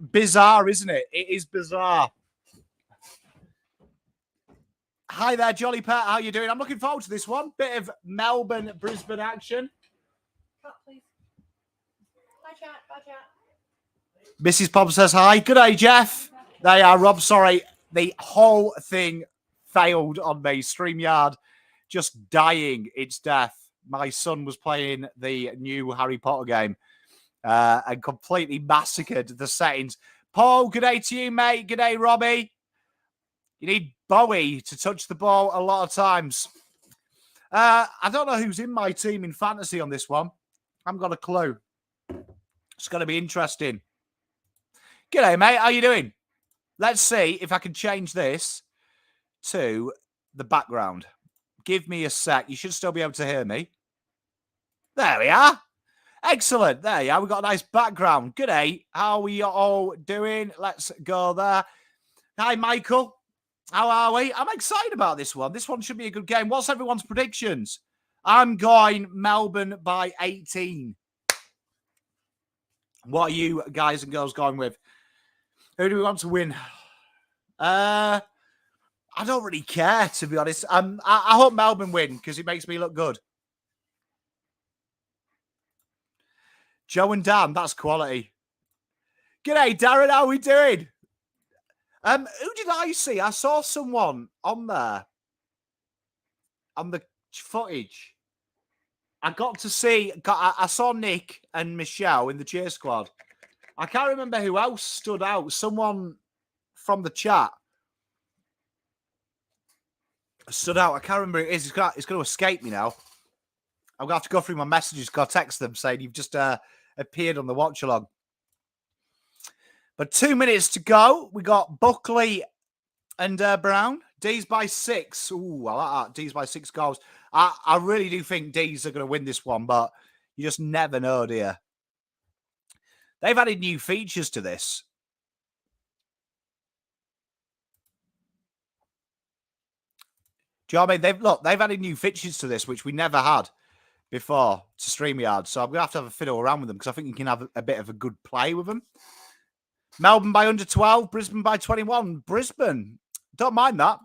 bizarre, isn't it? It is bizarre. Hi there, Jolly Pet. How you doing? I'm looking forward to this one. Bit of Melbourne, Brisbane action. Cut, please. Bye, chat. Bye, chat. Mrs. Bob says hi. Good day, Jeff. They are, Rob. Sorry, the whole thing failed on me. StreamYard just dying its death. My son was playing the new Harry Potter game and completely massacred the settings. Paul, good day to you, mate. Good day, Robbie. You need Bowie to touch the ball a lot of times. I don't know who's in my team in fantasy on this one. I haven't got a clue. It's going to be interesting. G'day, mate. How you doing? Let's see if I can change this to the background. Give me a sec. You should still be able to hear me. There we are. Excellent. There you are. We've got a nice background. G'day. How are we all doing? Let's go there. Hi, Michael. How are we? I'm excited about this one. This one should be a good game. What's everyone's predictions? I'm going Melbourne by 18. What are you guys and girls going with? Who do we want to win? I don't really care, to be honest. I hope Melbourne win because it makes me look good. Joe and Dan, that's quality. G'day, Darren. How are we doing? Who did I see? I saw someone on there on the footage. I got to see. I saw Nick and Michelle in the cheer squad. I can't remember who else stood out. Someone from the chat stood out. I can't remember who it is. It's going to escape me now. I'm going to have to go through my messages. Got to text them saying you've just appeared on the watch-along. But 2 minutes to go. We got Buckley and Brown. D's by 6. Ooh, I like that. D's by 6 goals. I really do think D's are going to win this one, but you just never know, do you? They've added new features to this. Do you know what I mean? They've added new features to this, which we never had before to StreamYard. So I'm going to have a fiddle around with them because I think you can have a bit of a good play with them. Melbourne by under 12, Brisbane by 21. Brisbane, don't mind that.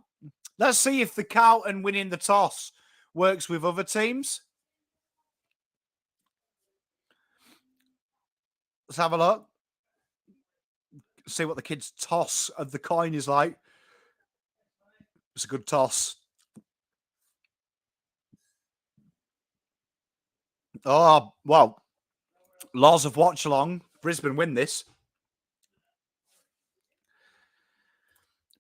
Let's see if the Carlton winning the toss works with other teams. Let's have a look. See what the kids' toss of the coin is like. It's a good toss. Oh, well, laws of Watchalong. Brisbane win this.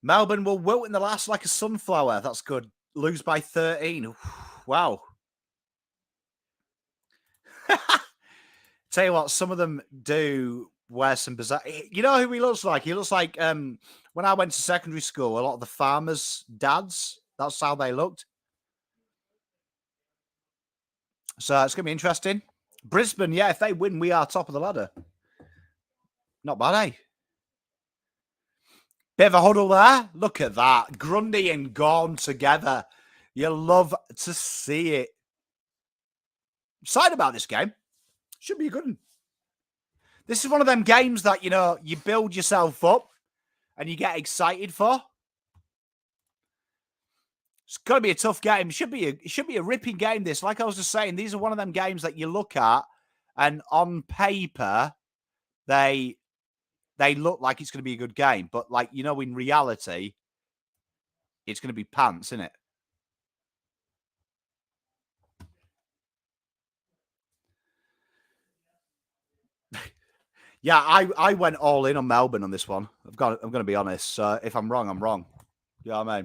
Melbourne will wilt in the last like a sunflower. That's good. Lose by 13. Wow. Tell you what, some of them do wear some bizarre... You know who he looks like? He looks like when I went to secondary school, a lot of the farmers' dads, that's how they looked. So it's going to be interesting. Brisbane, yeah, if they win, we are top of the ladder. Not bad, eh? Bit of a huddle there. Look at that. Grundy and Gorn together. You love to see it. Excited about this game. Should be a good one. This is one of them games that, you know, you build yourself up and you get excited for. It's got to be a tough game. It should be a ripping game, this. Like I was just saying, these are one of them games that you look at and on paper, they look like it's going to be a good game. But, like, you know, in reality, it's going to be pants, isn't it? Yeah, I went all in on Melbourne on this one. I'm going to be honest. If I'm wrong, I'm wrong. You know what I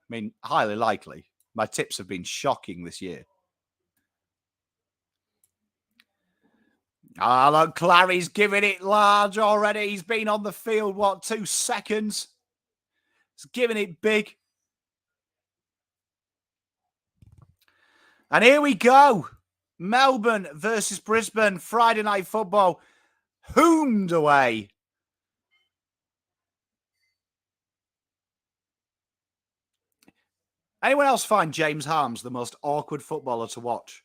mean, highly likely. My tips have been shocking this year. Ah, look, Clary's giving it large already. He's been on the field, 2 seconds? He's giving it big. And here we go. Melbourne versus Brisbane, Friday night football. Hoomed away. Anyone else find James Harms the most awkward footballer to watch?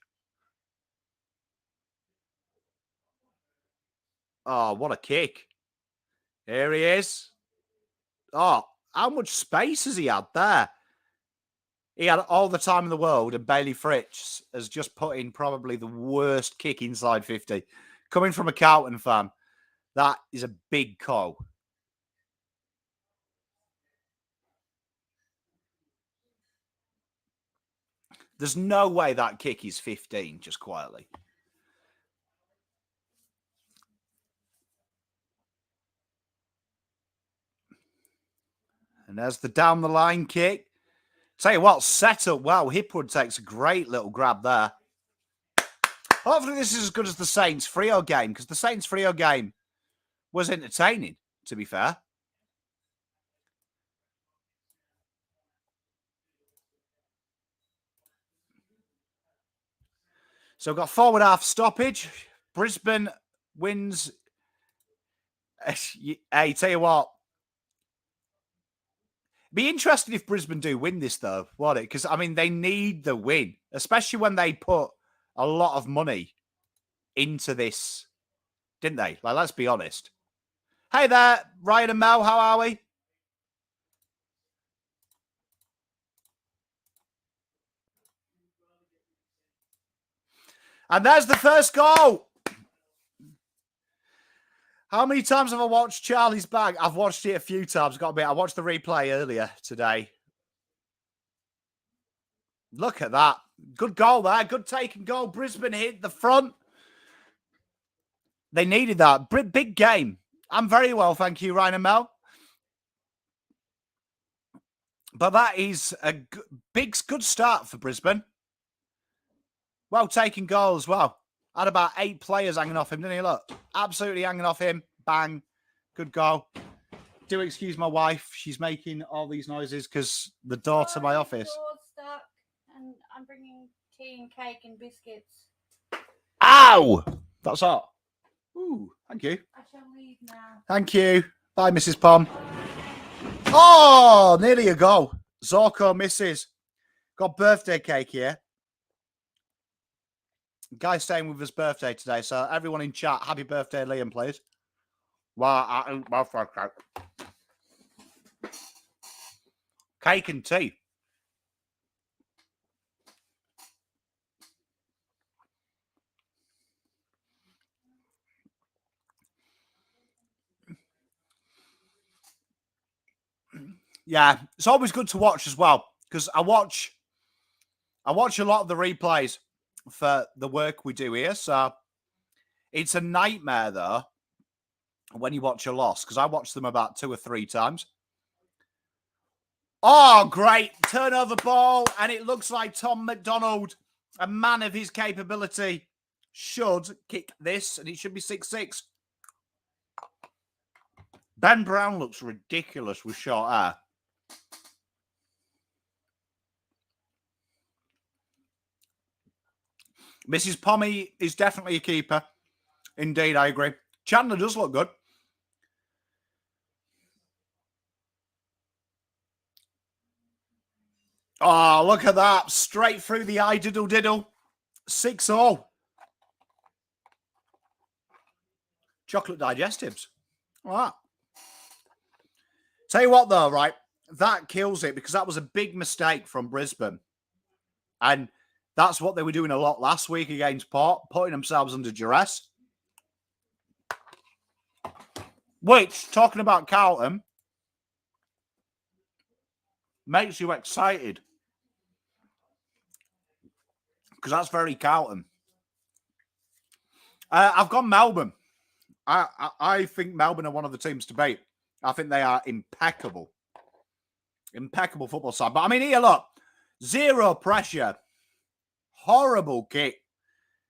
Oh, what a kick. Here he is. Oh, how much space has he had there? He had all the time in the world, and Bailey Fritz has just put in probably the worst kick inside 50. Coming from a Carlton fan, that is a big call. There's no way that kick is 15, just quietly. And there's the down the line kick. Tell you what, set up well. Hipwood takes a great little grab there. Hopefully this is as good as the Saints Freo game, because the Saints Freo game was entertaining, to be fair. So we've got forward half stoppage. Brisbane wins. Hey, tell you what. Be interested if Brisbane do win this, though, won't it? Because, I mean, they need the win, especially when they put a lot of money into this, didn't they? Like, let's be honest. Hey there, Ryan and Mel, how are we? And there's the first goal. How many times have I watched Charlie's Bag? I've watched it a few times. Got a bit. I watched the replay earlier today. Look at that. Good goal there. Good taken goal. Brisbane hit the front. They needed that. Big game. I'm very well, thank you, Ryan and Mel. But that is a good start for Brisbane. Well taken goal as well. Had about 8 players hanging off him, didn't he? Look, absolutely hanging off him. Bang. Good goal. Do excuse my wife. She's making all these noises because the door to my office. Stuck and I'm bringing tea and cake and biscuits. Ow! That's hot. Ooh, thank you. I shall leave now. Thank you. Bye, Mrs. Pom. Oh, nearly a goal. Zorko misses. Got birthday cake here. Guy's staying with his birthday today, so everyone in chat, happy birthday, Liam, please. Well, cake and tea. Yeah, it's always good to watch as well, because I watch a lot of the replays for the work we do here, so it's a nightmare, though, when you watch a loss, because I watch them about 2 or 3 times. Oh, great. Turnover ball, and it looks like Tom McDonald, a man of his capability, should kick this, and it should be 6-6. Ben Brown looks ridiculous with short hair. Mrs. Pommy is definitely a keeper. Indeed, I agree. Chandler does look good. Oh, look at that. Straight through the eye diddle diddle. 6-0. Chocolate digestives. All right. Tell you what, though, right? That kills it because that was a big mistake from Brisbane. And that's what they were doing a lot last week against Port, putting themselves under duress. Which, talking about Carlton, makes you excited. Because that's very Carlton. I've gone Melbourne. I think Melbourne are one of the teams to beat. I think they are impeccable. Impeccable football side. But I mean, here, look. 0 pressure. Horrible kick.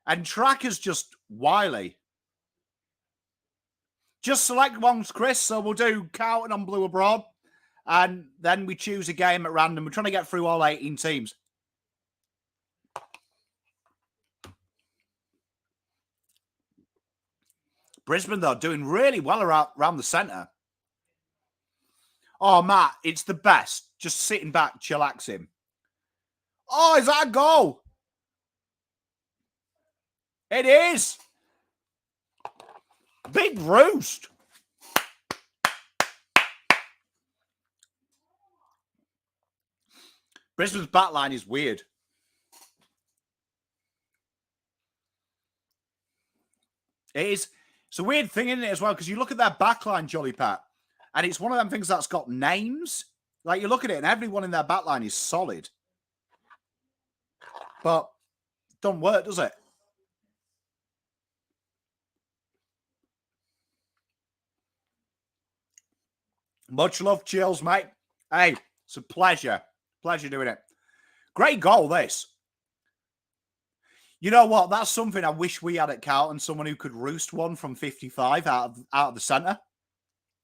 And Tracker's just wily. Just select ones, Chris. So we'll do Carlton on Blue Abroad. And then we choose a game at random. We're trying to get through all 18 teams. Brisbane, though, doing really well around the centre. Oh, Matt, it's the best. Just sitting back, chillaxing. Oh, is that a goal? It is. Big roost. Brisbane's backline is weird. It is. It's a weird thing, isn't it, as well? Because you look at their backline, Jolly Pat, and it's one of them things that's got names. Like, you look at it, and everyone in their backline is solid. But it doesn't work, does it? Much love, Chills, mate. Hey, it's a pleasure. Pleasure doing it. Great goal, this. You know what? That's something I wish we had at Carlton. Someone who could roost one from 55 out of the centre.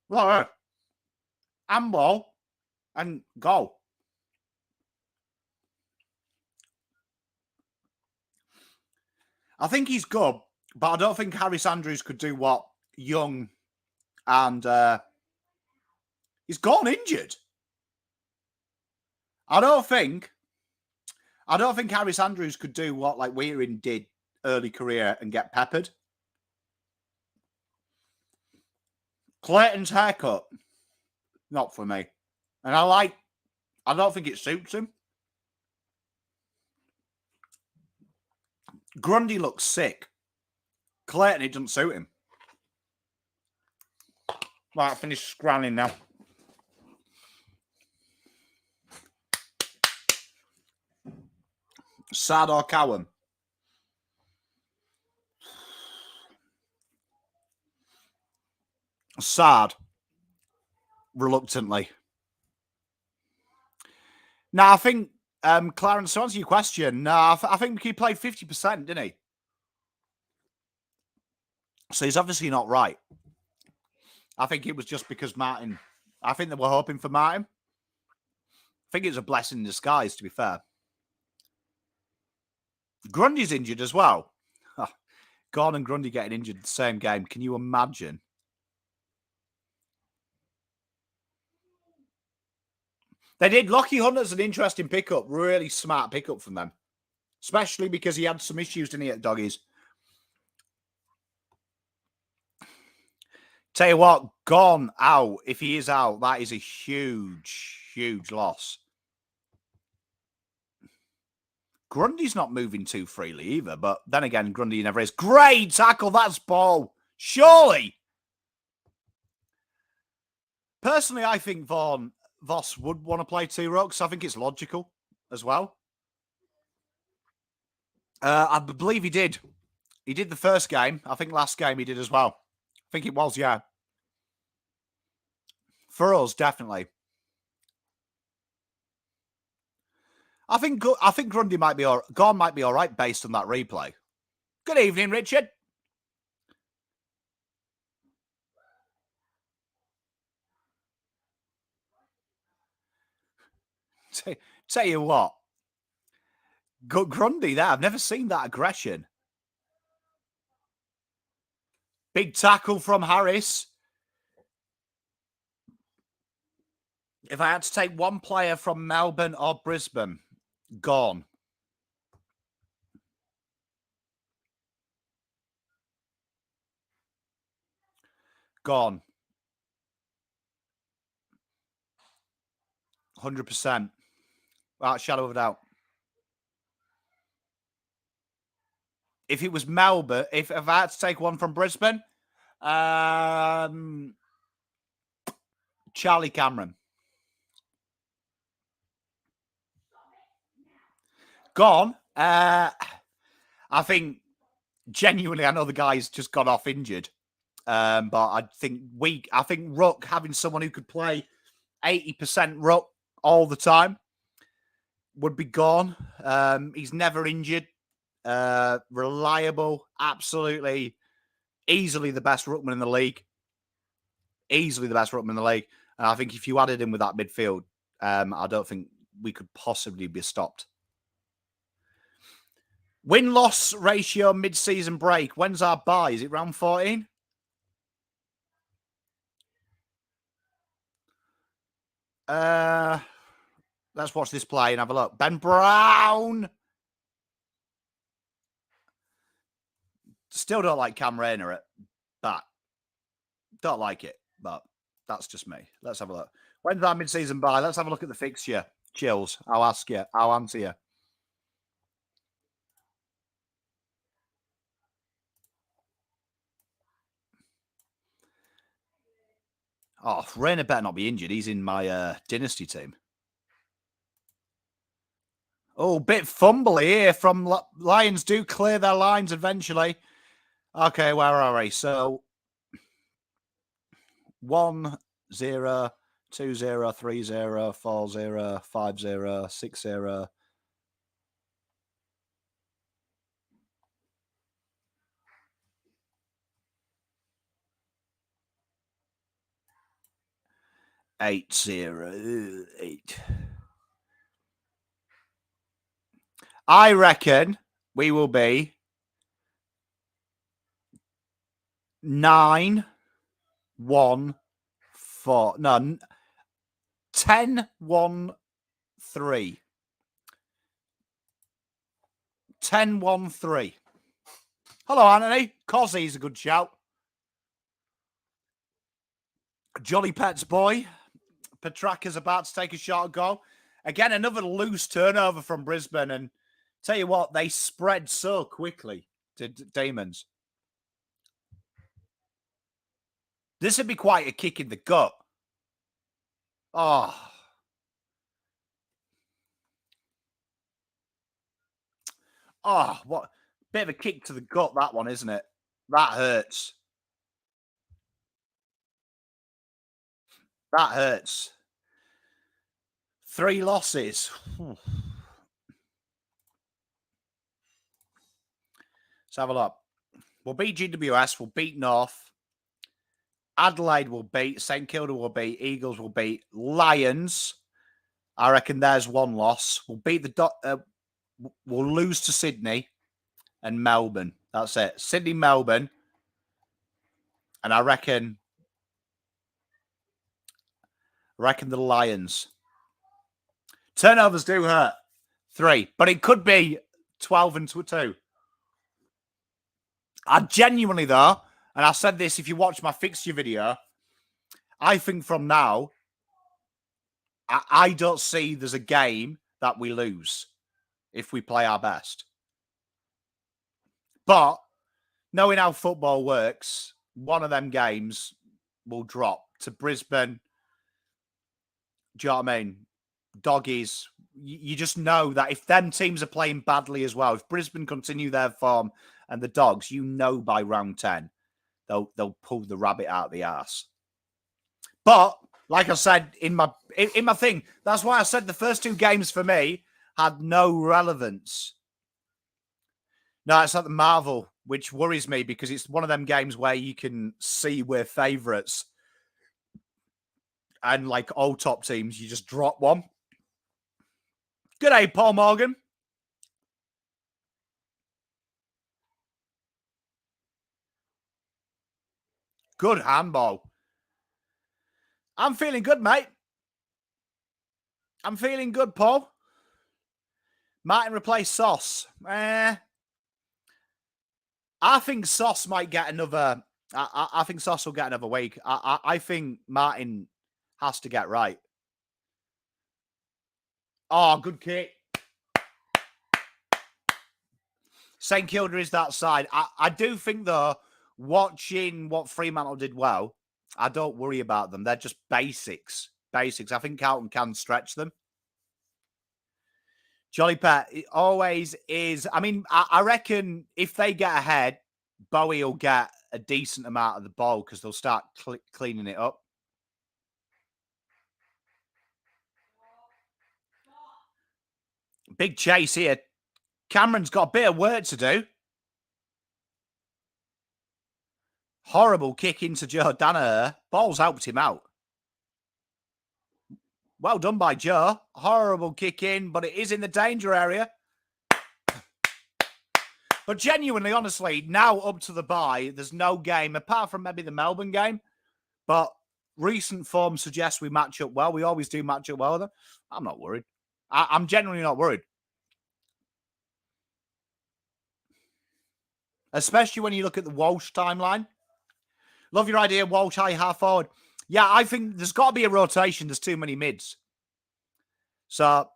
Look, handball and goal. I think he's good, but I don't think Harris Andrews could do what Young and he's gone injured. I don't think Harris Andrews could do what like Whelan did early career and get peppered. Clayton's haircut, not for me. And I don't think it suits him. Grundy looks sick. Clayton, it doesn't suit him. Right, I finished scrolling now. Sad or Cowan? Sad. Reluctantly. Now, I think, Clarence, to answer your question, no, I think he played 50%, didn't he? So he's obviously not right. I think it was just because Martin, I think they were hoping for Martin. I think it was a blessing in disguise, to be fair. Grundy's injured as well. Gordon and Grundy getting injured the same game. Can you imagine? They did. Lockie Hunter's an interesting pickup. Really smart pickup from them. Especially because he had some issues, didn't he, at Doggies? Tell you what, gone out. If he is out, that is a huge, huge loss. Grundy's not moving too freely either, but then again, Grundy never is. Great tackle, that's ball. Surely. Personally, I think Voss would want to play two rucks. I think it's logical as well. I believe he did. He did the first game. I think last game he did as well. I think it was, yeah. For us, definitely. I think Grundy might be Gorn might be all right based on that replay. Good evening, Richard. Tell you what, Grundy there. I've never seen that aggression. Big tackle from Harris. If I had to take one player from Melbourne or Brisbane, gone. Gone. 100%. Without a shadow of a doubt. If it was Melbourne, if I had to take one from Brisbane, Charlie Cameron. Gone. I think genuinely, I know the guy's just got off injured. But I think Ruck, having someone who could play 80% Ruck all the time would be gone. He's never injured. Reliable, absolutely, easily the best ruckman in the league. Easily the best ruckman in the league. And I think if you added him with that midfield, I don't think we could possibly be stopped. Win-loss ratio mid-season break. When's our bye? Is it round 14? Let's watch this play and have a look. Ben Brown. Still don't like Cam Rayner at back. Don't like it, but that's just me. Let's have a look. When's our mid-season bye? Let's have a look at the fixture. Chills. I'll ask you. I'll answer you. Oh, Rayner better not be injured. He's in my dynasty team. Oh, bit fumbly here from Lions. Do clear their lines eventually. Okay, where are we? So 1-0, 2-0, 3-0, 4-0, 5-0, 6-0. Eight 0 8. I reckon we will be 9-1-4. No, 10-1-3. 10-1-3. Hello, Anthony. Cozzy's a good shout. Jolly Pets boy. Petraka's about to take a shot at goal. Again, another loose turnover from Brisbane. And tell you what, they spread so quickly to Demons. This would be quite a kick in the gut. Oh. Oh, what bit of a kick to the gut, that one, isn't it? That hurts. That hurts. 3 losses. Let's have a look. We'll beat GWS. We'll beat North. Adelaide will beat. St Kilda will beat. Eagles will beat. Lions. I reckon there's 1 loss. We'll beat the... we'll lose to Sydney and Melbourne. That's it. Sydney, Melbourne. And I reckon the Lions. Turnovers do hurt. 3. But it could be 12-2. I genuinely, though, and I said this if you watch my fixture video, I think from now, I don't see there's a game that we lose if we play our best. But knowing how football works, one of them games will drop to Brisbane. Do you know what I mean? Doggies. You just know that if them teams are playing badly as well, if Brisbane continue their form and the Dogs, you know by round 10, they'll pull the rabbit out of the arse. But like I said in my thing, that's why I said the first 2 games for me had no relevance. No, it's not the Marvel, which worries me because it's one of them games where you can see we're favourites. And like all top teams, you just drop one. Good day, Paul Morgan. Good handball. I'm feeling good, mate. I'm feeling good, Paul. Martin replaced Sauce. I think Sauce might get another... I think Sauce will get another week. I think Martin has to get right. Oh, good kick. St Kilda is that side. I do think, though, watching what Fremantle did well, I don't worry about them. They're just basics. Basics. I think Carlton can stretch them. Jolly Pet, it always is. I mean, I reckon if they get ahead, Bowie will get a decent amount of the ball because they'll start cleaning it up. Big chase here. Cameron's got a bit of work to do. Horrible kick into Joe Daniell. Ball's helped him out. Well done by Joe. Horrible kick in, but it is in the danger area. But genuinely, honestly, now up to the bye, there's no game, apart from maybe the Melbourne game. But recent form suggests we match up well. We always do match up well with them. I'm not worried. I'm genuinely not worried. Especially when you look at the Walsh timeline. Love your idea, Walsh, high half forward. Yeah, I think there's got to be a rotation. There's too many mids. So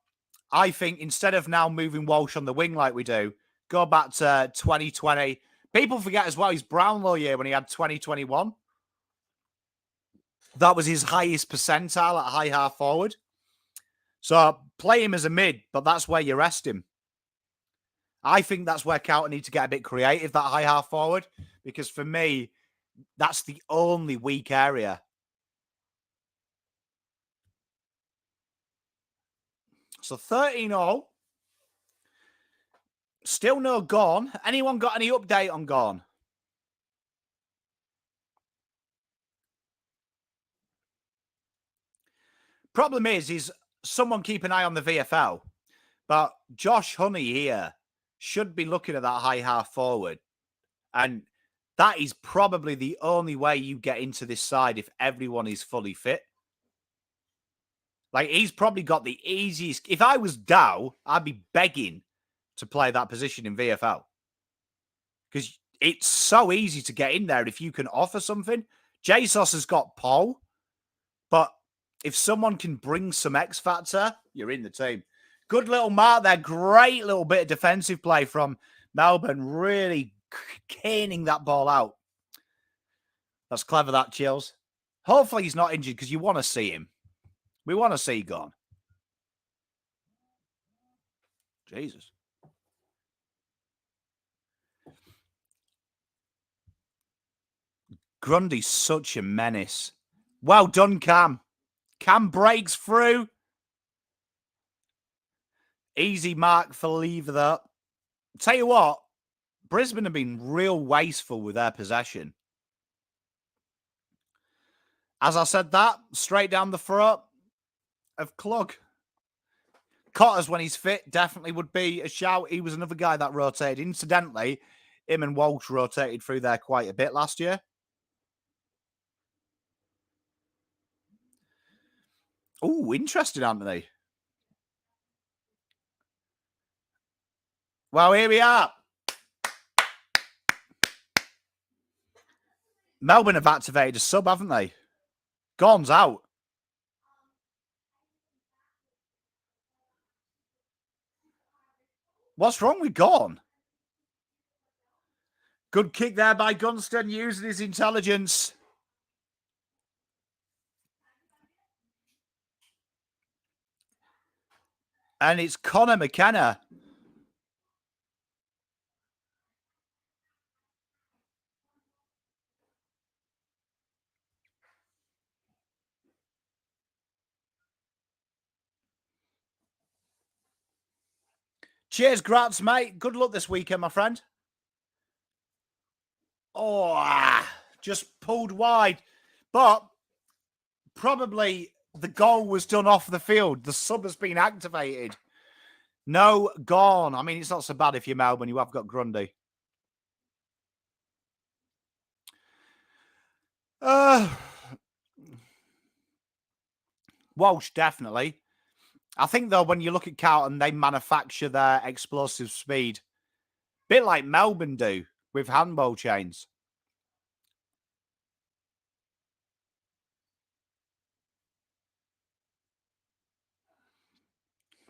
I think instead of now moving Walsh on the wing like we do, go back to 2020. People forget as well his Brownlow year when he had 2021. That was his highest percentile at high half forward. So play him as a mid, but that's where you rest him. I think that's where Carlton need to get a bit creative, that high half forward, because for me, that's the only weak area. So 13-0. Still no Gone. Anyone got any update on Gone? Problem is someone keep an eye on the VFL. But Josh Honey here should be looking at that high half forward. And that is probably the only way you get into this side if everyone is fully fit. Like, he's probably got the easiest. If I was Dow, I'd be begging to play that position in VFL. Because it's so easy to get in there if you can offer something. JSOS has got Paul. But if someone can bring some X factor, you're in the team. Good little mark there. Great little bit of defensive play from Melbourne. Really caning that ball out. That's clever, that, Chills. Hopefully he's not injured because you want to see him. We want to see Gone. Jesus. Grundy's such a menace. Well done, Cam. Cam breaks through. Easy mark for Lever, though. Tell you what, Brisbane have been real wasteful with their possession. As I said that, straight down the throat of Klug. Cotters, when he's fit, definitely would be a shout. He was another guy that rotated. Incidentally, him and Walsh rotated through there quite a bit last year. Oh, interesting, aren't they? Well, here we are. Melbourne have activated a sub, haven't they? Gone's out. What's wrong with Gone? Good kick there by Gunston, using his intelligence. And it's Connor McKenna. Cheers, Gratz, mate. Good luck this weekend, my friend. Oh, just pulled wide. But probably the goal was done off the field. The sub has been activated. No Gone. I mean, it's not so bad if you're Melbourne. You have got Grundy. Walsh, definitely. I think, though, when you look at Carlton, they manufacture their explosive speed. A bit like Melbourne do with handball chains.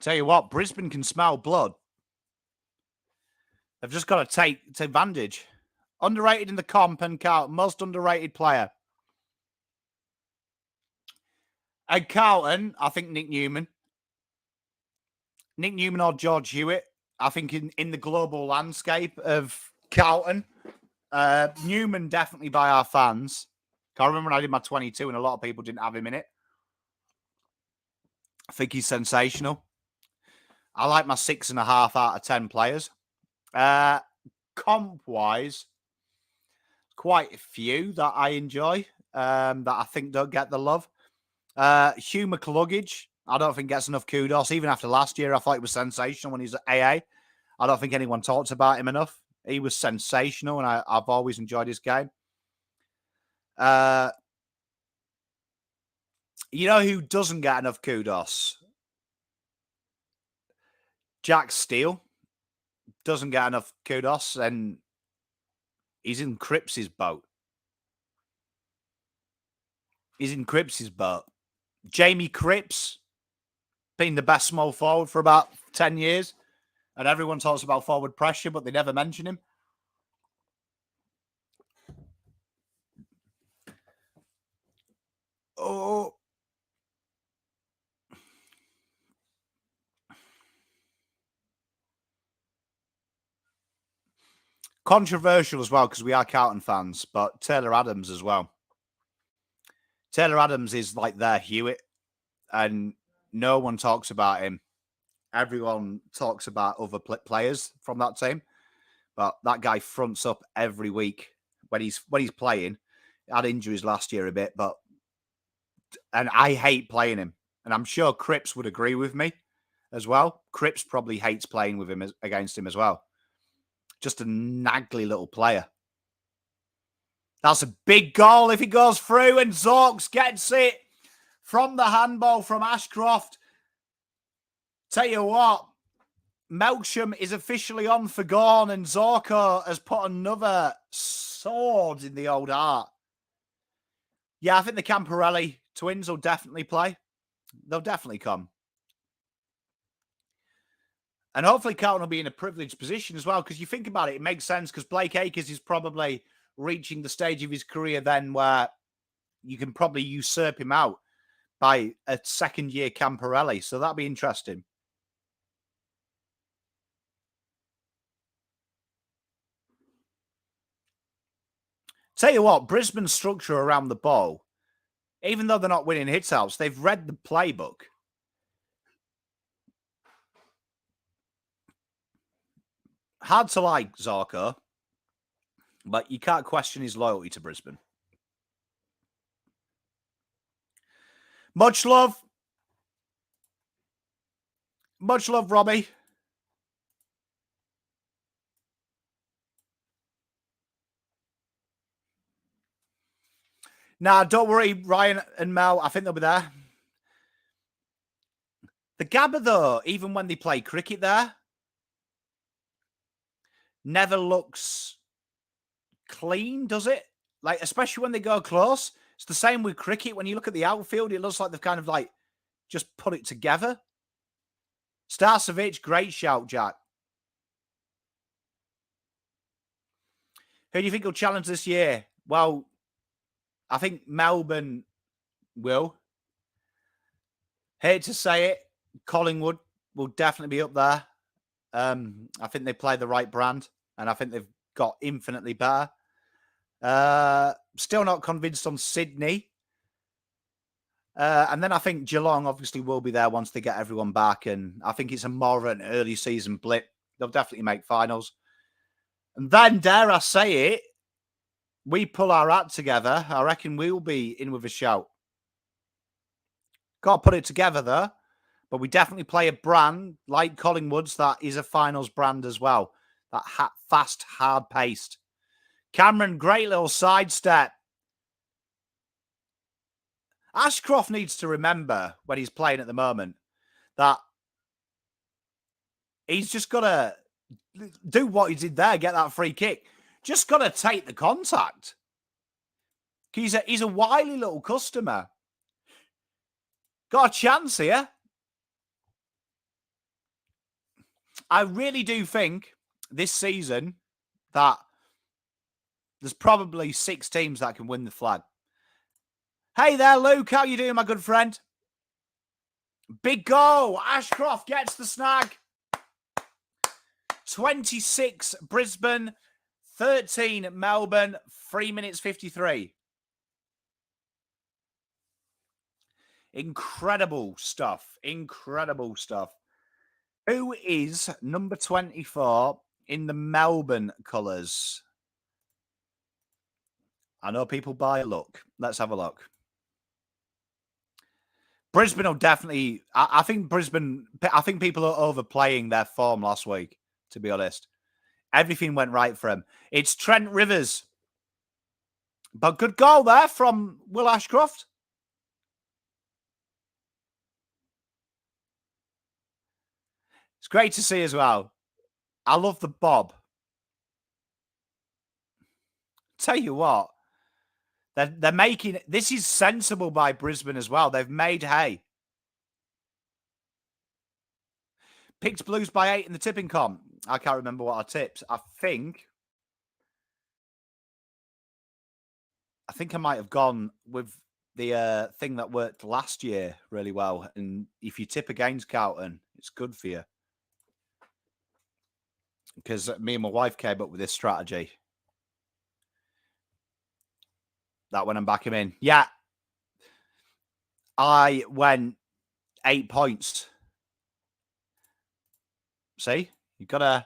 Tell you what, Brisbane can smell blood. They've just got to take advantage. Underrated in the comp and Carlton, most underrated player. And Carlton, I think Nick Newman. Nick Newman or George Hewitt. I think in the global landscape of Carlton, Newman definitely by our fans. I remember when I did my 22 and a lot of people didn't have him in it. I think he's sensational. I like my 6.5 out of 10 players. Comp-wise, quite a few that I enjoy that I think don't get the love. Hugh McCluggage, I don't think gets enough kudos. Even after last year, I thought he was sensational when he was at AA. I don't think anyone talked about him enough. He was sensational, and I've always enjoyed his game. You know who doesn't get enough kudos? Jack Steele doesn't get enough kudos, and he's in Cripps' boat. is in Cripps' boat. Jamie Cripps, been the best small forward for about 10 years. And everyone talks about forward pressure, but they never mention him. Oh. Controversial as well, because we are Carlton fans, but Taylor Adams as well. Taylor Adams is like their Hewitt, and no one talks about him. Everyone talks about other players from that team, but that guy fronts up every week when he's playing. He had injuries last year a bit, and I hate playing him, and I'm sure Cripps would agree with me as well. Cripps probably hates playing with him against him as well. Just a naggly little player. That's a big goal if he goes through, and Zorks gets it from the handball from Ashcroft. Tell you what, Melksham is officially on for Gorn, and Zorko has put another sword in the old heart. Yeah, I think the Camporelli twins will definitely play. They'll definitely come. And hopefully Carlton will be in a privileged position as well, because you think about it, it makes sense, because Blake Acres is probably reaching the stage of his career then where you can probably usurp him out by a second-year Camporelli. So that'll be interesting. Tell you what, Brisbane's structure around the ball, even though they're not winning hit-outs, they've read the playbook. Hard to like Zorko, but you can't question his loyalty to Brisbane. Much love. Much love, Robbie. Nah, don't worry, Ryan and Mel. I think they'll be there. The Gabba, though, even when they play cricket there, never looks clean, does it? Like, especially when they go close. It's the same with cricket. When you look at the outfield, it looks like they've kind of like just put it together. Starcevic, great shout, Jack. Who do you think will challenge this year? Well, I think Melbourne will. Hate to say it, Collingwood will definitely be up there. I think they play the right brand, and I think they've got infinitely better. Still not convinced on Sydney. And then I think Geelong obviously will be there once they get everyone back, and I think it's a more of an early season blip. They'll definitely make finals. And then, dare I say it, we pull our act together, I reckon we'll be in with a shout. Got to put it together, though. But we definitely play a brand like Collingwood's that is a finals brand as well. That fast, hard-paced. Cameron, great little sidestep. Ashcroft needs to remember when he's playing at the moment that he's just got to do what he did there, get that free kick. Just got to take the contact. He's a wily little customer. Got a chance here. I really do think this season that there's probably 6 teams that can win the flag. Hey there, Luke. How you doing, my good friend? Big goal. Ashcroft gets the snag. 26 Brisbane, 13 Melbourne, 3 minutes 53. Incredible stuff. Incredible stuff. Who is number 24 in the Melbourne colours? I know people buy a look. Let's have a look. Brisbane will definitely... I think people are overplaying their form last week, to be honest. Everything went right for him. It's Trent Rivers. But good goal there from Will Ashcroft. It's great to see as well. I love the bob. Tell you what, They're making... This is sensible by Brisbane as well. They've made hay. Picked Blues by 8 in the tipping comp. I can't remember what I tipped. I think I might have gone with the thing that worked last year really well. And if you tip against Carlton, it's good for you. Because me and my wife came up with this strategy. That when I'm back him in. Yeah. I went 8 points. See? You got to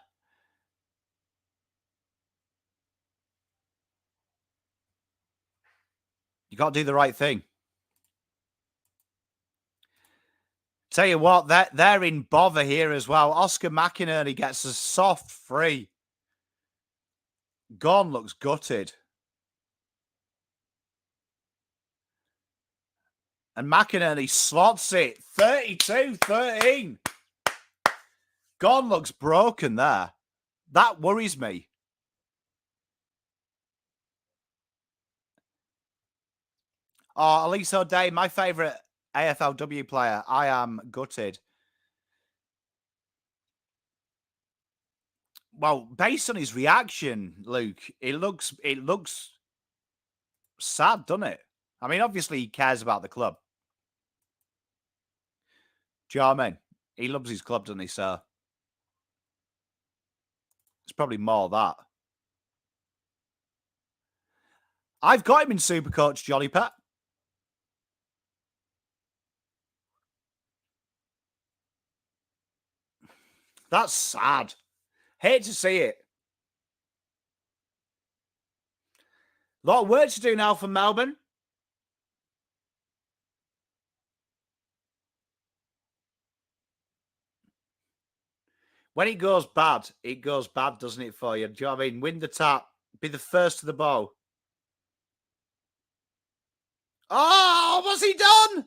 do the right thing. Tell you what, they're in bother here as well. Oscar McIntyre gets a soft free. Gone looks gutted. And McIntyre slots it. 32-13. Gone looks broken there. That worries me. Oh, Elise O'Day, my favourite AFLW player. I am gutted. Well, based on his reaction, Luke, it looks sad, doesn't it? I mean, obviously he cares about the club. Do you know what I mean? He loves his club, doesn't he, sir? It's probably more that. I've got him in Supercoach, Jolly Pet. That's sad. Hate to see it. A lot of work to do now for Melbourne. When it goes bad, doesn't it, for you? Do you know what I mean? Win the tap. Be the first to the ball. Oh, what's he done?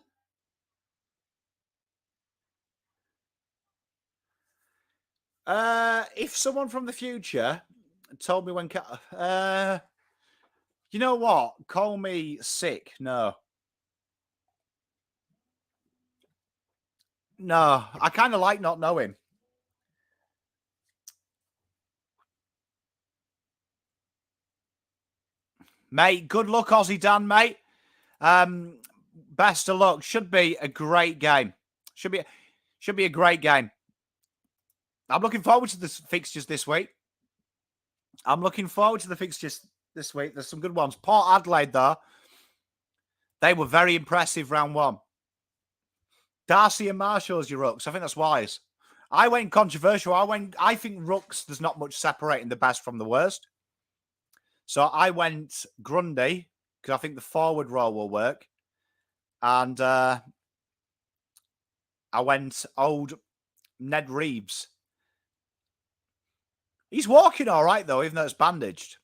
If someone from the future told me when... you know what? Call me sick. No. No, I kind of like not knowing. Mate, good luck, Aussie Dan, mate. Best of luck. Should be a great game. Should be a great game. I'm looking forward to the fixtures this week. There's some good ones. Port Adelaide, though. They were very impressive round one. Darcy and Marshall's your Rooks. I think that's wise. I went controversial. I think Rooks, there's not much separating the best from the worst. So I went Grundy, because I think the forward role will work. And I went old Ned Reeves. He's walking all right, though, even though it's bandaged.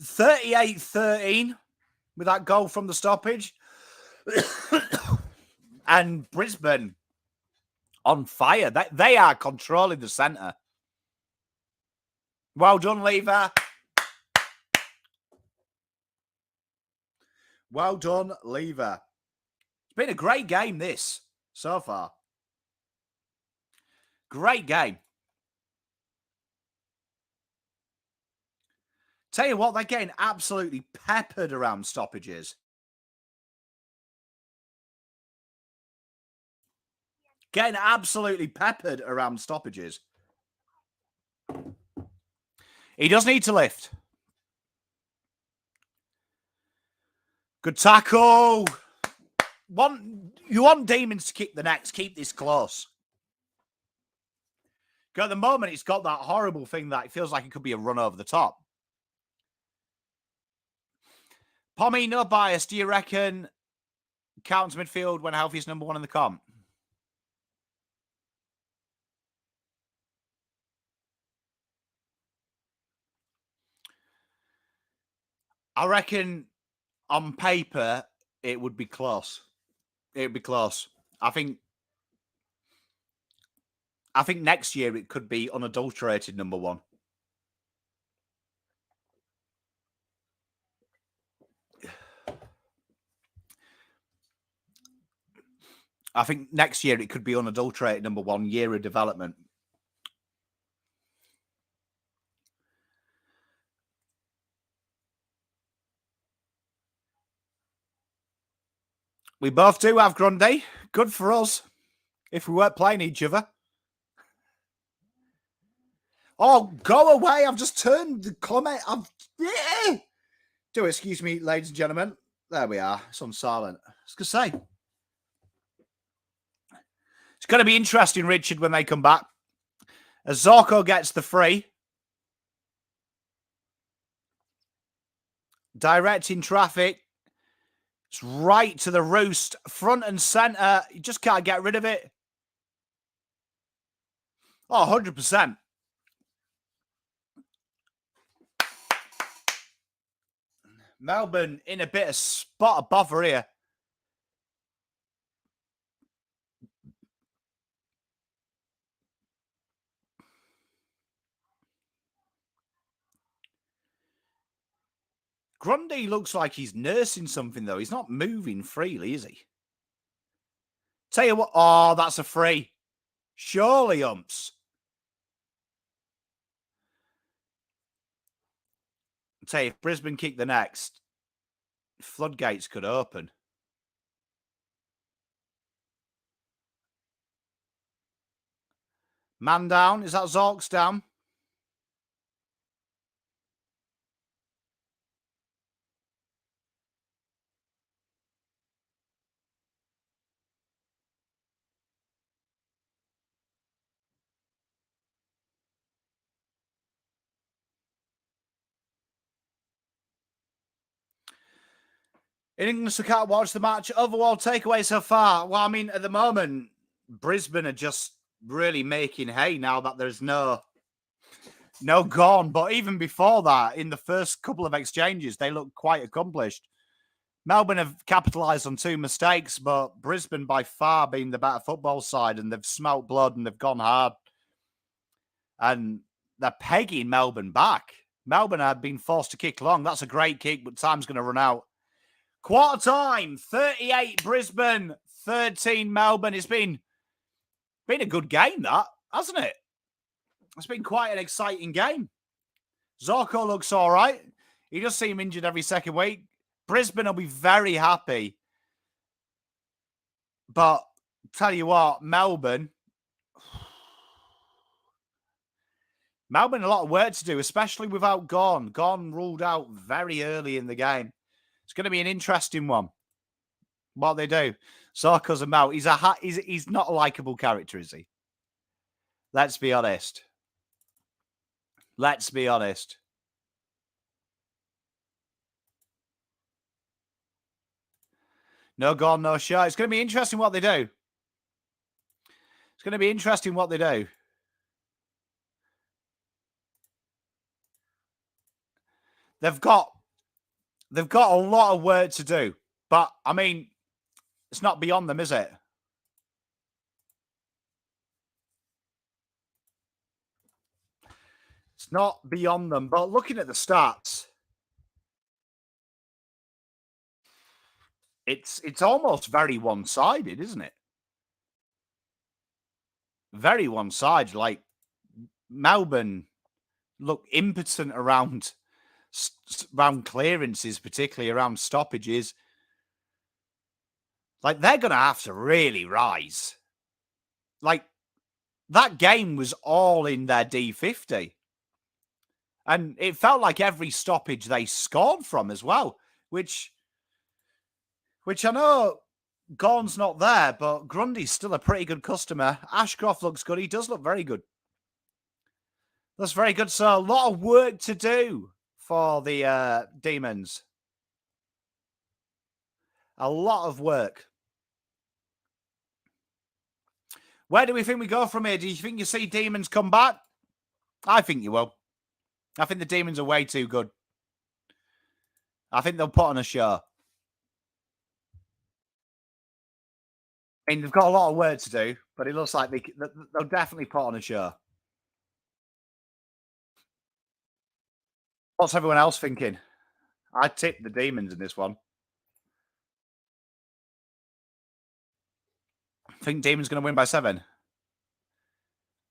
38-13 with that goal from the stoppage. And Brisbane on fire. They are controlling the centre. Well done, Lever. Well done, Lever. It's been a great game, this, so far. Great game. Tell you what, they're getting absolutely peppered around stoppages. Getting absolutely peppered around stoppages. He does need to lift. Good tackle. You want Demons to kick the next. Keep this close. At the moment, it's got that horrible thing that it feels like it could be a run over the top. Pommy, no bias. Do you reckon Carlton's midfield when healthy is number one in the comp? I reckon on paper it would be close. It would be close. I think next year it could be unadulterated number one. I think next year it could be unadulterated number 1 year of development. We both do have Grundy. Good for us. If we weren't playing each other. Oh, go away. I've just turned the comment. Do excuse me, ladies and gentlemen. There we are. It's on silent. I was going to say. It's going to be interesting, Richard, when they come back. As Zorko gets the free. Directing traffic. It's right to the roost. Front and centre. You just can't get rid of it. Oh, 100%. Melbourne in a bit of spot of bother here. Grundy looks like he's nursing something, though. He's not moving freely, is he? Tell you what. Oh, that's a free. Surely, umps. I'll tell you, if Brisbane kick the next, floodgates could open. Man down. Is that Zorks down? In English, I can't watch the match. Overall takeaway so far. Well, I mean, at the moment, Brisbane are just really making hay now that there's no gone. But even before that, in the first couple of exchanges, they look quite accomplished. Melbourne have capitalised on 2 mistakes, but Brisbane by far being the better football side, and they've smelt blood and they've gone hard. And they're pegging Melbourne back. Melbourne had been forced to kick long. That's a great kick, but time's going to run out. Quarter time, 38 Brisbane, 13 Melbourne. It's been a good game, that, hasn't it? It's been quite an exciting game. Zorko looks all right. He does seem injured every second week. Brisbane will be very happy. But tell you what, Melbourne a lot of work to do, especially without Gawn. Gawn ruled out very early in the game. It's going to be an interesting one. What they do. Zorko's a mouth. He's not a likable character, is he? Let's be honest. Let's be honest. No Gawn, no show. It's going to be interesting what they do. It's going to be interesting what they do. They've got a lot of work to do. But, I mean, it's not beyond them, is it? It's not beyond them. But looking at the stats, it's almost very one-sided, isn't it? Very one-sided. Like, Melbourne look impotent around clearances, particularly around stoppages. Like, they're going to have to really rise. Like, that game was all in their D50. And it felt like every stoppage they scored from as well, which I know Gawn's not there, but Grundy's still a pretty good customer. Ashcroft looks good. He does look very good. That's very good. So a lot of work to do for the Demons. A lot of work. Where do we think we go from here? Do you think you see Demons come back? I think you will. I think the Demons are way too good. I think they'll put on a show. I mean, they've got a lot of work to do, but it looks like they'll definitely put on a show. What's everyone else thinking? I tipped the Demons in this one. Think Demon's going to win by 7.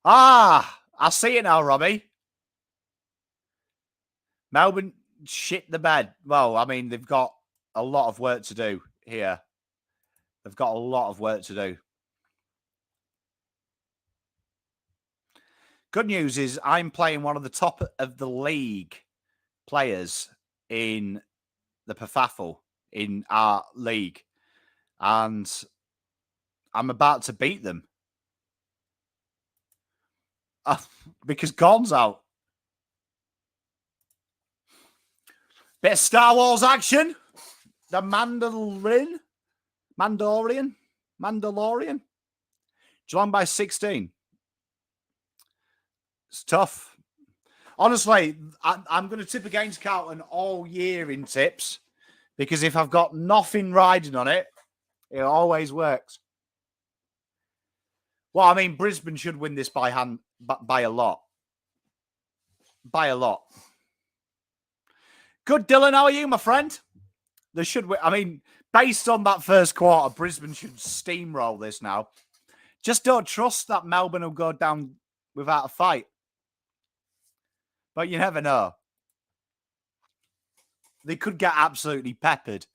Ah, I see it now, Robbie. Melbourne shit the bed. Well, I mean, they've got a lot of work to do here. They've got a lot of work to do. Good news is I'm playing one of the top of the league players in the Perfaffle in our league. And I'm about to beat them. Because Gon's out. Bit of Star Wars action. The Mandalorian. Geelong by 16. It's tough. Honestly, I'm going to tip against Carlton all year in tips. Because if I've got nothing riding on it, it always works. Well, I mean, Brisbane should win this by hand, by a lot. By a lot. Good, Dylan. How are you, my friend? They should win. I mean, based on that first quarter, Brisbane should steamroll this now. Just don't trust that Melbourne will go down without a fight. But you never know. They could get absolutely peppered.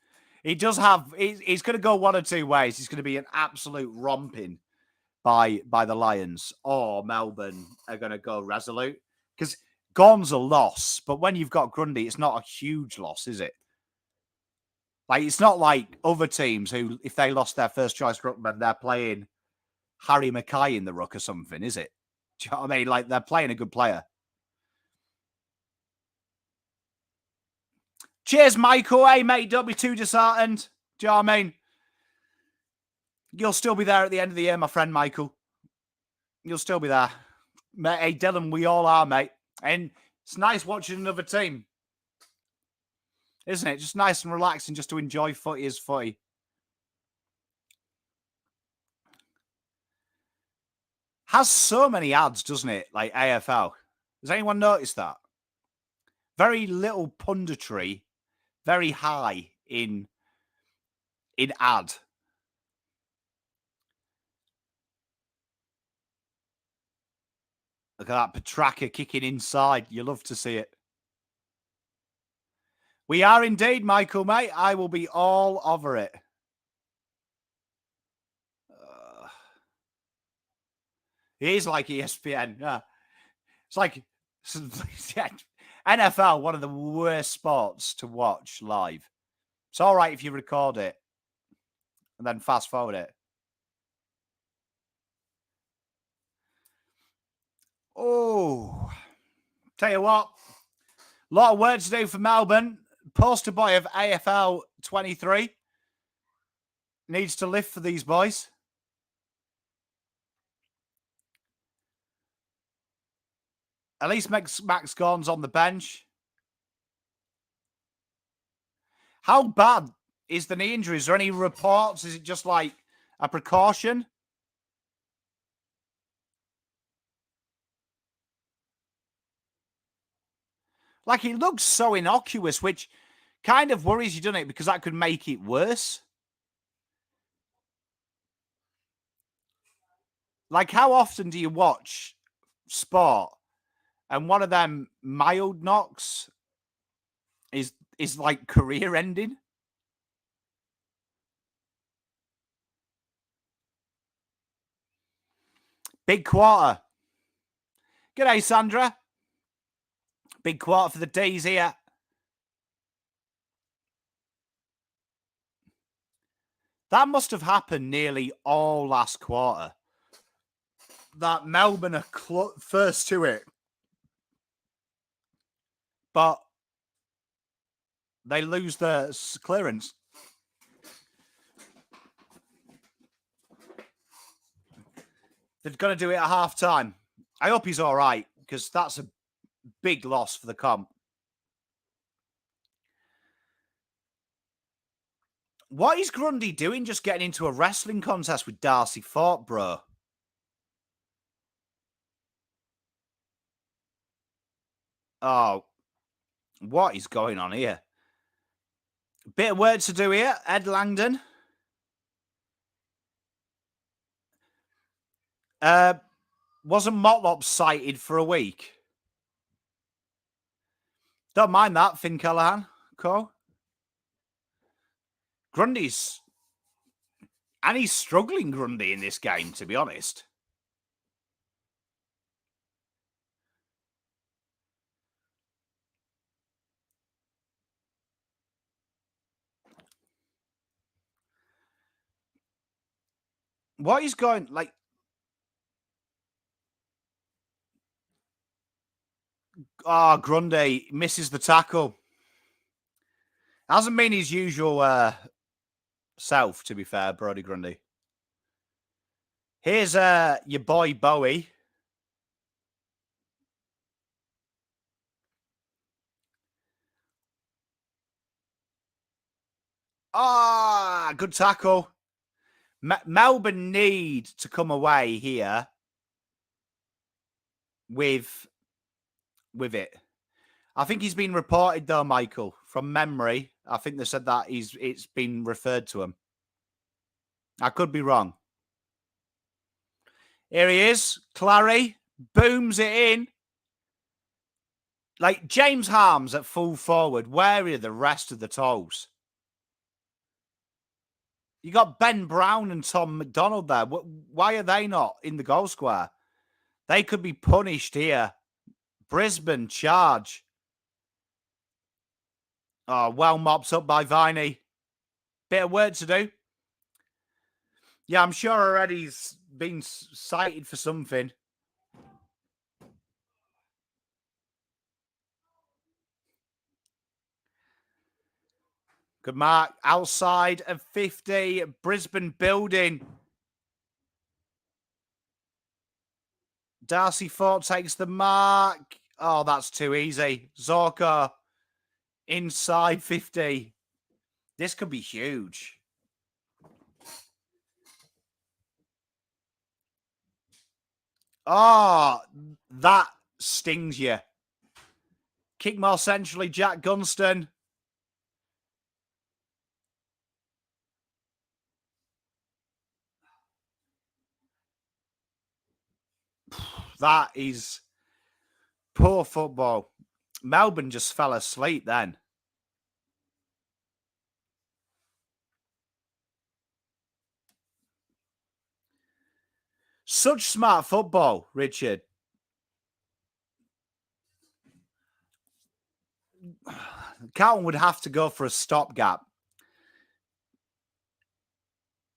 He does have... He's going to go one or two ways. He's going to be an absolute romping by the Lions. Or Melbourne are going to go resolute. Because Gon's a loss. But when you've got Grundy, it's not a huge loss, is it? Like, it's not like other teams who, if they lost their first choice ruckman, they're playing Harry Mackay in the ruck or something, is it? Do you know what I mean? Like, they're playing a good player. Cheers, Michael. Hey, mate, don't be too disheartened. Do you know what I mean? You'll still be there at the end of the year, my friend Michael. You'll still be there. Mate, hey, Dylan, we all are, mate. And it's nice watching another team. Isn't it? Just nice and relaxing just to enjoy footy as footy. Has so many ads, doesn't it? Like AFL. Has anyone noticed that? Very little punditry. Very high in ad. Look at that Petraka kicking inside. You love to see it. We are indeed, Michael, mate. I will be all over it. It is like ESPN. Yeah. It's like NFL, one of the worst sports to watch live. It's all right if you record it and then fast forward it. Oh, tell you what, a lot of work to do for Melbourne. Poster boy of AFL 23 needs to lift for these boys. At least Max Gorn's on the bench. How bad is the knee injury? Is there any reports? Is it just like a precaution? Like, it looks so innocuous, which kind of worries you, doesn't it? Because that could make it worse. Like, how often do you watch sport and one of them mild knocks is like career ending? Big quarter. G'day, Sandra. Big quarter for the D's here. That must have happened nearly all last quarter. That Melbourne are first to it. But they lose their clearance. They're going to do it at half time. I hope he's all right, because that's a big loss for the comp. What is Grundy doing just getting into a wrestling contest with Darcy Fort, bro? Oh, what is going on here? Bit of work to do here. Ed Langdon. Wasn't Motlop cited for a week? Don't mind that, Finn Callahan. Cool. Grundy's... And he's struggling, Grundy, in this game, to be honest. What is going... Like... Oh, Grundy misses the tackle. Hasn't been his usual self, to be fair, Brody Grundy. Here's your boy Bowie. Ah, good tackle. Melbourne need to come away here with it. I think he's been reported, though, Michael, from memory. I think they said that it's been referred to him. I could be wrong. Here he is. Clary booms it in. Like James Harms at full forward. Where are the rest of the toes? You got Ben Brown and Tom McDonald there. Why are they not in the goal square? They could be punished here. Brisbane charge. Oh, well mopped up by Viney. Bit of work to do. Yeah, I'm sure already he's been cited for something. Good mark. Outside of 50. Brisbane building. Darcy Fort takes the mark. Oh, that's too easy. Zorko inside 50. This could be huge. Oh, that stings you. Kick more centrally, Jack Gunston. That is poor football. Melbourne just fell asleep then. Such smart football, Richard. Carlton would have to go for a stopgap.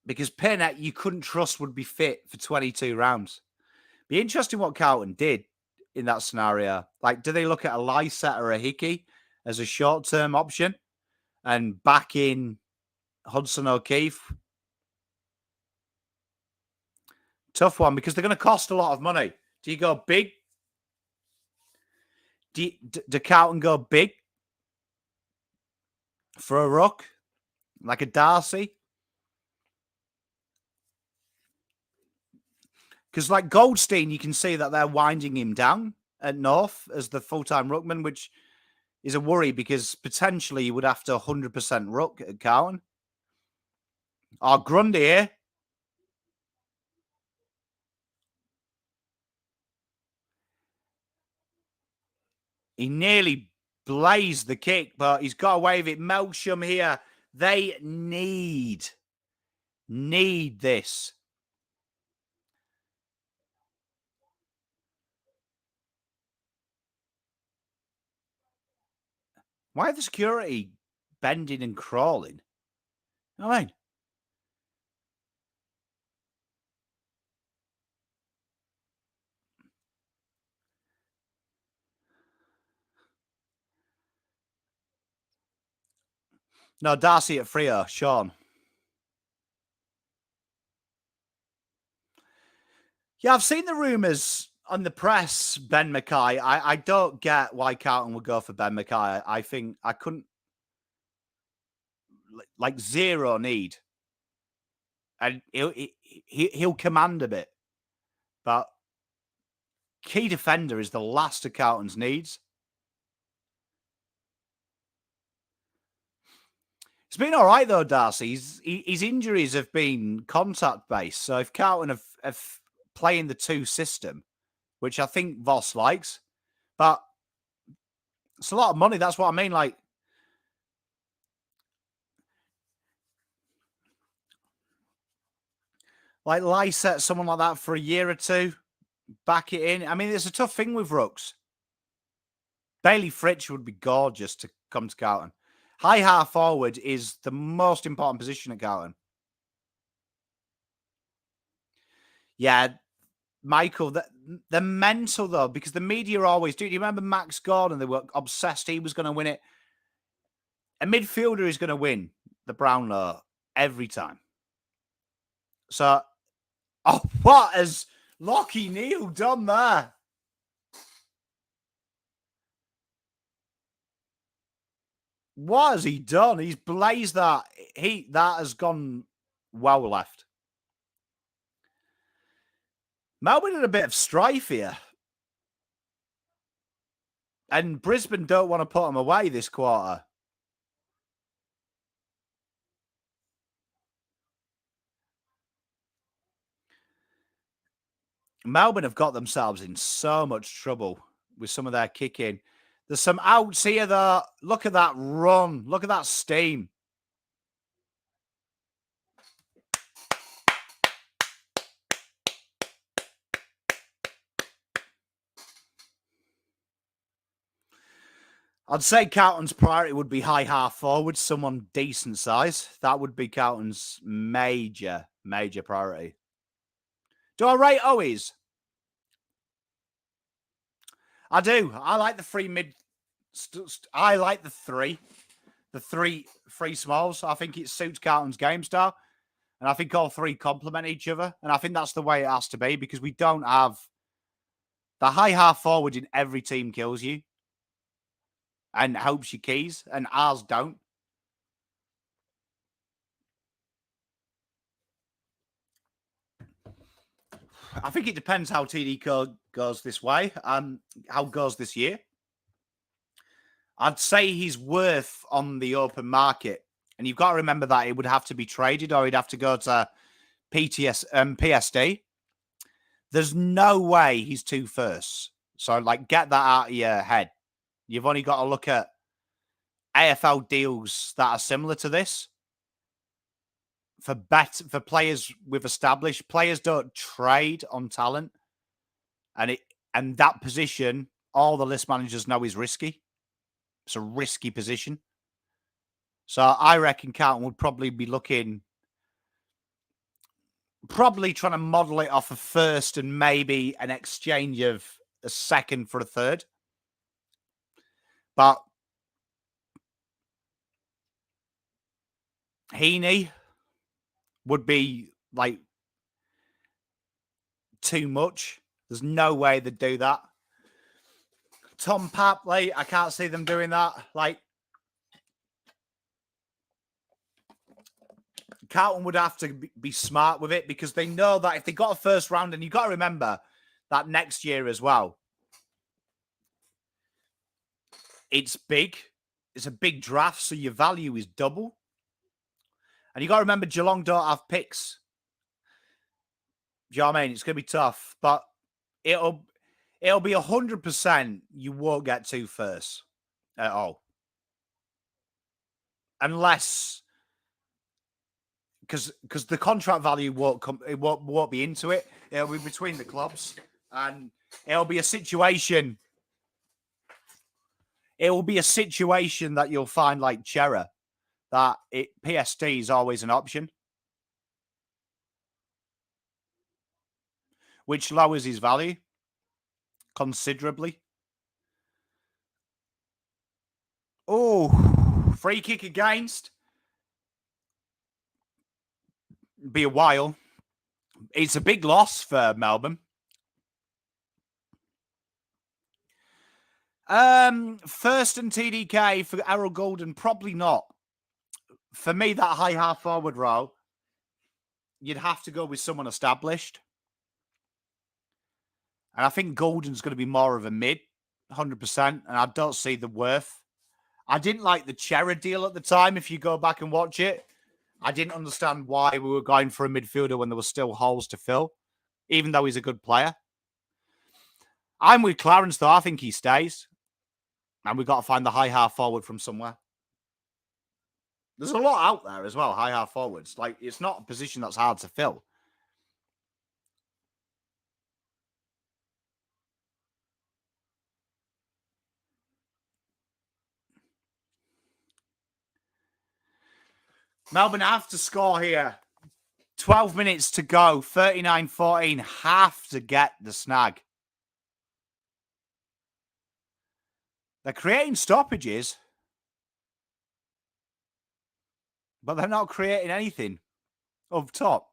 Because Paynet, you couldn't trust would be fit for 22 rounds. Be interesting what Carlton did in that scenario. Like, do they look at a Lysette or a Hickey as a short-term option and back in Hudson O'Keefe? Tough one, because they're going to cost a lot of money. Do you go big? Do Carlton go big for a ruck? Like a Darcy? Because like Goldstein, you can see that they're winding him down at North as the full-time ruckman, which is a worry because potentially you would have to 100% ruck at Carlton. Oh, Grundy here. He nearly blazed the kick, but he's got away with it. Melksham here. They need this. Why are the security bending and crawling? You know what I mean? No, Darcy at Freo, Shaun. Yeah, I've seen the rumours on the press, Ben McKay. I don't get why Carlton would go for Ben McKay. I think I couldn't... Like, zero need. And he'll command a bit. But key defender is the last of Carlton's needs. It's been all right, though, Darcy. His injuries have been contact-based. So if Carlton have playing the 2 system, which I think Voss likes. But it's a lot of money. That's what I mean. Like Lyset someone like that for a year or two, back it in. I mean, it's a tough thing with rucks. Bailey Fritsch would be gorgeous to come to Carlton. High half forward is the most important position at Carlton. Yeah, Michael, the mental though, because the media always do. You remember Max Gordon? They were obsessed he was going to win it. A midfielder is going to win the Brownlow every time. So, oh, what has Lockie Neal done there? What has he done? He's blazed that. That has gone well left. Melbourne had a bit of strife here. And Brisbane don't want to put them away this quarter. Melbourne have got themselves in so much trouble with some of their kicking. There's some outs here, though. Look at that run. Look at that steam. I'd say Carlton's priority would be high half forward, someone decent size. That would be Carlton's major priority. Do I rate Owies? I do. I like the 3 mid. I like the 3. The 3 free smalls. I think it suits Carlton's game style. And I think all 3 complement each other. And I think that's the way it has to be because we don't have the high half forward in every team kills you and helps you keys, and ours don't. I think it depends how TD goes this way and how it goes this year. I'd say he's worth on the open market. And you've got to remember that it would have to be traded or he'd have to go to PSD. There's no way he's 2 firsts. So, get that out of your head. You've only got to look at AFL deals that are similar to this. For players with established, players don't trade on talent. And that position, all the list managers know is risky. It's a risky position. So I reckon Carlton would probably be trying to model it off a first and maybe an exchange of a second for a third. But Heaney would be too much. There's no way they'd do that. Tom Papley, I can't see them doing that. Carlton would have to be smart with it because they know that if they got a first round, and you've got to remember that next year as well, it's big. It's a big draft, so your value is double. And you got to remember Geelong don't have picks. Do you know what I mean? It's going to be tough, but it'll be 100% you won't get 2 firsts at all. Unless... Because the contract value won't be into it. It'll be between the clubs, and it'll be a situation. It will be a situation that you'll find like Chera, that PSD is always an option, which lowers his value considerably. Oh, free kick against. Be a while. It's a big loss for Melbourne. First and TDK for Errol Golden, probably not. For me, that high half forward role, you'd have to go with someone established. And I think Golden's going to be more of a mid, 100%. And I don't see the worth. I didn't like the Chera deal at the time, if you go back and watch it. I didn't understand why we were going for a midfielder when there were still holes to fill. even though he's a good player. I'm with Clarence, though. I think he stays. And we've got to find the high half forward from somewhere. There's a lot out there as well, high half forwards. Like, it's not a position that's hard to fill. Melbourne have to score here. 12 minutes to go. 39-14. Have to get the snag. They're creating stoppages. But they're not creating anything up top.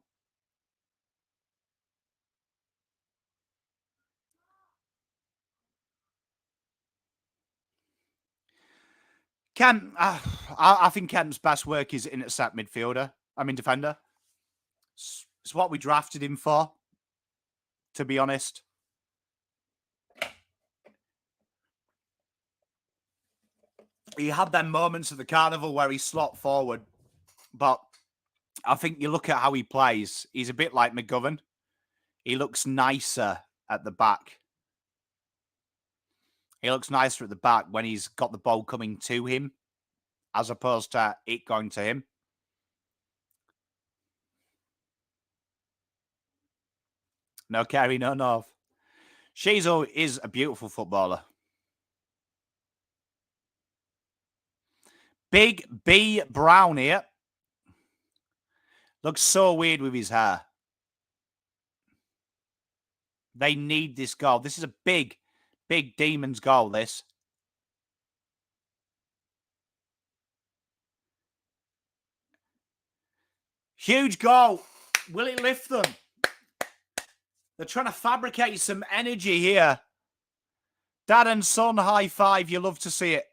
Kent, I think Kent's best work is intercept midfielder. Defender. It's what we drafted him for, to be honest. He had them moments at the carnival where he slot forward. But I think you look at how he plays, he's a bit like McGovern. He looks nicer at the back. He looks nicer at the back when he's got the ball coming to him, as opposed to it going to him. No carry, no North. Shizo is a beautiful footballer. Big B Brown here. Looks so weird with his hair. They need this goal. This is a big Demons goal, this. Huge goal. Will it lift them? They're trying to fabricate some energy here. Dad and son high five. You love to see it.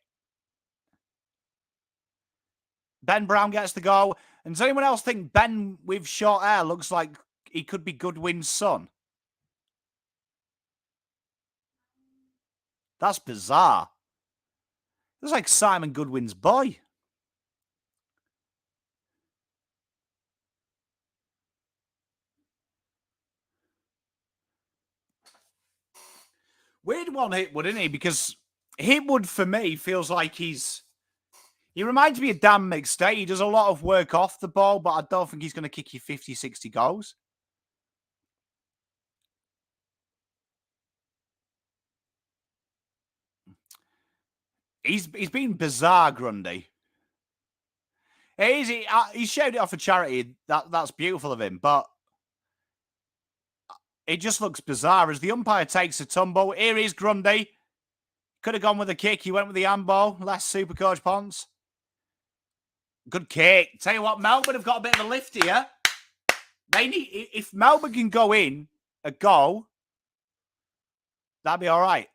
Ben Brown gets the goal. And does anyone else think Ben with short hair looks like he could be Goodwin's son? That's bizarre. Looks like Simon Goodwin's boy. Weird one, Hitwood, isn't he? Because Hitwood, for me, feels like he reminds me of Dan McStay. He does a lot of work off the ball, but I don't think he's going to kick you 50, 60 goals. He's been bizarre, Grundy. He showed it off for charity. That's beautiful of him, but it just looks bizarre as the umpire takes a tumble. Here is Grundy. Could have gone with a kick. He went with the handball. Last Supercoach Ponce. Good kick. Tell you what, Melbourne have got a bit of a lift here. If Melbourne can go in a goal, that'd be all right.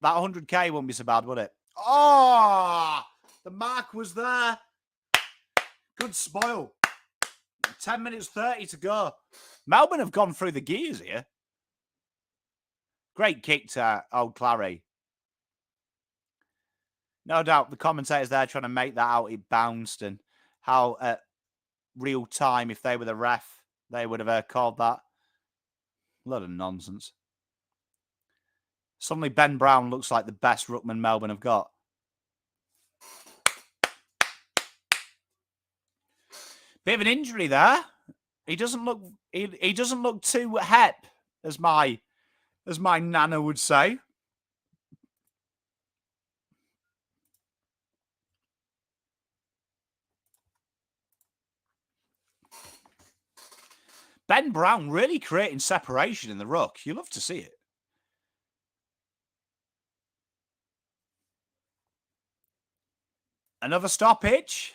That 100k wouldn't be so bad, would it? Oh, the mark was there. Good spoil. 10 minutes 30 to go. Melbourne have gone through the gears here. Great kick to Old Clary. No doubt the commentators there trying to make that out. It bounced, and how at real time, if they were the ref, they would have called that. A lot of nonsense. Suddenly Ben Brown looks like the best ruckman Melbourne have got. Bit of an injury there. He doesn't look too hep, as my nana would say. Ben Brown really creating separation in the ruck. You love to see it. Another stoppage.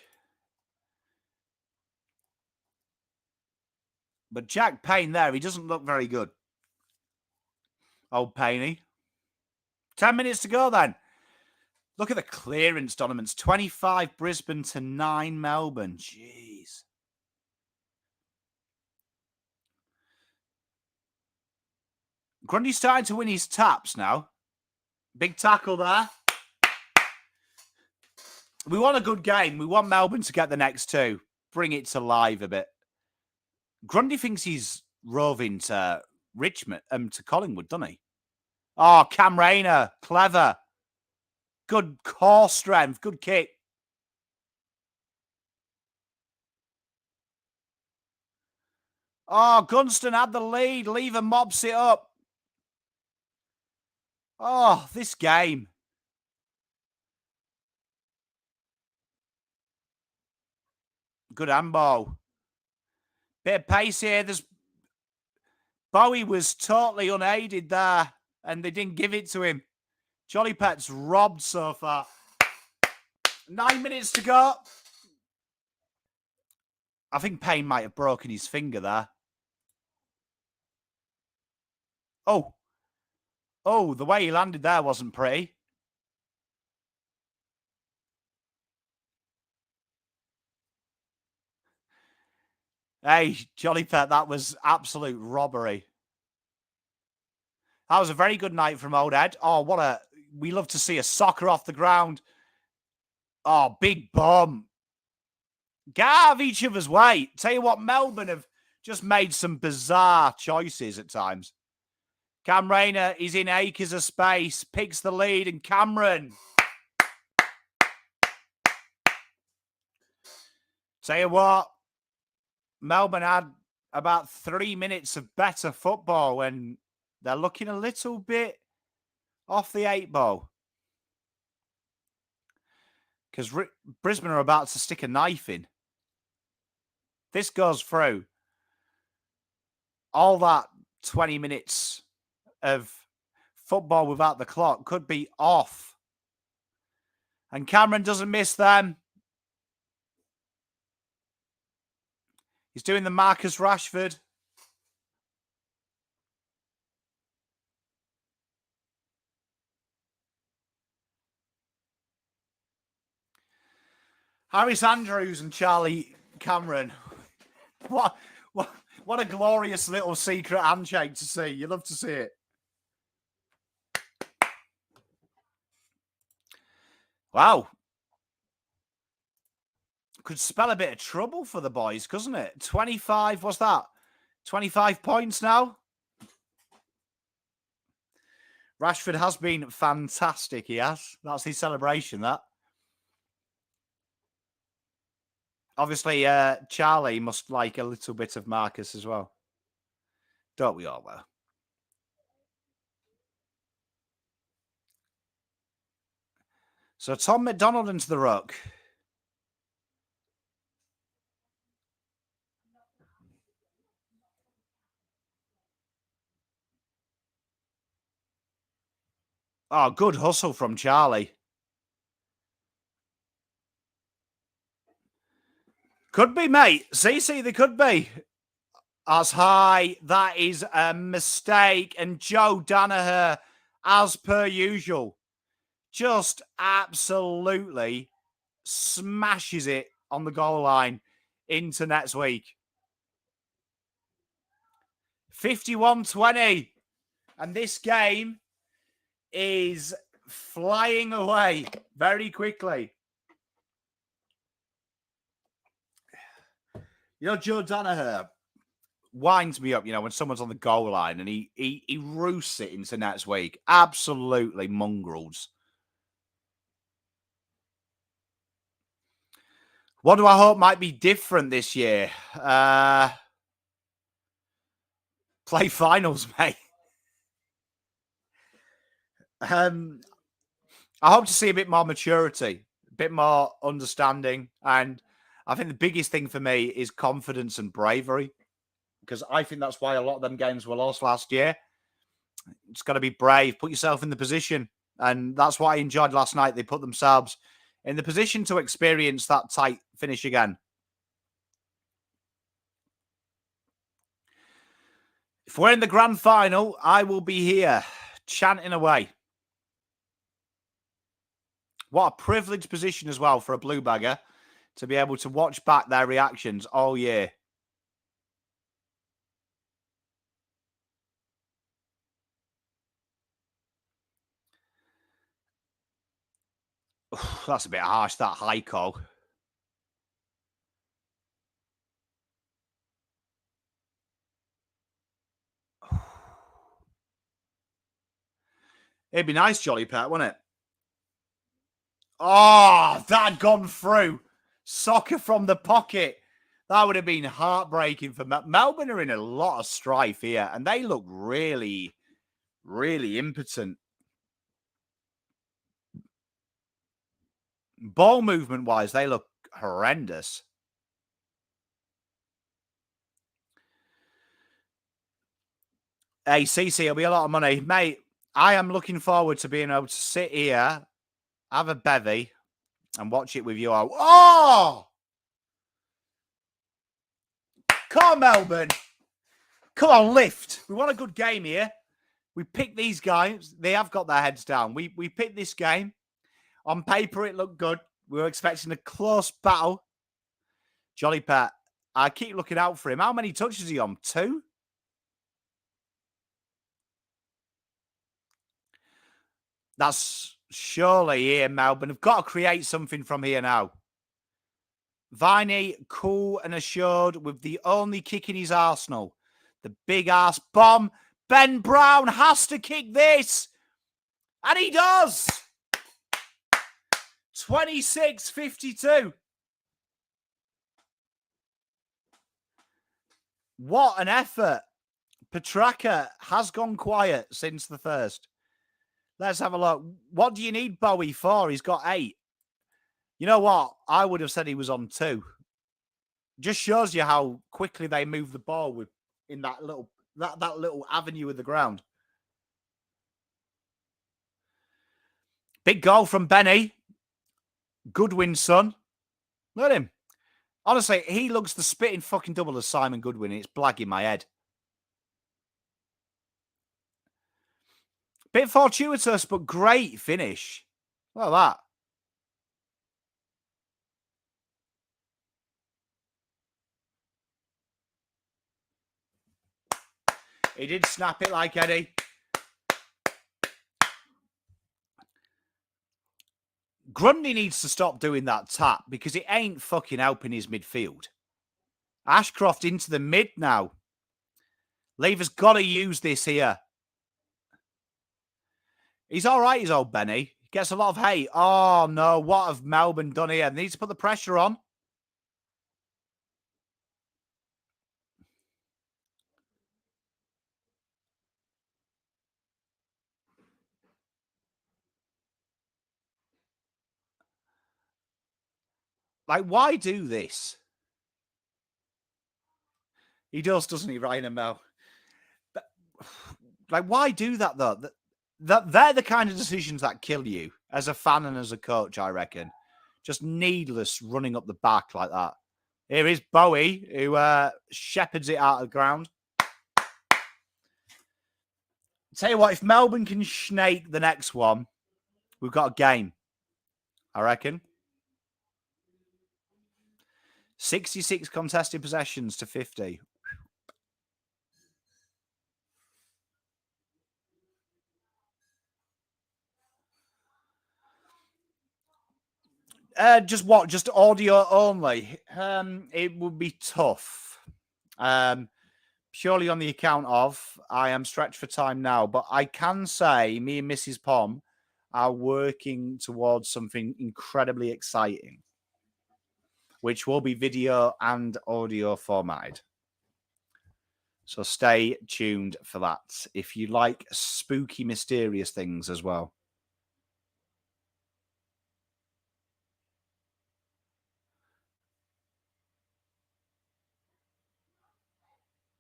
But Jack Payne there, he doesn't look very good. Old Payne. 10 minutes to go then. Look at the clearance, Donomans. 25 Brisbane to 9 Melbourne. Jeez. Grundy's starting to win his taps now. Big tackle there. We want a good game. We want Melbourne to get the next two. Bring it to live a bit. Grundy thinks he's roving to Richmond, to Collingwood, doesn't he? Oh, Cam Rayner, clever. Good core strength, good kick. Oh, Gunston had the lead. Lever mobs it up. Oh, this game. Good handball. Bit of pace here. Bowie was totally unaided there, and they didn't give it to him. Jolly Pet's robbed so far. 9 minutes to go. I think Payne might have broken his finger there. Oh. Oh, the way he landed there wasn't pretty. Hey, Jolly Pet, that was absolute robbery. That was a very good night from Old Ed. Oh, we love to see a soccer off the ground. Oh, big bomb. Get out of each other's way. Tell you what, Melbourne have just made some bizarre choices at times. Cam Rayner is in acres of space, picks the lead, and Cameron. Tell you what, Melbourne had about 3 minutes of better football when they're looking a little bit off the 8 ball. Because Brisbane are about to stick a knife in. This goes through. All that 20 minutes of football without the clock could be off. And Cameron doesn't miss them. He's doing the Marcus Rashford. Harris Andrews and Charlie Cameron. What a glorious little secret handshake to see. You love to see it. Wow. Could spell a bit of trouble for the boys, couldn't it? 25, what's that? 25 points now? Rashford has been fantastic, he has. That's his celebration, that. Obviously, Charlie must like a little bit of Marcus as well. Don't we all, though? So Tom McDonald into the ruck. Oh, good hustle from Charlie. Could be, mate. CC, they could be. As high. That is a mistake. And Joe Danaher, as per usual, just absolutely smashes it on the goal line into next week. 51-20. And this game is flying away very quickly. You know, Joe Danaher winds me up, you know, when someone's on the goal line and he roosts it into next week. Absolutely mongrels. What do I hope might be different this year? Play finals, mate. I hope to see a bit more maturity, a bit more understanding. And I think the biggest thing for me is confidence and bravery, because I think that's why a lot of them games were lost last year. It's got to be brave, put yourself in the position. And that's what I enjoyed last night. They put themselves in the position to experience that tight finish again. If we're in the grand final, I will be here chanting away. What a privileged position as well for a Bluebagger to be able to watch back their reactions all year. That's a bit harsh, that high call. It'd be nice, Jolly Pet, wouldn't it? Oh, that had gone through. Soccer from the pocket. That would have been heartbreaking for Melbourne. Are in a lot of strife here, and they look really, really impotent. Ball movement-wise, they look horrendous. Hey, CC, it'll be a lot of money. Mate, I am looking forward to being able to sit here, have a bevy, and watch it with you all. Oh! Come on, Melbourne. Come on, lift. We want a good game here. We picked these guys. They have got their heads down. We picked this game. On paper, it looked good. We were expecting a close battle. Jolly Pet, I keep looking out for him. How many touches is he on? 2? That's surely here, Melbourne. We've got to create something from here now. Viney, cool and assured with the only kick in his arsenal. The big ass bomb. Ben Brown has to kick this. And he does. 26-52. What an effort. Petrarca has gone quiet since the first. Let's have a look. What do you need Bowie for? He's got 8. You know what? I would have said he was on 2. Just shows you how quickly they move the ball with in that little avenue of the ground. Big goal from Benny. Goodwin's son. Look at him. Honestly, he looks the spitting fucking double of Simon Goodwin. And it's blagging my head. Bit fortuitous, but great finish. Look at that. He did snap it like Eddie. Grundy needs to stop doing that tap because it ain't fucking helping his midfield. Ashcroft into the mid now. Lever's got to use this here. He's all right, his old Benny. Gets a lot of hate. Oh, no. What have Melbourne done here? They need to put the pressure on. Like, why do this? He does, doesn't he, Ryan and Mel? But, like, why do that, though? They're the kind of decisions that kill you as a fan and as a coach, I reckon. Just needless running up the back like that. Here is Bowie, who shepherds it out of the ground. Tell you what, if Melbourne can snake the next one, we've got a game, I reckon. 66 contested possessions to 50. Just what? Just audio only? It would be tough. Purely on the account of I am stretched for time now. But I can say me and Mrs. Pom are working towards something incredibly exciting, which will be video and audio formatted. So stay tuned for that if you like spooky, mysterious things as well.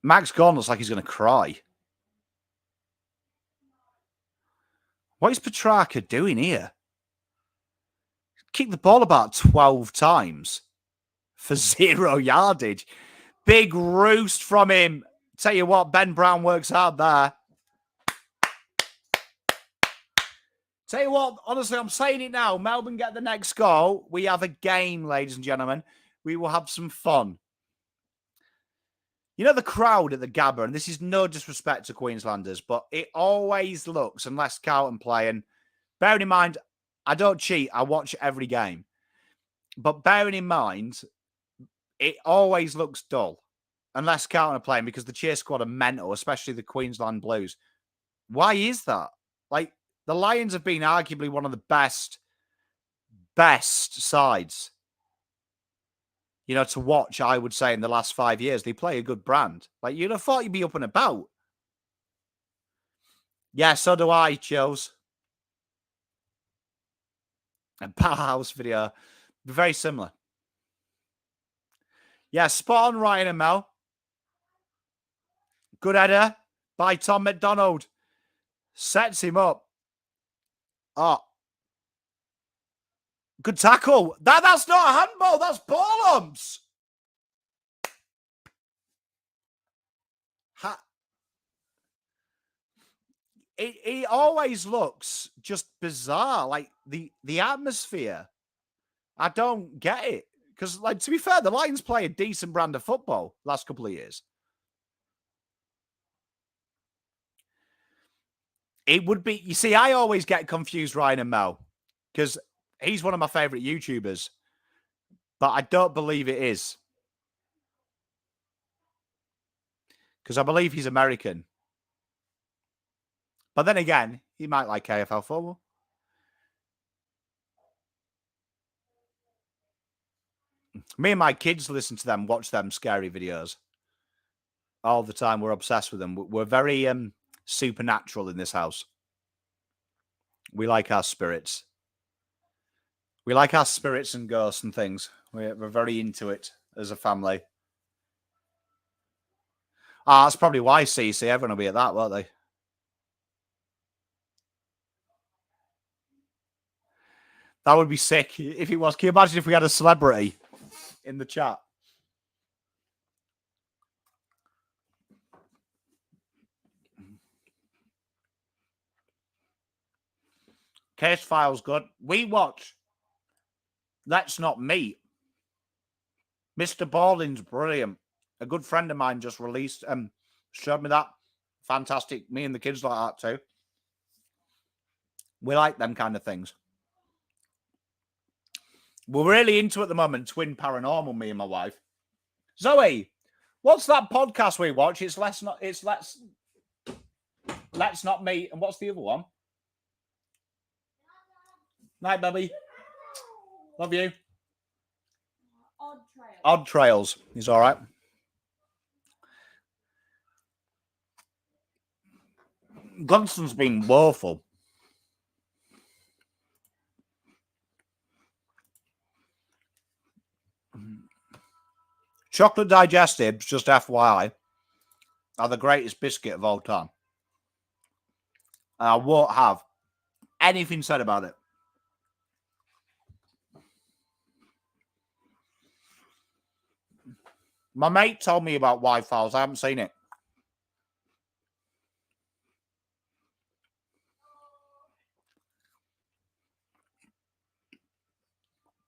Max Gorn looks like he's going to cry. What is Petrarca doing here? Kicked the ball about 12 times for 0 yardage. Big roost from him. Tell you what, Ben Brown works hard there. Tell you what, honestly, I'm saying it now. Melbourne get the next goal. We have a game, ladies and gentlemen. We will have some fun. You know the crowd at the Gabba, and this is no disrespect to Queenslanders, but it always looks, unless Carlton play, and bearing in mind, I don't cheat, I watch every game. But bearing in mind, it always looks dull, unless Carlton are playing, because the cheer squad are mental, especially the Queensland Blues. Why is that? Like, The Lions have been arguably one of the best sides, you know, to watch, I would say, in the last 5 years. They play a good brand. Like, you'd have thought you'd be up and about. Yeah, so do I, Chills. And Powerhouse video. Very similar. Yeah, spot on, Ryan and Mel. Good header by Tom McDonald. Sets him up. Oh. Good tackle. That's not a handball. That's ball umps. It always looks just bizarre. Like, the atmosphere. I don't get it. Because, like, to be fair, the Lions play a decent brand of football last couple of years. It would be... You see, I always get confused, Ryan and Mel, because he's one of my favourite YouTubers. But I don't believe it is. Because I believe he's American. But then again, he might like AFL football. Me and my kids listen to them, watch them scary videos all the time. We're obsessed with them. We're very supernatural in this house. We like our spirits. We like our spirits and ghosts and things. We're very into it as a family. Ah, that's probably why, CC. Everyone will be at that, won't they? That would be sick if it was. Can you imagine if we had a celebrity in the chat? Case File's good. We watch Let's Not Meet. Mr. Balding's brilliant. A good friend of mine just released, showed me that. Fantastic. Me and the kids like that too. We like them kind of things. We're really into at the moment Twin Paranormal, me and my wife. Zoe, what's that podcast we watch? It's Let's Not Meet. And what's the other one? Night, baby. Love you. Odd Trails. He's all right. Gunston's been woeful. Chocolate digestives, just FYI, are the greatest biscuit of all time. And I won't have anything said about it. My mate told me about Y-Files. I haven't seen it.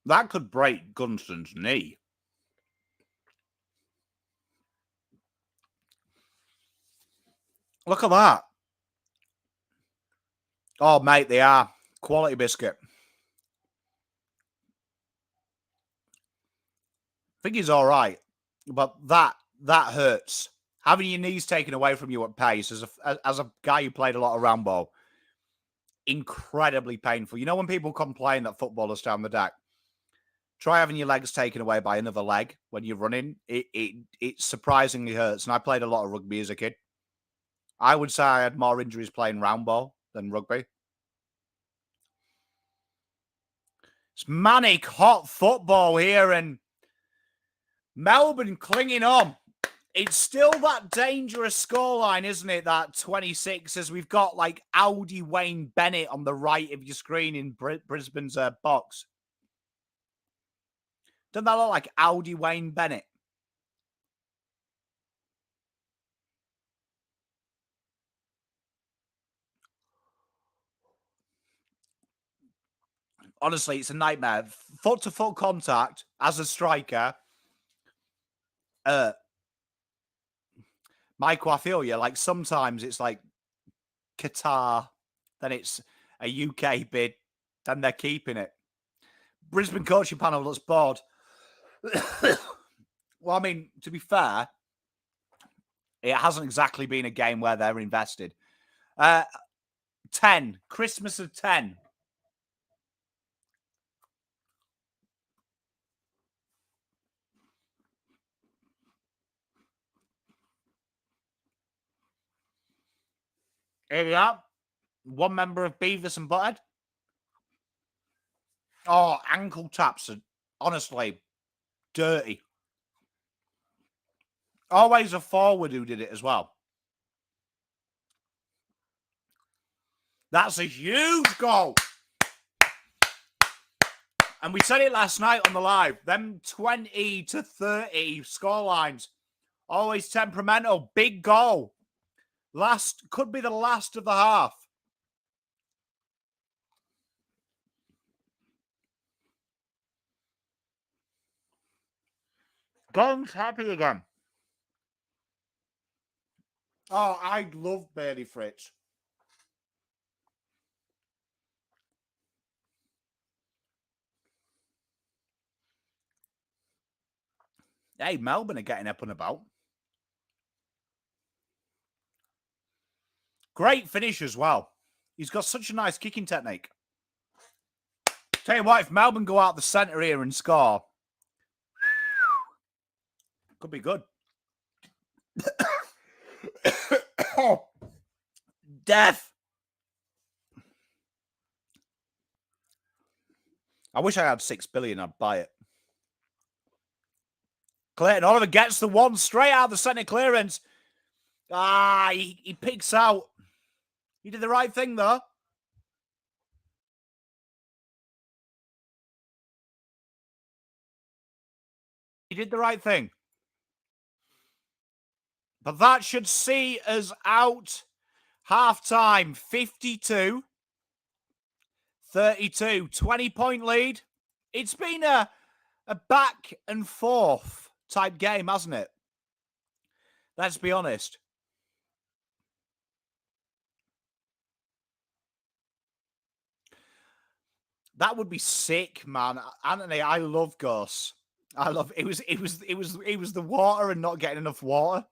That could break Gunston's knee. Look at that. Oh, mate, they are. Quality biscuit. I think he's all right. But that hurts. Having your knees taken away from you at pace as a guy who played a lot of Rambo, incredibly painful. You know when people complain that footballers stay on the deck? Try having your legs taken away by another leg when you're running. It surprisingly hurts. And I played a lot of rugby as a kid. I would say I had more injuries playing round ball than rugby. It's manic hot football here, and Melbourne clinging on. It's still that dangerous scoreline, isn't it? That 26, as we've got like Audi Wayne Bennett on the right of your screen in Brisbane's box. Doesn't that look like Audi Wayne Bennett? Honestly, it's a nightmare. Foot-to-foot contact as a striker. Michael, I feel you. Like, sometimes it's like Qatar, then it's a UK bid, then they're keeping it. Brisbane coaching panel looks bored. Well, I mean, to be fair, it hasn't exactly been a game where they're invested. 10. Christmas of 10. Here we are. One member of Beavis and Butthead. Oh, ankle taps are honestly dirty. Always a forward who did it as well. That's a huge goal. And we said it last night on the live. Them 20 to 30 scorelines. Always temperamental. Big goal. Could be the last of the half. Gong's happy again. Oh, I love Bailey Fritz. Hey, Melbourne are getting up and about. Great finish as well. He's got such a nice kicking technique. Tell you what, if Melbourne go out the centre here and score, could be good. Oh, death. I wish I had 6 billion. I'd buy it. Clayton Oliver gets the one straight out of the centre clearance. Ah, he picks out. He did the right thing, though. He did the right thing. But that should see us out. Half-time, 52. 32, 20-point lead. It's been a back and forth type game, hasn't it? Let's be honest. That would be sick, man. Anthony, I love Gus. I love it. Was the water and not getting enough water.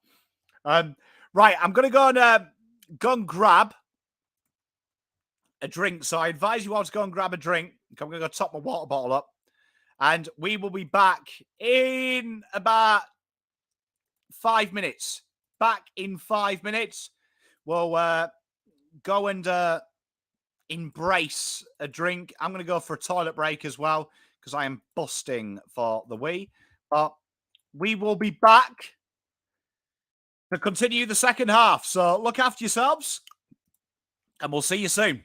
Right, I'm gonna go and grab a drink. So I advise you all to go and grab a drink. I'm gonna go top my water bottle up. And we will be back in about 5 minutes. Back in 5 minutes. We'll go and embrace a drink. I'm going to go for a toilet break as well because I am busting for the wee. But we will be back to continue the second half. So look after yourselves and we'll see you soon.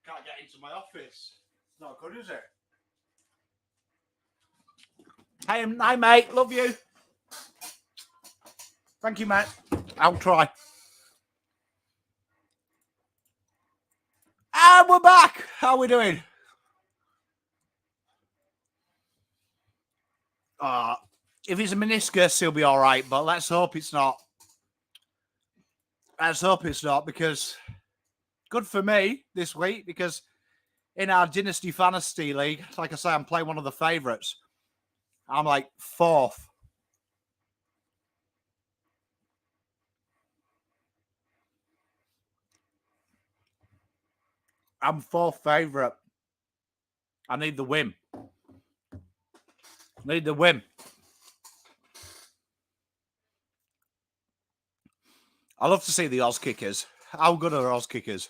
Can't get into my office. It's not good, is it? Hey, hi, mate. Love you. Thank you, mate. I'll try. And we're back. How are we doing? If it's a meniscus, he'll be all right, but let's hope it's not. Let's hope it's not, because good for me this week, because in our Dynasty Fantasy League, like I say, I'm playing one of the favourites. I'm like 4th. I'm 4th favourite. I need the win. Need the win. I love to see the Oz kickers. How good are Oz kickers?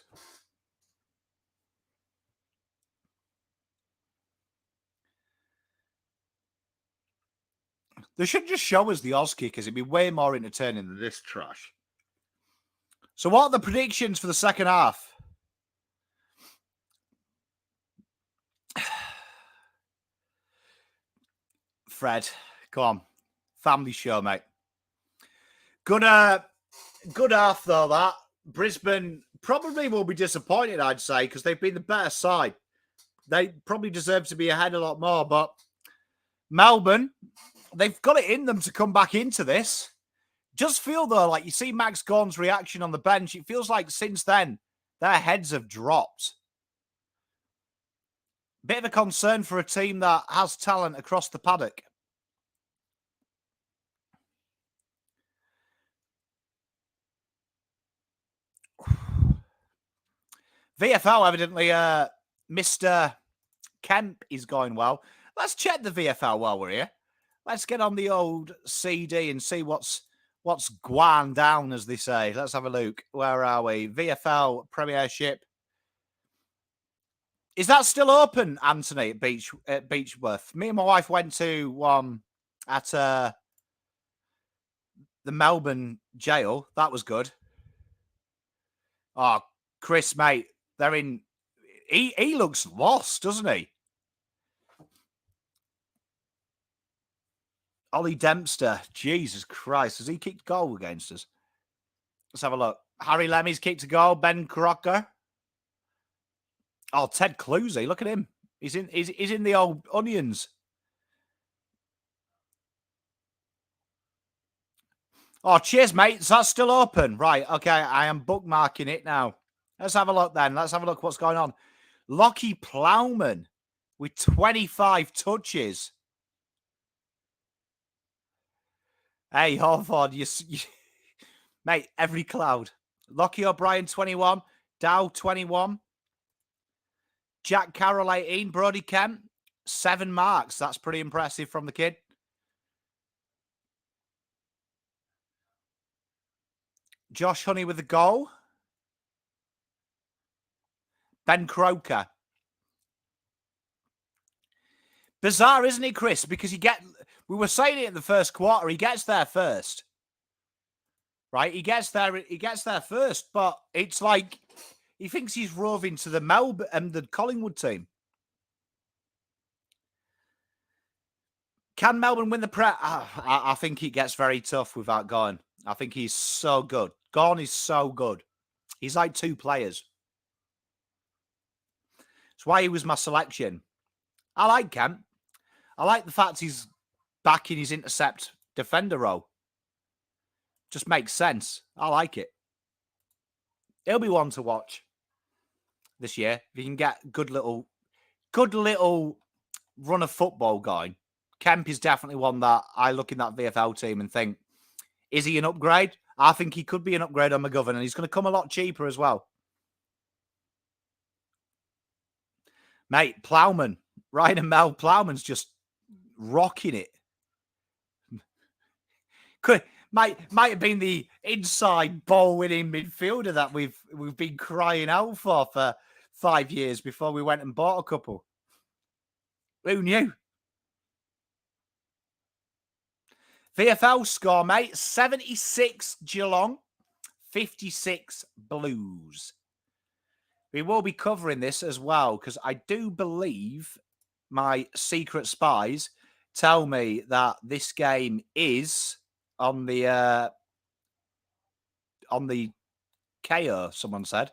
They should just show us the Oz kickers. It'd be way more entertaining than this trash. So what are the predictions for the second half? Fred, come on. Family show, mate. Good half, though, that. Brisbane probably will be disappointed, I'd say, because they've been the better side. They probably deserve to be ahead a lot more, but Melbourne, they've got it in them to come back into this. Just feel, though, like you see Max Gawn's reaction on the bench, it feels like since then, their heads have dropped. Bit of a concern for a team that has talent across the paddock. VFL, evidently, Mr. Kemp is going well. Let's check the VFL while we're here. Let's get on the old CD and see what's gone down, as they say. Let's have a look. Where are we? VFL Premiership. Is that still open, Anthony, at Beechworth? Me and my wife went to one at the Melbourne jail. That was good. Oh, Chris, mate, they're in. He looks lost, doesn't he? Ollie Dempster, Jesus Christ, has he kicked goal against us? Let's have a look. Harry Lemmy's kicked a goal. Ben Crocker. Oh, Ted Clusey, look at him. He's in the old onions. Oh, cheers, mate. Is that still open? Right, okay, I am bookmarking it now. Let's have a look then. Let's have a look what's going on. Lockie Plowman with 25 touches. Hey, Hawthorne, you mate, every cloud. Lockie O'Brien, 21. Dow, 21. Jack Carroll, 18. Brody Kemp, 7 marks. That's pretty impressive from the kid. Josh Honey with the goal. Ben Croker. Bizarre, isn't he, Chris? Because we were saying it in the first quarter, he gets there first. Right? He gets there first, but it's like he thinks he's roving to the Melbourne and the Collingwood team. Can Melbourne win the Prep? I think it gets very tough without Gawn. I think he's so good. Gawn is so good. He's like 2 players. That's why he was my selection. I like Kemp. I like the fact he's back in his intercept defender role. Just makes sense. I like it. He'll be one to watch this year. If you can get good little run of football going. Kemp is definitely one that I look in that VFL team and think, is he an upgrade? I think he could be an upgrade on McGovern, and he's going to come a lot cheaper as well. Mate, Plowman, Ryan and Mel Plowman's just rocking it. Might have been the inside ball-winning midfielder that we've been crying out for 5 years before we went and bought a couple. Who knew? VFL score, mate. 76 Geelong, 56 Blues. We will be covering this as well because I do believe my secret spies tell me that this game is on the KO, someone said.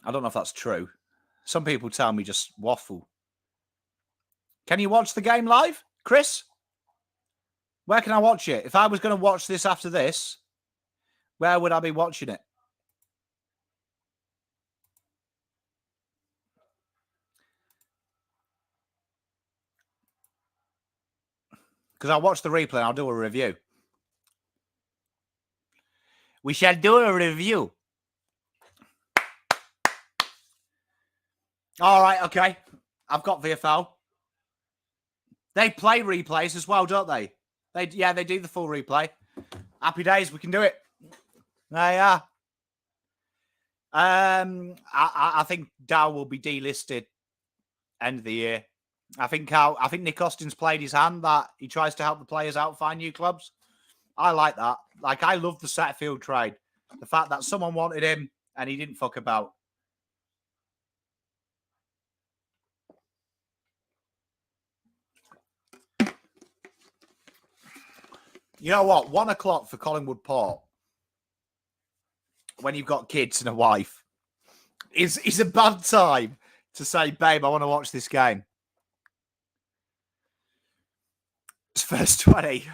I don't know if that's true. Some people tell me just waffle. Can you watch the game live, Chris? Where can I watch it? If I was going to watch this after this, where would I be watching it? Because I'll watch the replay and I'll do a review. We shall do a review. All right, okay. I've got VFL. They play replays as well, don't they? They do the full replay. Happy days, we can do it. There you are. I think Dow will be delisted end of the year. I think Nick Austin's played his hand that he tries to help the players out find new clubs. I like that. Like, I love the Setterfield trade. The fact that someone wanted him and he didn't fuck about. You know what? 1 o'clock for Collingwood Port, when you've got kids and a wife, is a bad time to say, babe, I want to watch this game. It's first 20.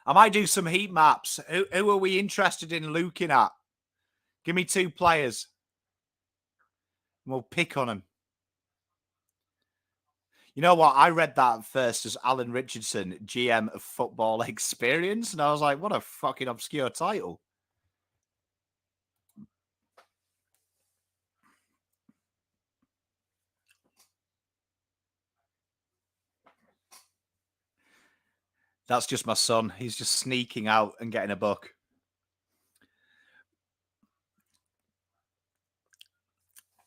I might do some heat maps. Who are we interested in looking at? Give me 2 players. And we'll pick on them. You know what? I read that first as Alan Richardson, GM of Football Experience. And I was like, what a fucking obscure title. That's just my son. He's just sneaking out and getting a book.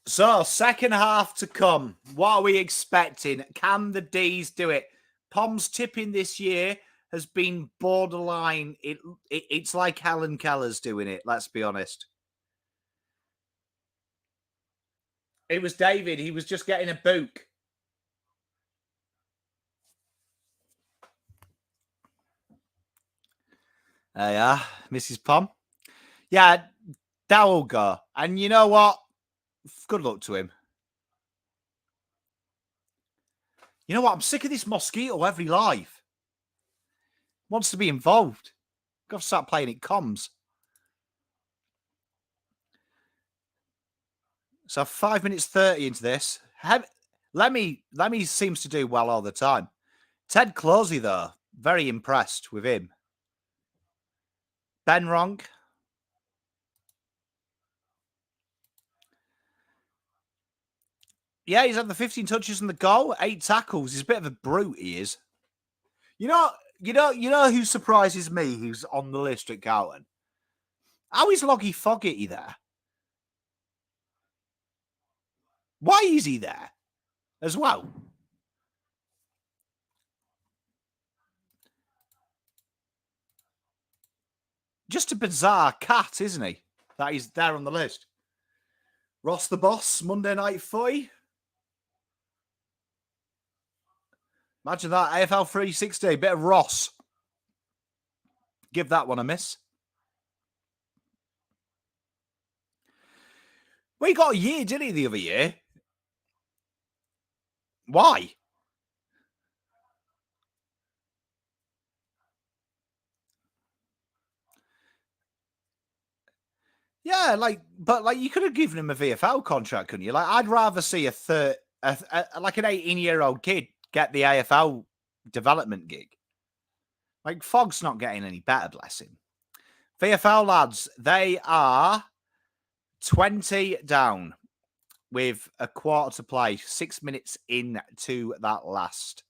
So, second half to come. What are we expecting? Can the D's do it? Pom's tipping this year has been borderline. It's like Helen Keller's doing it, let's be honest. It was David. He was just getting a book. There you are, Mrs. Pom. Yeah, that will go. And you know what? Good luck to him. You know what? I'm sick of this mosquito every live. Wants to be involved. Got to start playing it comms. So 5 minutes 30 into this. Lemmy seems to do well all the time. Ted Closey, though, very impressed with him. Ben Wrong. Yeah, he's had the 15 touches and the goal, 8 tackles. He's a bit of a brute, he is. You know who surprises me who's on the list at Carlton? How is Loggy Fogarty there? Why is he there as well? Just a bizarre cat, isn't he? That he's there on the list. Ross the Boss, Monday Night Footy. Imagine that, AFL 360, bit of Ross. Give that one a miss. Well, he got a year, didn't he, the other year? Why? Yeah, but you could have given him a VFL contract, couldn't you? Like, I'd rather see like an 18-year-old kid get the AFL development gig. Like, Fogg's not getting any better, bless him. VFL lads, they are 20 down with a quarter to play, 6 minutes into that last.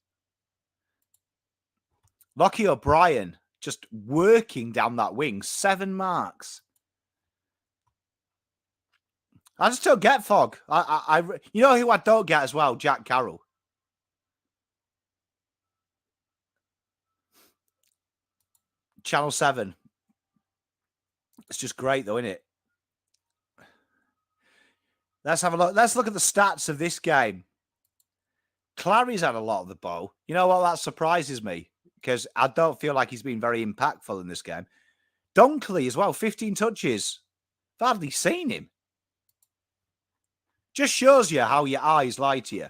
Lockie O'Brien just working down that wing, 7 marks. I just don't get Fogg. You know who I don't get as well? Jack Carroll. Channel 7. It's just great, though, isn't it? Let's have a look. Let's look at the stats of this game. Clary's had a lot of the ball. You know what? That surprises me because I don't feel like he's been very impactful in this game. Dunkley as well, 15 touches. I've hardly seen him. Just shows you how your eyes lie to you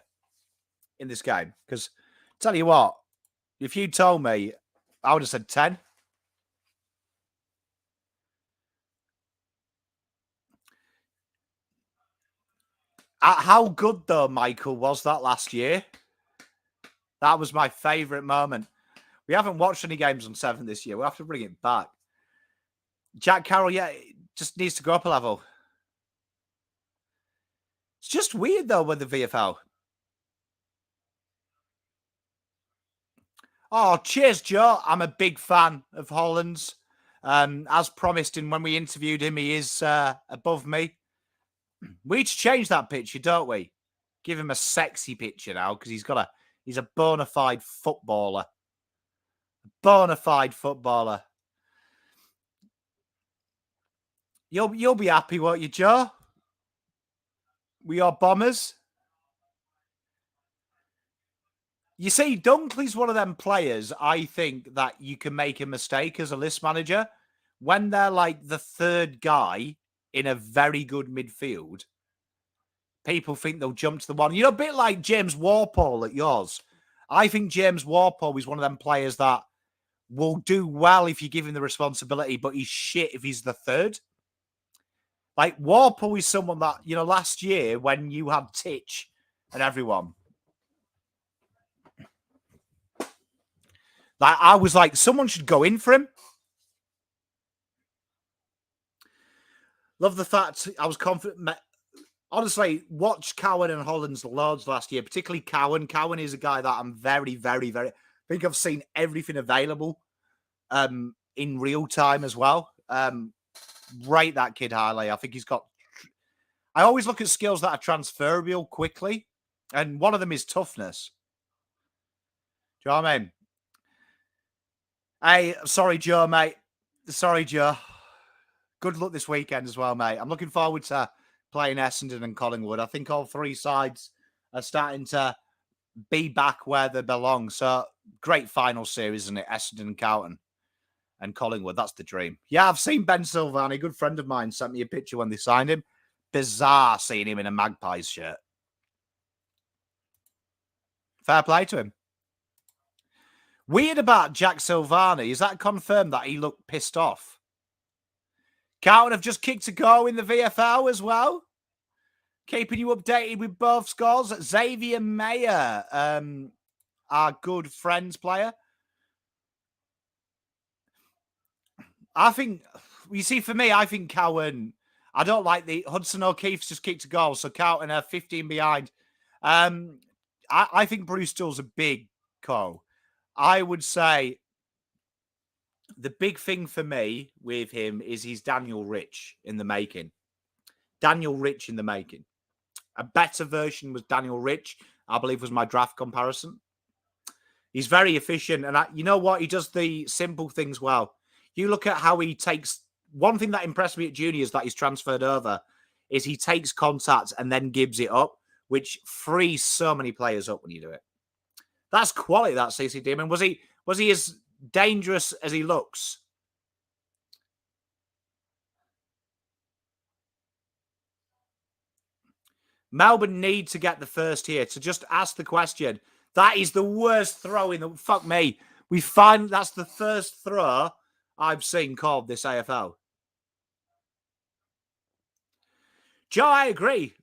in this game. Because, tell you what, if you told me, I would have said 10. How good, though, Michael, was that last year? That was my favourite moment. We haven't watched any games on 7 this year. We'll have to bring it back. Jack Carroll, yeah, just needs to go up a level. It's just weird, though, with the VFL. Oh, cheers, Joe. I'm a big fan of Holland's. As promised, and when we interviewed him, he is above me. We need to change that picture, don't we? Give him a sexy picture now because he's a bona fide footballer. Bona fide footballer. You'll be happy, won't you, Joe? We are Bombers. You see, Dunkley's one of them players, I think, that you can make a mistake as a list manager. When they're like the third guy in a very good midfield, people think they'll jump to the one. You know, a bit like James Warpole at yours. I think James Warpole is one of them players that will do well if you give him the responsibility, but he's shit if he's the third. Like, Warpole is someone that, you know, last year when you had Titch and everyone, like, I was like, someone should go in for him. Love the fact I was confident. Honestly, watch Cowan and Holland's loads last year, particularly Cowan. Cowan is a guy that I'm very, very, very... I think I've seen everything available in real time as well. Rate that kid highly. I think he's got... I always look at skills that are transferable quickly, and one of them is toughness. Do you know what I mean? Hey, sorry, Joe, mate. Sorry, Joe. Good luck this weekend as well, mate. I'm looking forward to playing Essendon and Collingwood. I think all three sides are starting to be back where they belong. So, great final series, isn't it? Essendon and Carlton and Collingwood. That's the dream. Yeah, I've seen Ben Silvani. A good friend of mine sent me a picture when they signed him. Bizarre seeing him in a Magpies shirt. Fair play to him. Weird about Jack Silvani. Is that confirmed that he looked pissed off? Carlton have just kicked a goal in the VFL as well. Keeping you updated with both scores. Xavier Mayer, our good friends player. I think, you see, for me, I think Cowan, I don't like the Hudson O'Keefe's just kicked a goal, so Carlton are 15 behind. I think Brewster's a big call. I would say the big thing for me with him is he's Daniell Rich in the making. Daniell Rich in the making. A better version was Daniell Rich, I believe was my draft comparison. He's very efficient. And you know what? He does the simple things well. You look at how he takes... One thing that impressed me at juniors that he's transferred over is he takes contact and then gives it up, which frees so many players up when you do it. That's quality, that CC Demon. Was he as dangerous as he looks? Melbourne need to get the first here to just ask the question. That is the worst throw in the... Fuck me. That's the first throw I've seen called this AFL. Joe, I agree.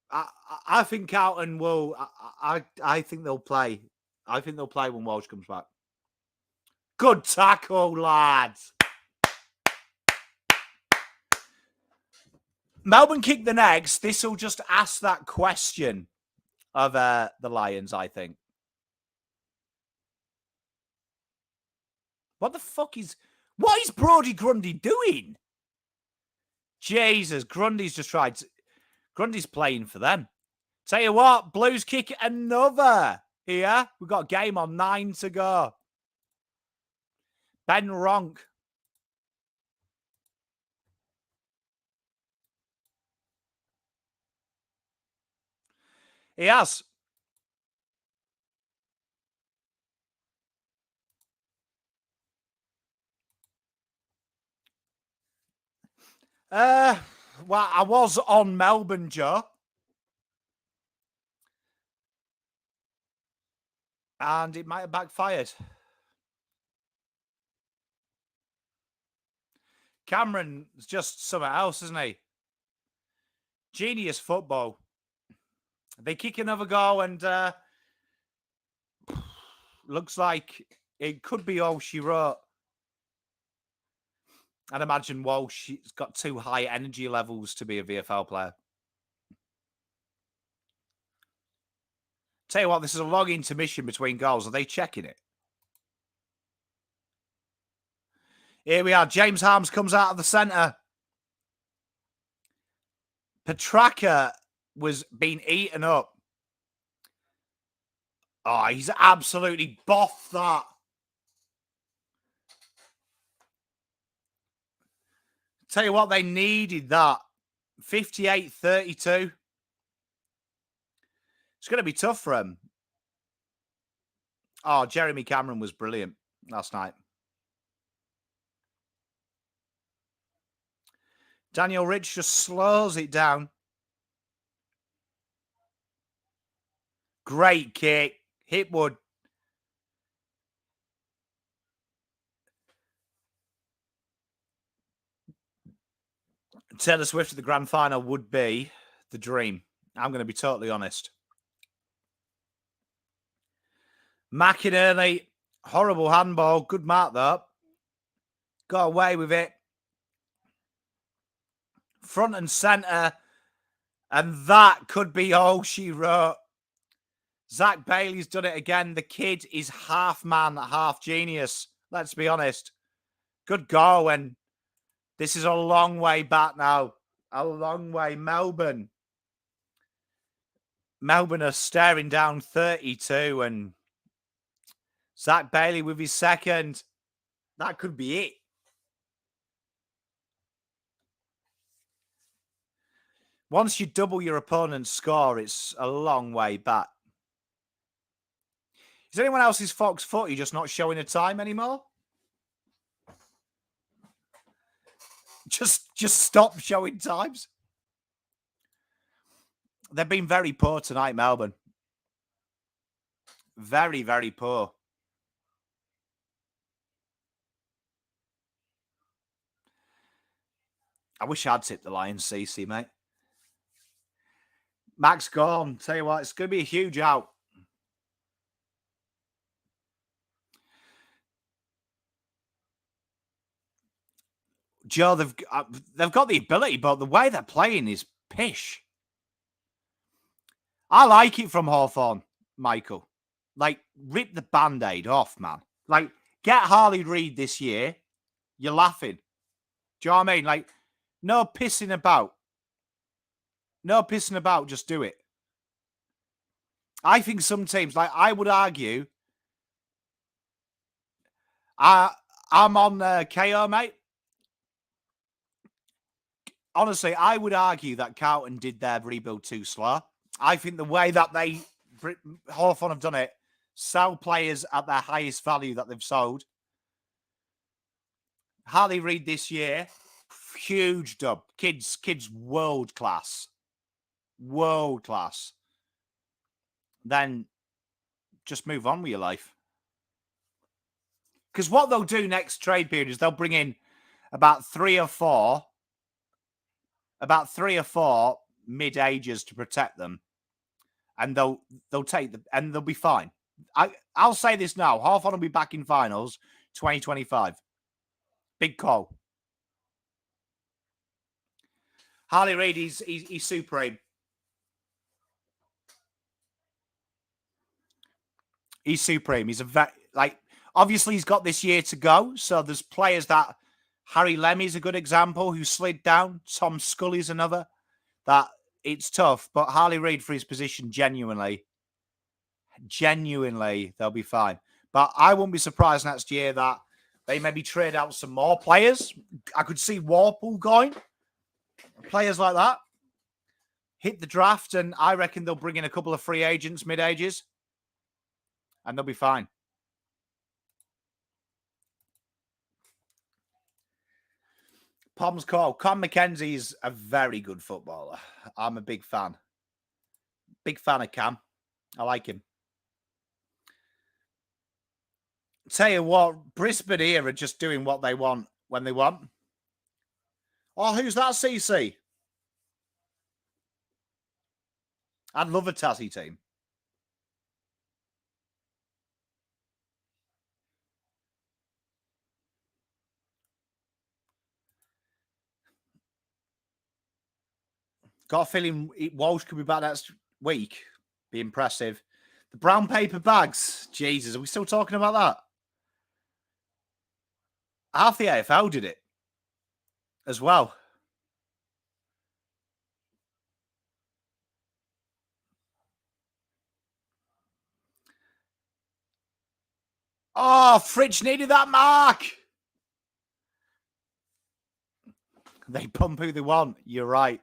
I think Carlton will... I think they'll play. I think they'll play when Walsh comes back. Good tackle, lads. Melbourne kick the next. This will just ask that question of the Lions, I think. What the fuck is... What is Brodie Grundy doing? Jesus, Grundy's just tried to... Grundy's playing for them. Tell you what, Blues kick another here. We've got a game on 9 to go. Ben Ronk. He has. Well, I was on Melbourne, Joe. And it might have backfired. Cameron's just something else, isn't he? Genius football. They kick another goal and looks like it could be all she wrote. I'd imagine Walsh's got too high energy levels to be a VFL player. Tell you what, this is a long intermission between goals. Are they checking it? Here we are. James Harms comes out of the centre. Petrarca was being eaten up. Oh, he's absolutely boffed that. Tell you what, they needed that. 58-32. It's going to be tough for him. Oh, Jeremy Cameron was brilliant last night. Daniel Rich just slows it down. Great kick. Hipwood. Taylor Swift at the grand final would be the dream. I'm going to be totally honest. McIntyre, horrible handball. Good mark, though. Got away with it. Front and centre. And that could be all she wrote. Zach Bailey's done it again. The kid is half man, half genius. Let's be honest. Good goal. And this is a long way back now. A long way. Melbourne are staring down 32 and Zach Bailey with his second. That could be it. Once you double your opponent's score, it's a long way back. Is anyone else's Fox footy just not showing a time anymore? Just stop showing times. They've been very poor tonight, Melbourne. Very, very poor. I wish I'd tipped the Lions, CC, mate. Max gone. Tell you what, it's going to be a huge out. Joe, they've got the ability, but the way they're playing is pish. I like it from Hawthorn, Michael. Like, rip the Band-Aid off, man. Like, get Harley Reid this year. You're laughing. Do you know what I mean? Like, no pissing about. No pissing about. Just do it. I think some teams, like, I would argue, I'm on KO, mate. Honestly, I would argue that Carlton did their rebuild too slow. I think the way that Hawthorn have done it, sell players at their highest value that they've sold. Harley Reid this year, huge dub. Kids world class. World class. Then just move on with your life. Because what they'll do next trade period is they'll bring in about three or four mid-agers to protect them. And they'll take them and they'll be fine. I'll say this now. Hawthorn will be back in finals 2025. Big call. Harley Reid, he's supreme. He's supreme. He's obviously he's got this year to go. So there's players that Harry Lemmy's a good example who slid down. Tom Scully's another. That it's tough, but Harley Reid for his position, genuinely, they'll be fine. But I won't be surprised next year that they maybe trade out some more players. I could see Warple going. Players like that. hit the draft, and I reckon they'll bring in a couple of free agents mid-ages, and they'll be fine. Pom's call. Con McKenzie's a very good footballer. I'm a big fan. Big fan of Cam. I like him. Tell you what, Brisbane here are just doing what they want when they want. Oh, who's that, CC? I'd love a Tassie team. Got a feeling Walsh could be back next week. Be impressive. The brown paper bags. Jesus, are we still talking about that? Half the AFL did it as well. Oh, Fridge needed that mark. They pump who they want. You're right.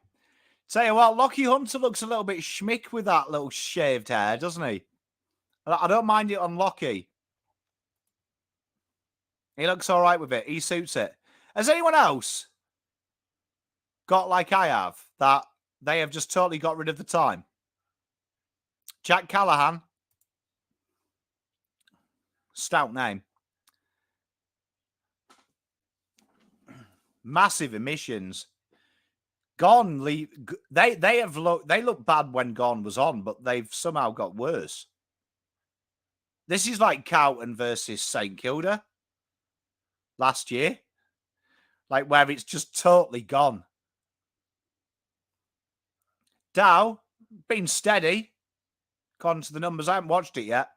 Tell you what, Lockie Hunter looks a little bit schmick with that little shaved hair, doesn't he? I don't mind it on Lockie. He looks all right with it. He suits it. Has anyone else got, like I have, that they have just totally got rid of the time? Jack Callahan. Stout name. Massive emissions. Gone. They look bad when Gone was on, but they've somehow got worse. This is like Carlton versus St Kilda last year, like where it's just totally gone. Dow been steady. According to the numbers, I haven't watched it yet.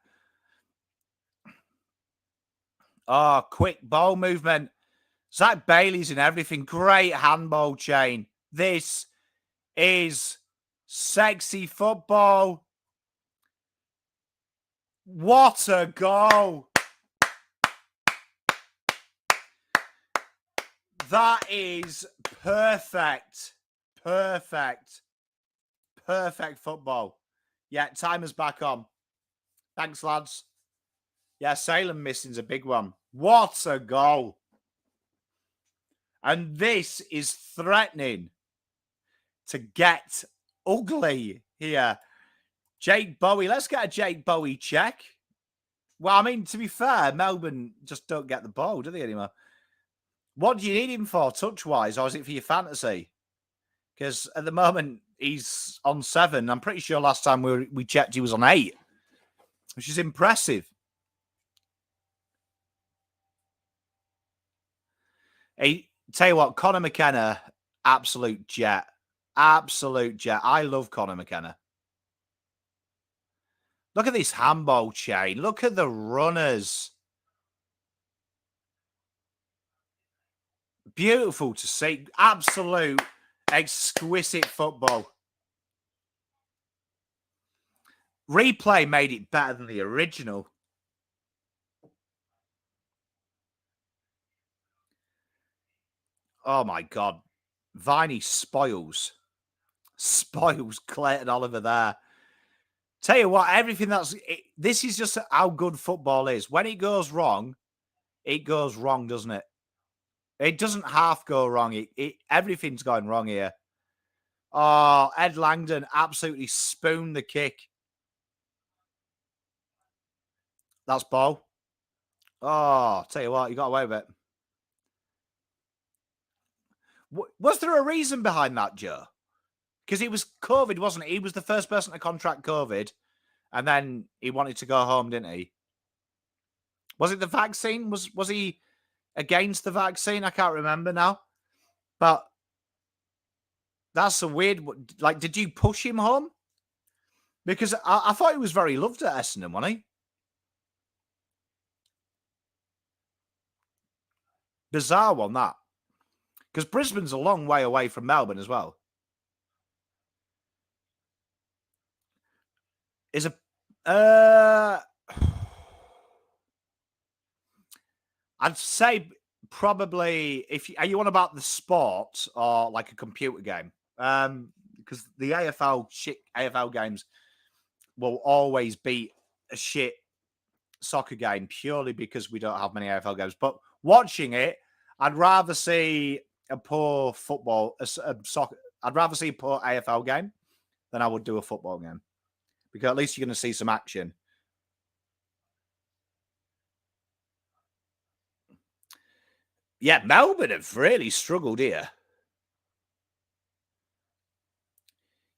Oh, quick ball movement. Zach Bailey's in everything. Great handball chain. This is sexy football. What a goal. That is perfect. Perfect. Perfect football. Yeah, timer's back on. Thanks, lads. Yeah, Salem missing's a big one. What a goal. And this is threatening to get ugly here. Jake Bowie. Let's get a Jake Bowie check. Well, I mean, to be fair, Melbourne just don't get the ball, do they, anymore? What do you need him for, touch-wise, or is it for your fantasy? Because at the moment, he's on 7. I'm pretty sure last time we checked, he was on 8, which is impressive. Hey, tell you what, Conor McKenna, absolute jet. Absolute jet. I love Conor McKenna. Look at this handball chain. Look at the runners. Beautiful to see. Absolute exquisite football. Replay made it better than the original. Oh, my God. Viney spoils Clayton Oliver there. Tell you what, everything this is just how good football is. When it goes wrong, doesn't it? It doesn't half go wrong. Everything's going wrong here. Oh, Ed Langdon absolutely spooned the kick. That's ball. Oh, tell you what, you got away with it. Was there a reason behind that, Joe? Because it was COVID, wasn't it? He was the first person to contract COVID, and then he wanted to go home, didn't he? Was it the vaccine? Was he against the vaccine? I can't remember now. But that's a weird... Like, did you push him home? Because I thought he was very loved at Essendon, wasn't he? Bizarre one, that. Because Brisbane's a long way away from Melbourne as well. Is I'd say probably, are you on about the sport or like a computer game? because the AFL games will always beat a shit soccer game purely because we don't have many AFL games. But watching it, I'd rather see a poor soccer. I'd rather see a poor AFL game than I would do a football game, because at least you're going to see some action. Yeah, Melbourne have really struggled here.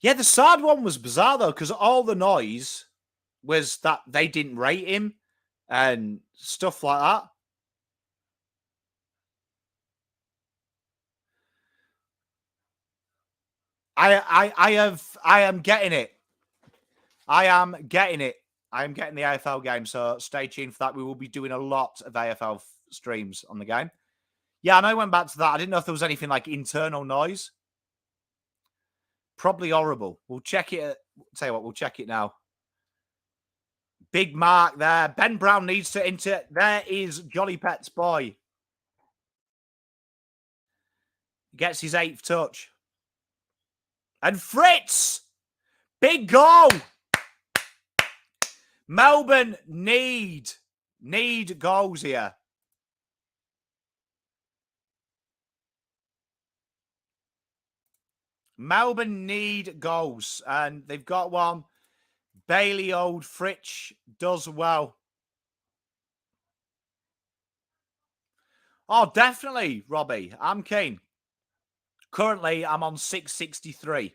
Yeah, the sad one was bizarre, though, because all the noise was that they didn't rate him and stuff like that. I am getting it. I am getting it. I am getting the AFL game, so stay tuned for that. We will be doing a lot of AFL streams on the game. Yeah, I know I went back to that. I didn't know if there was anything like internal noise. Probably horrible. We'll check it. Tell you what, we'll check it now. Big mark there. Ben Brown needs to enter. There is Jolly Pet's boy. Gets his 8th touch. And Fritz! Big goal! Melbourne need goals here. Melbourne need goals, and they've got one. Bailey Old Fritsch does well. Oh, definitely, Robbie. I'm keen. Currently, I'm on 663.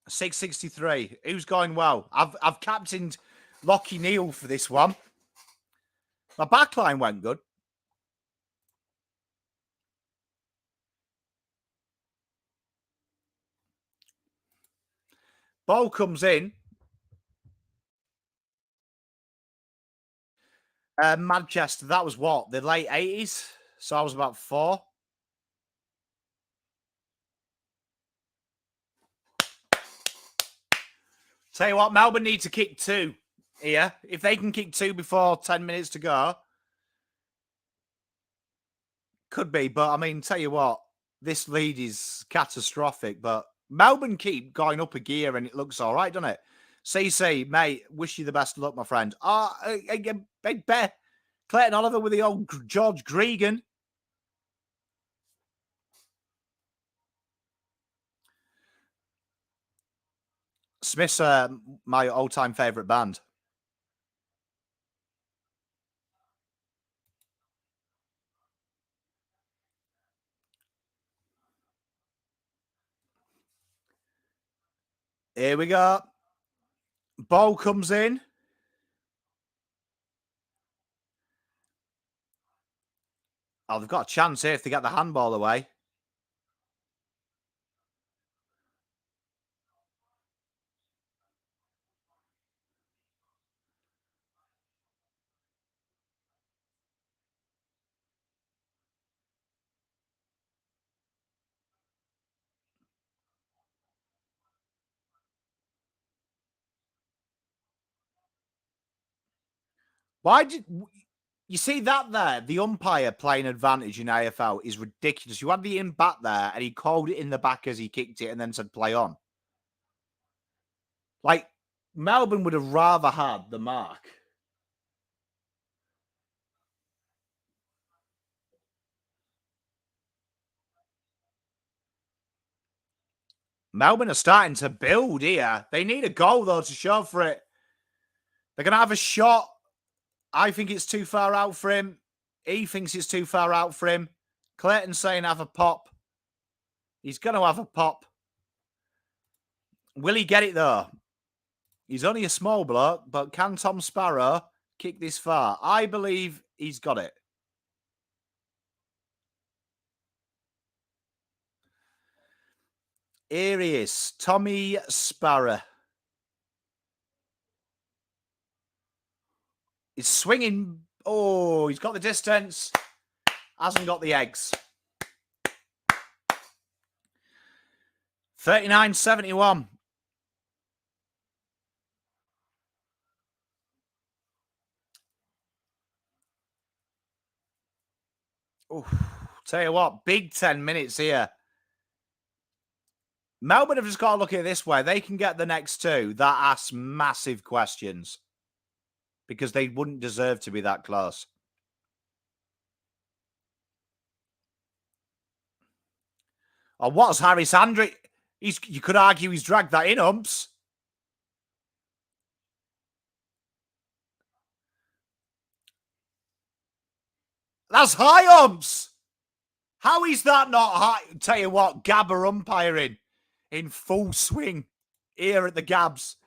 $663. Who's going well? I've captained Lockie Neal for this one. My backline went good. Ball comes in. Manchester, that was what? The late 80s? So I was about 4. Tell you what, Melbourne need to kick 2 here. If they can kick 2 before 10 minutes to go, could be. But, I mean, tell you what, this lead is catastrophic. But Melbourne keep going up a gear and it looks all right, doesn't it? CC, mate, wish you the best of luck, my friend. Big bet. Clayton Oliver with the old George Gregan. Smith's my all-time favourite band. Here we go. Ball comes in. Oh, they've got a chance here if they get the handball away. Why did you see that there? The umpire playing advantage in AFL is ridiculous. You had the in back there and he called it in the back as he kicked it and then said play on. Like, Melbourne would have rather had the mark. Melbourne are starting to build here. They need a goal, though, to show for it. They're going to have a shot. I think it's too far out for him. He thinks it's too far out for him. Clayton's saying have a pop. He's going to have a pop. Will he get it, though? He's only a small bloke, but can Tom Sparrow kick this far? I believe he's got it. Here he is, Tommy Sparrow. He's swinging. Oh, he's got the distance. Hasn't got the eggs. 39-71. Oof. Tell you what, big 10 minutes here. Melbourne have just got to look at it this way. They can get the next two that ask massive questions because they wouldn't deserve to be that close. Oh, what's Harris Andrew? You could argue he's dragged that in, umps. That's high, umps. How is that not high? Tell you what, Gabba umpiring in full swing here at the Gabs.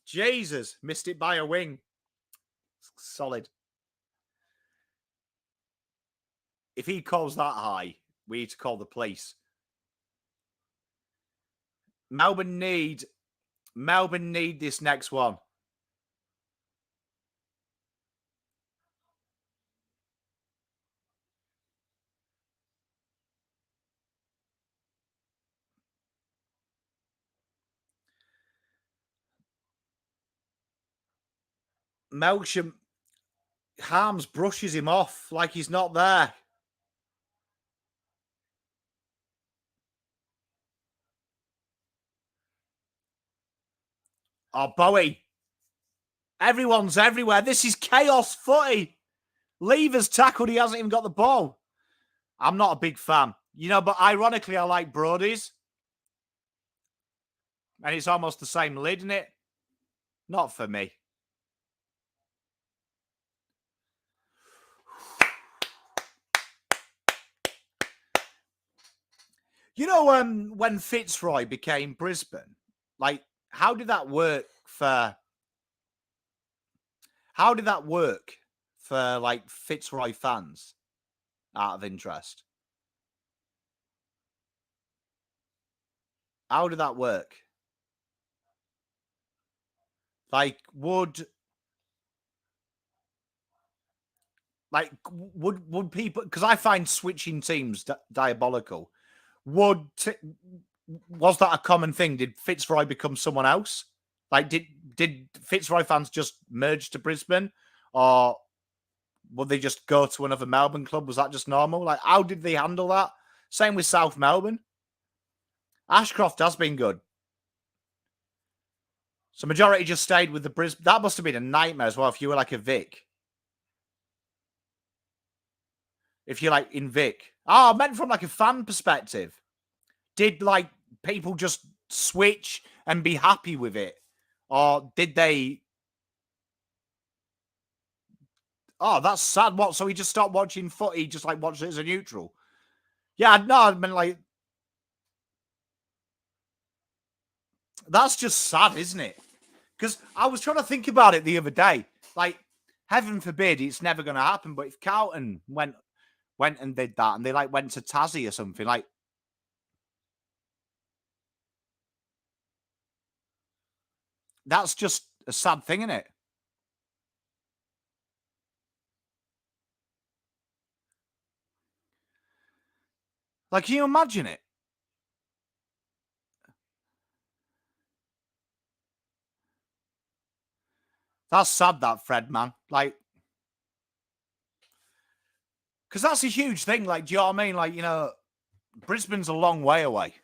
Jesus, missed it by a wing. Solid. If he calls that high, we need to call the police. Melbourne need this next one. Melksham Harms brushes him off like he's not there. Oh, Bowie. Everyone's everywhere. This is chaos footy. Lever's tackled. He hasn't even got the ball. I'm not a big fan. You know, but ironically, I like Brody's. And it's almost the same lid, isn't it? Not for me. You know, when Fitzroy became Brisbane, like, how did that work for like Fitzroy fans out of interest? How did that work? Like, would people, because I find switching teams diabolical. Was that a common thing? Did Fitzroy become someone else? Like, did Fitzroy fans just merge to Brisbane, or would they just go to another Melbourne club? Was that just normal? Like, how did they handle that? Same with South Melbourne. Ashcroft has been good. So majority just stayed with the Brisbane. That must have been a nightmare as well if you were like a Vic. If you're like in Vic. Oh, I meant from like a fan perspective. Did like people just switch and be happy with it? Or did they... Oh, that's sad. What? So he just stopped watching footy, just like watched it as a neutral? Yeah, no, I mean, like... That's just sad, isn't it? Because I was trying to think about it the other day. Like, heaven forbid it's never going to happen, but if Carlton went and did that and they like went to Tassie or something, like, that's just a sad thing, isn't it? Like, can you imagine it? That's sad, that, Fred, man. Like, because that's a huge thing. Like, do you know what I mean? Like, you know, Brisbane's a long way away.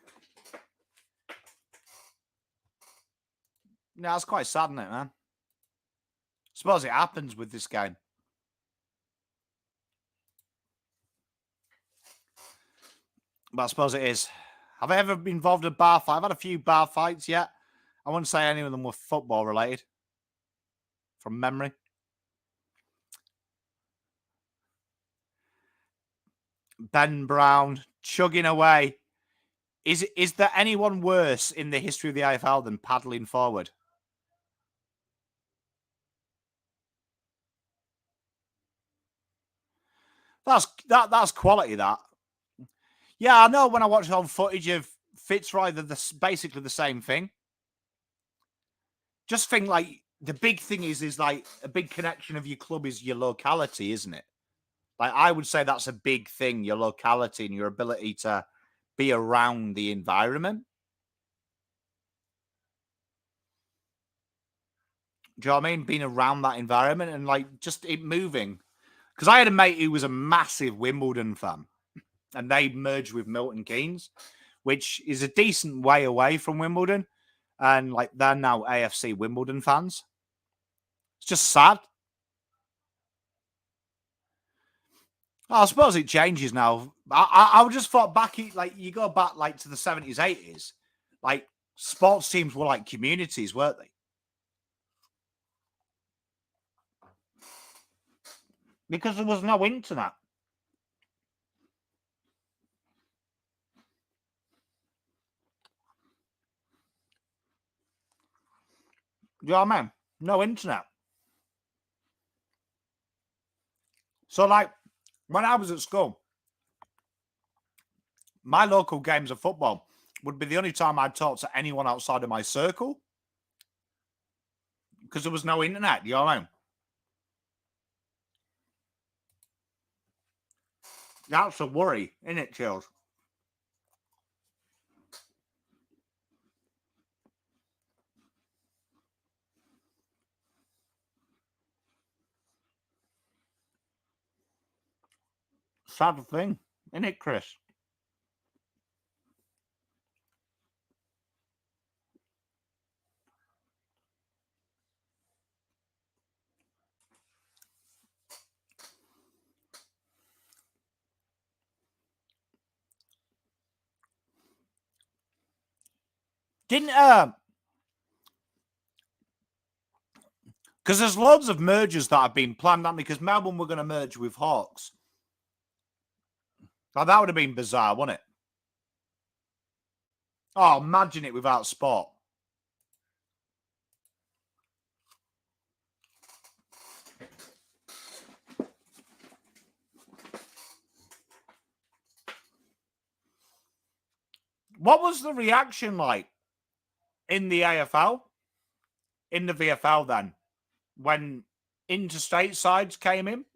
No, it's quite sad, isn't it, man? I suppose it happens with this game. But I suppose it is. Have I ever been involved in a bar fight? I've had a few bar fights yet. I wouldn't say any of them were football related. From memory. Ben Brown chugging away. Is there anyone worse in the history of the AFL than paddling forward? That's quality, that. Yeah, I know when I watch old footage of Fitzroy, they're basically the same thing. Just think, like, the big thing is like a big connection of your club is your locality, isn't it? Like, I would say that's a big thing, your locality and your ability to be around the environment. Do you know what I mean? Being around that environment and, like, just it moving. Because I had a mate who was a massive Wimbledon fan, and they merged with Milton Keynes, which is a decent way away from Wimbledon. And like they're now AFC Wimbledon fans. It's just sad. I suppose it changes now. I just thought back, like you go back like to the 70s, 80s, like sports teams were like communities, weren't they? Because there was no internet. Do you know what I mean? No internet. So like when I was at school, my local games of football would be the only time I'd talk to anyone outside of my circle because there was no internet. You know what I mean? That's a worry, isn't it, Chills? Sad thing, isn't it, Chris? Didn't because there's loads of mergers that have been planned, because Melbourne were going to merge with Hawks. Now, that would have been bizarre, wouldn't it? Oh, imagine it without sport. What was the reaction like in the AFL, in the VFL then, when interstate sides came in?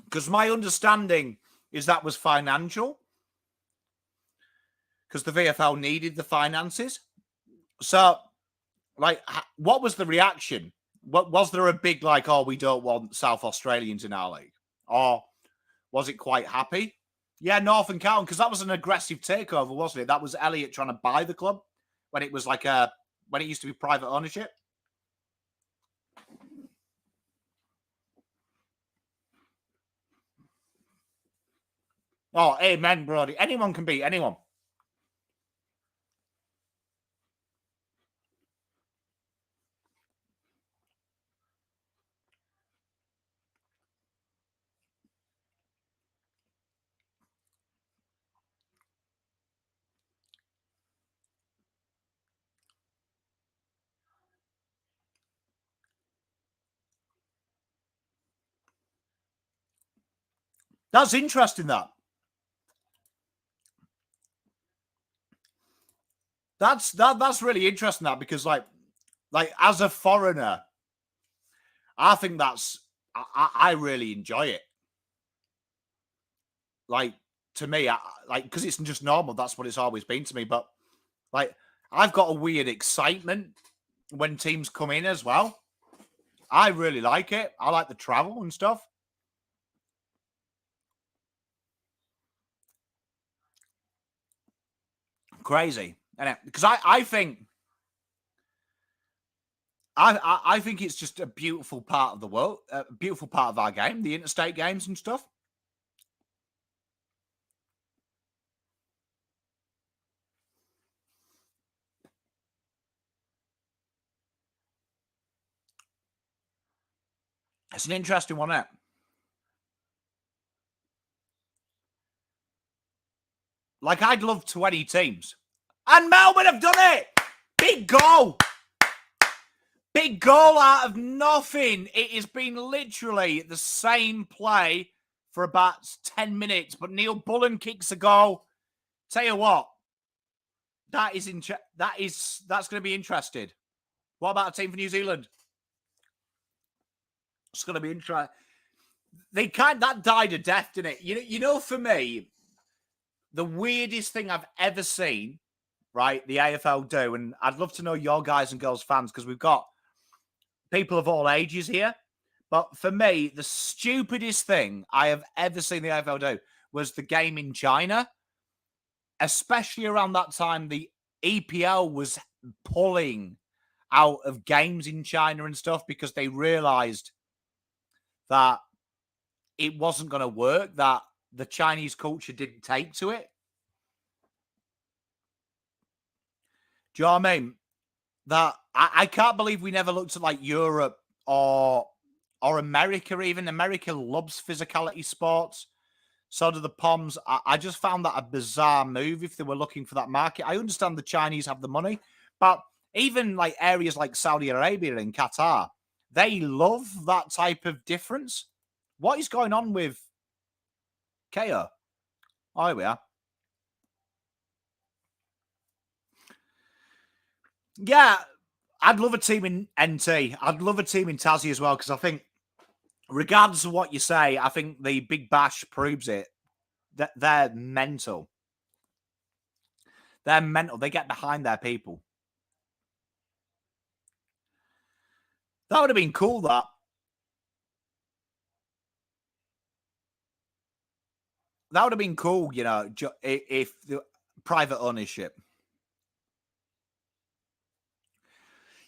Because my understanding is that was financial, because the VFL needed the finances. So, like, what was the reaction? What was there a big like, oh, we don't want South Australians in our league, or was it quite happy? Yeah, Northern Carlton, because that was an aggressive takeover, wasn't it? That was Elliott trying to buy the club when it was like when it used to be private ownership. Oh, amen, Brody. Anyone can beat anyone. That's interesting, that. That's really interesting, that, because like as a foreigner, I think I really enjoy it. Like, to me, because it's just normal. That's what it's always been to me. But like, I've got a weird excitement when teams come in as well. I really like it. I like the travel and stuff. Crazy, because I think I think it's just a beautiful part of the world, a beautiful part of our game, the interstate games and stuff. It's an interesting one, isn't it? Like, I'd love 20 teams. And Melbourne have done it! Big goal! Big goal out of nothing. It has been literally the same play for about 10 minutes. But Neil Bullen kicks a goal. Tell you what, that's going to be interesting. What about a team for New Zealand? It's going to be interesting. That died a death, didn't it? You know, for me, the weirdest thing I've ever seen, right, the AFL do, and I'd love to know your guys and girls fans, because we've got people of all ages here. But for me, the stupidest thing I have ever seen the AFL do was the game in China. Especially around that time, the EPL was pulling out of games in China and stuff because they realized that it wasn't going to work, that the Chinese culture didn't take to it. Do you know what I mean? That I can't believe we never looked at like Europe or America even. America loves physicality sports. So do the Poms. I just found that a bizarre move if they were looking for that market. I understand the Chinese have the money, but even like areas like Saudi Arabia and Qatar, they love that type of difference. What is going on with KO? Oh, here we are. Yeah, I'd love a team in NT. I'd love a team in Tassie as well, because I think, regardless of what you say, I think the Big Bash proves it. That they're mental. They're mental. They get behind their people. That would have been cool, that. That would have been cool, you know, if the private ownership.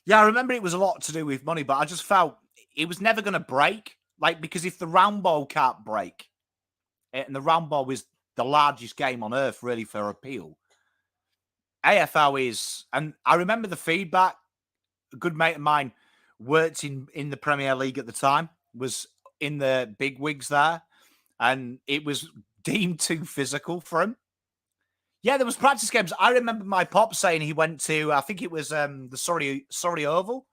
Yeah, I remember it was a lot to do with money, but I just felt it was never going to break. Like, because if the round ball can't break, and the round ball was the largest game on earth, really, for appeal, AFL is, and I remember the feedback. A good mate of mine worked in the Premier League at the time, was in the big wigs there, and it was deemed too physical for him. Yeah, there was practice games. I remember my pop saying he went to, I think it was the Surrey Oval,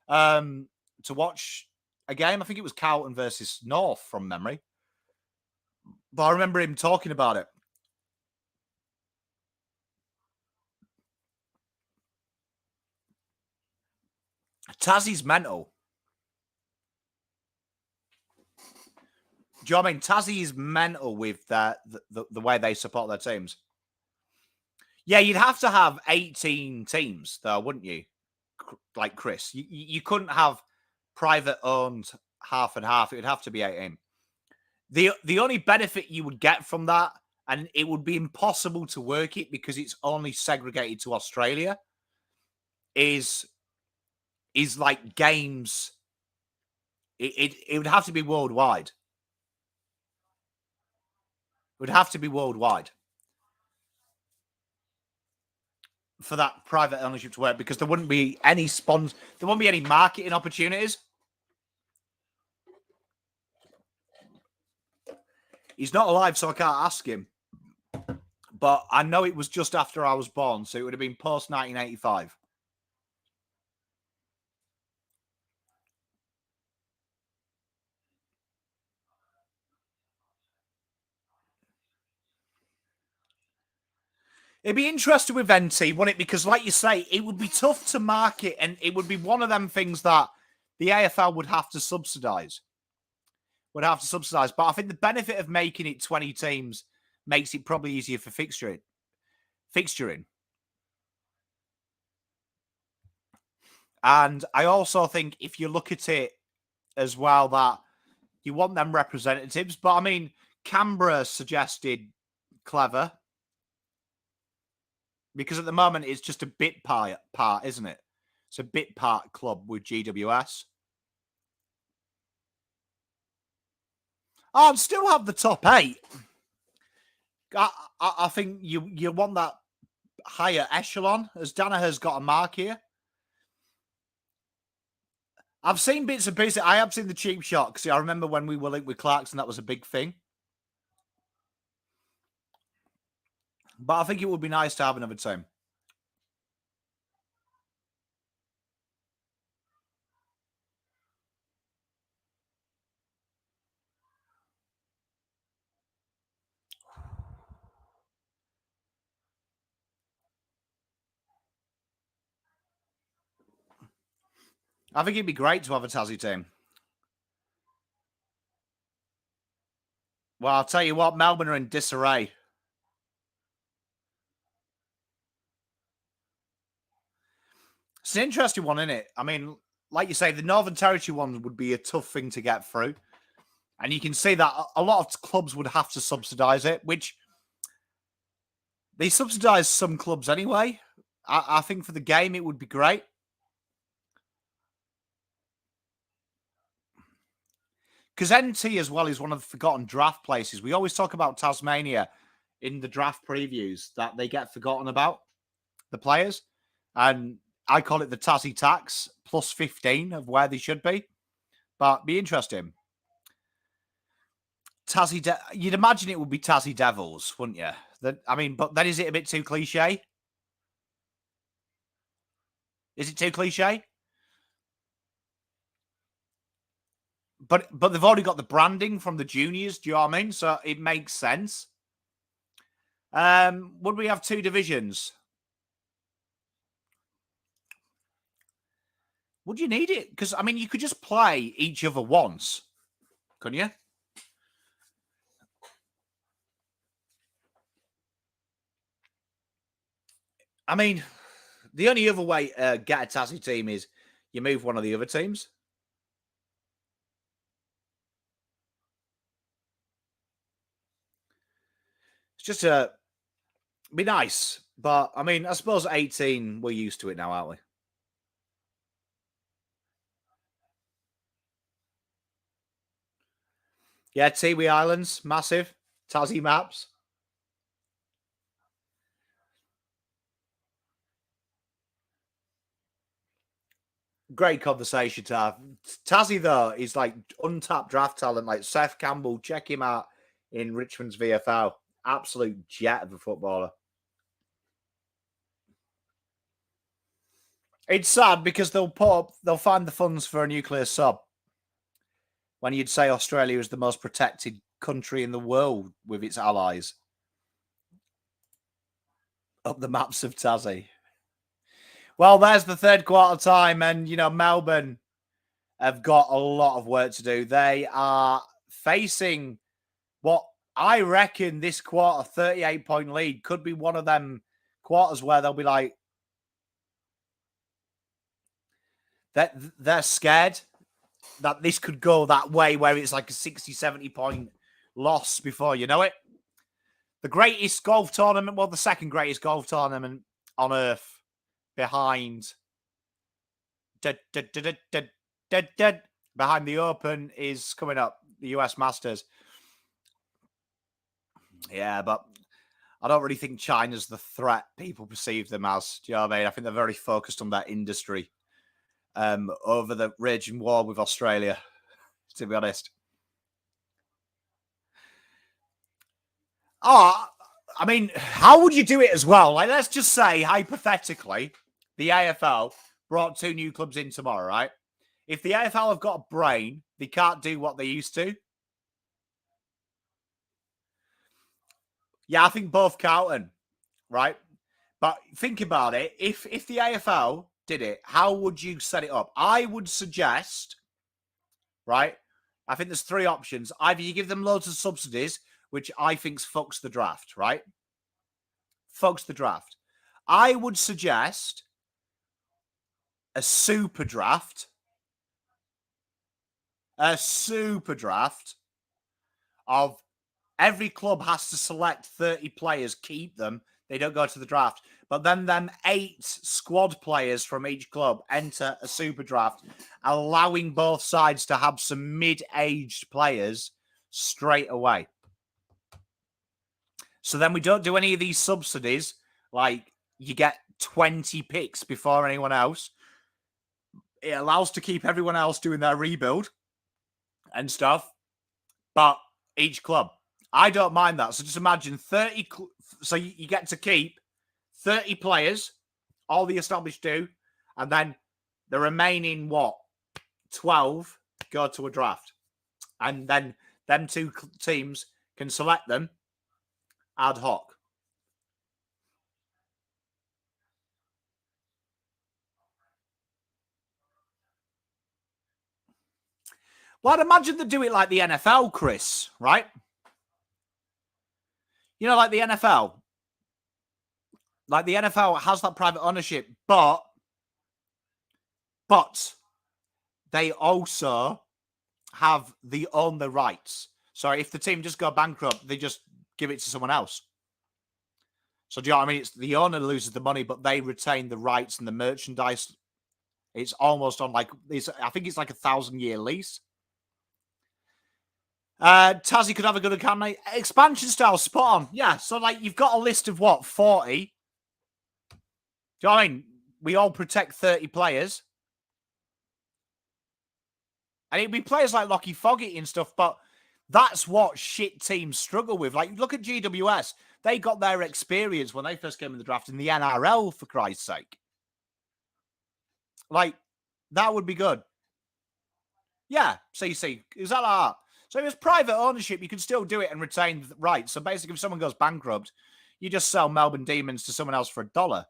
to watch a game. I think it was Carlton versus North from memory. But I remember him talking about it. Tassie's mental. Do you know what I mean? Tassie is mental with the way they support their teams. Yeah, you'd have to have 18 teams, though, wouldn't you? Like Chris. You couldn't have private owned half and half. It would have to be 18. The only benefit you would get from that, and it would be impossible to work it because it's only segregated to Australia, is like games. It would have to be worldwide. It would have to be worldwide for that private ownership to work, because there wouldn't be any there wouldn't be any marketing opportunities. He's not alive, so I can't ask him. But I know it was just after I was born, so it would have been post 1985. It'd be interesting with NT, wouldn't it? Because, like you say, it would be tough to market, and it would be one of them things that the AFL would have to subsidise. But I think the benefit of making it 20 teams makes it probably easier for fixturing. And I also think if you look at it as well, that you want them representatives. But, I mean, Canberra suggested Clever, because at the moment it's just a bit part, isn't it? It's a bit part club with GWS. I'd still have the top 8. I think you want that higher echelon, as Dana has got a mark here. I've seen bits and pieces. I have seen the cheap shot, because I remember when we were linked with Clarkson, that was a big thing. But I think it would be nice to have another team. I think it'd be great to have a Tassie team. Well, I'll tell you what, Melbourne are in disarray. It's an interesting one, isn't it? I mean, like you say, the Northern Territory one would be a tough thing to get through. And you can see that a lot of clubs would have to subsidise it, which they subsidise some clubs anyway. I think for the game, it would be great. Because NT as well is one of the forgotten draft places. We always talk about Tasmania in the draft previews that they get forgotten about, the players. And I call it the Tassie tax, plus 15 of where they should be. But be interesting. You'd imagine it would be Tassie Devils, wouldn't you? But then is it a bit too cliche? Is it too cliche? But they've already got the branding from the juniors, do you know what I mean? So it makes sense. Would we have 2 divisions? Would you need it? Because, you could just play each other once, couldn't you? The only other way to get a Tassie team is you move one of the other teams. It's just be nice. But, I suppose 18, we're used to it now, aren't we? Yeah, Tiwi Islands, massive. Tassie maps. Great conversation to have. Tassie, though, is like untapped draft talent. Like Seth Campbell, check him out in Richmond's VFL. Absolute jet of a footballer. It's sad because they'll find the funds for a nuclear sub. When you'd say Australia is the most protected country in the world with its allies. Up the maps of Tassie. Well, there's the third quarter time, and, Melbourne have got a lot of work to do. They are facing what I reckon this quarter 38-point lead could be one of them quarters where they'll be like, they're scared that this could go that way where it's like a 60, 70-point loss before you know it. The greatest golf tournament, well, the second greatest golf tournament on earth behind behind the Open is coming up, the US Masters. Yeah, but I don't really think China's the threat people perceive them as. Do you know what I mean? I think they're very focused on that industry over the raging war with Australia, to be honest. How would you do it as well? Like, let's just say, hypothetically, the AFL brought 2 new clubs in tomorrow, right? If the AFL have got a brain, they can't do what they used to. Yeah, I think both Carlton, right? But think about it. If the AFL did it, how would you set it up? I would suggest, right? I think there's 3 options. Either you give them loads of subsidies, which I think fucks the draft, right? Fucks the draft. I would suggest a super draft. A super draft of every club has to select 30 players, keep them. They don't go to the draft. But then them 8 squad players from each club enter a super draft, allowing both sides to have some mid-aged players straight away. So then we don't do any of these subsidies, like you get 20 picks before anyone else. It allows to keep everyone else doing their rebuild and stuff. But each club, I don't mind that. So just imagine 30. So you get to keep 30 players, all the established do, and then the remaining, 12 go to a draft. And then them 2 teams can select them ad hoc. Well, I'd imagine they do it like the NFL, Chris, right? Like the NFL. Like the NFL has that private ownership, but they also have own the rights. So if the team just go bankrupt, they just give it to someone else. So do you know what I mean? It's the owner loses the money, but they retain the rights and the merchandise. It's almost on like I think it's like a 1,000-year lease. Tazzy could have a good account, mate. Expansion style, spot on. Yeah, so like you've got a list of what, 40? Do you know what I mean? We all protect 30 players. And it'd be players like Lockie Fogarty and stuff, but that's what shit teams struggle with. Like, look at GWS. They got their experience when they first came in the draft in the NRL, for Christ's sake. Like, that would be good. Yeah, so you see, is that like that? So if it's private ownership, you can still do it and retain the rights. So basically, if someone goes bankrupt, you just sell Melbourne Demons to someone else for $1.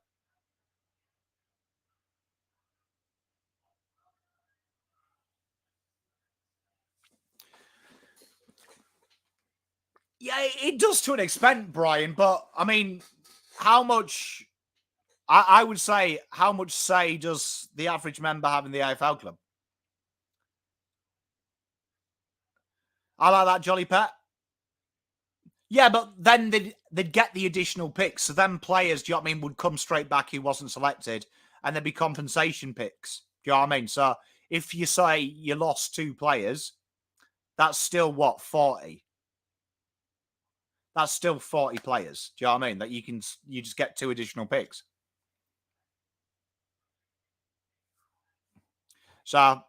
Yeah, it does to an extent, Bryon, but I mean, how much, I would say, how much say does the average member have in the AFL club? I like that, Jolly Pet. Yeah, but then they'd get the additional picks. So then players, do you know what I mean, would come straight back who wasn't selected, and there'd be compensation picks. Do you know what I mean? So if you say you lost 2 players, that's still what, 40? That's still 40 players. Do you know what I mean? That you just get 2 additional picks. So,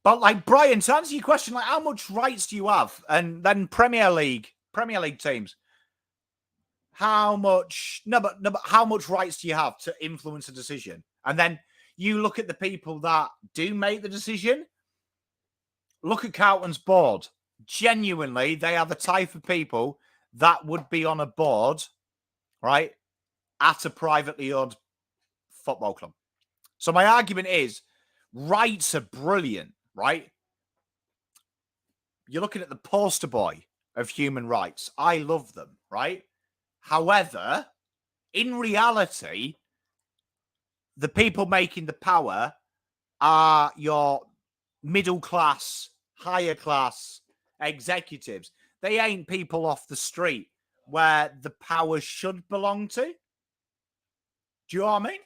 but like Bryon, to answer your question, like how much rights do you have? And then Premier League teams, how much? No, but how much rights do you have to influence a decision? And then you look at the people that do make the decision. Look at Carlton's board. Genuinely, they are the type of people that would be on a board, right, at a privately owned football club. So my argument is, rights are brilliant, right? You're looking at the poster boy of human rights. I love them, right? However, in reality, the people making the power are your middle class, higher class executives. They ain't people off the street where the power should belong to. Do you know what I mean?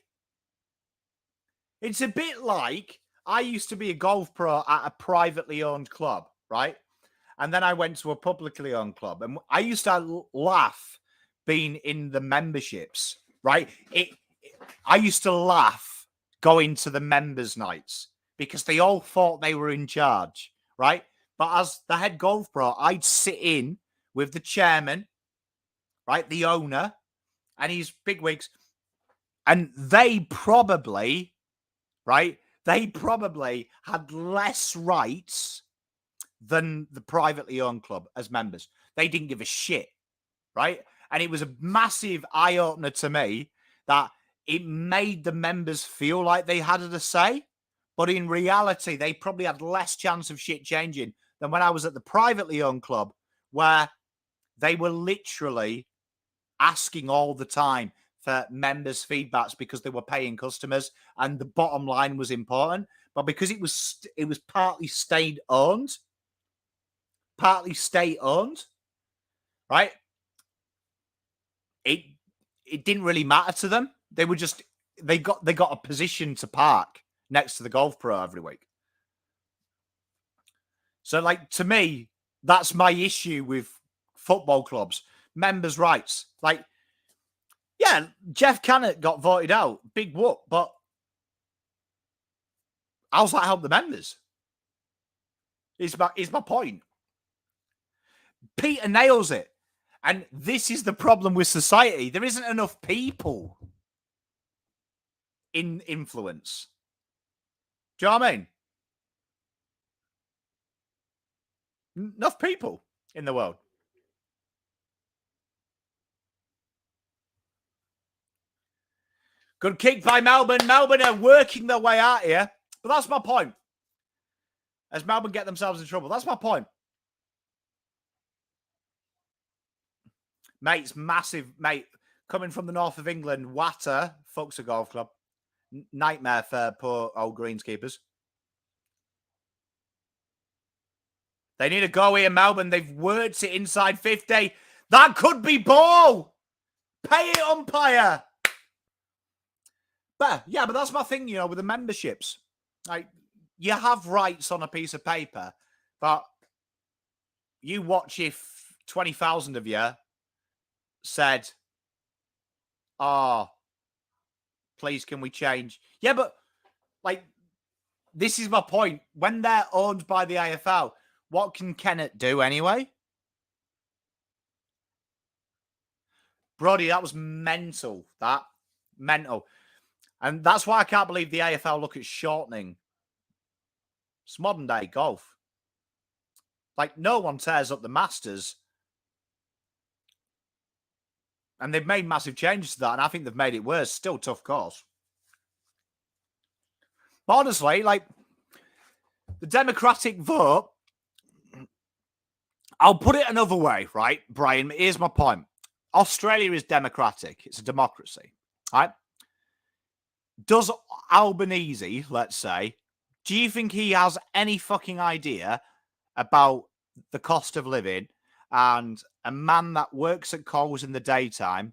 It's a bit like I used to be a golf pro at a privately owned club, right? And then I went to a publicly owned club. And I used to laugh being in the memberships, right? I used to laugh going to the members' nights because they all thought they were in charge, right? But as the head golf pro, I'd sit in with the chairman, right? The owner and his bigwigs. And they probably, right? They probably had less rights than the privately owned club as members. They didn't give a shit, right? And it was a massive eye-opener to me that it made the members feel like they had a say, but in reality, they probably had less chance of shit changing than when I was at the privately owned club, where they were literally asking all the time for members' feedbacks because they were paying customers and the bottom line was important. But because it was partly state-owned, right? It didn't really matter to them. They were just they got a position to park next to the golf pro every week. So, like, to me, that's my issue with football clubs. Members' rights. Like, yeah, Jeff Cannett got voted out. Big whoop. But how's that help the members? Is my point. Peter nails it. And this is the problem with society. There isn't enough people in influence. Do you know what I mean? Enough people in the world. Good kick by Melbourne. Melbourne are working their way out here. But that's my point. As Melbourne get themselves in trouble. That's my point. Mate, it's massive. Mate, coming from the north of England, Watter, fucks a golf club. Nightmare for poor old greenskeepers. They need to go here, Melbourne. They've worked it inside 50. That could be ball. Pay it, umpire. But yeah, but that's my thing, you know, with the memberships. Like, you have rights on a piece of paper, but you watch if 20,000 of you said, "Oh, please, can we change?" Yeah, but like, this is my point. When they're owned by the AFL, what can Kennett do anyway? Brody, that was mental. That mental. And that's why I can't believe the AFL look at shortening. It's modern day golf. Like, no one tears up the Masters. And they've made massive changes to that, and I think they've made it worse. Still tough course. But honestly, like, the Democratic vote, I'll put it another way, right, Brian? Here's my point. Australia is democratic. It's a democracy, right? Does Albanese, let's say, do you think he has any fucking idea about the cost of living and a man that works at Carlz in the daytime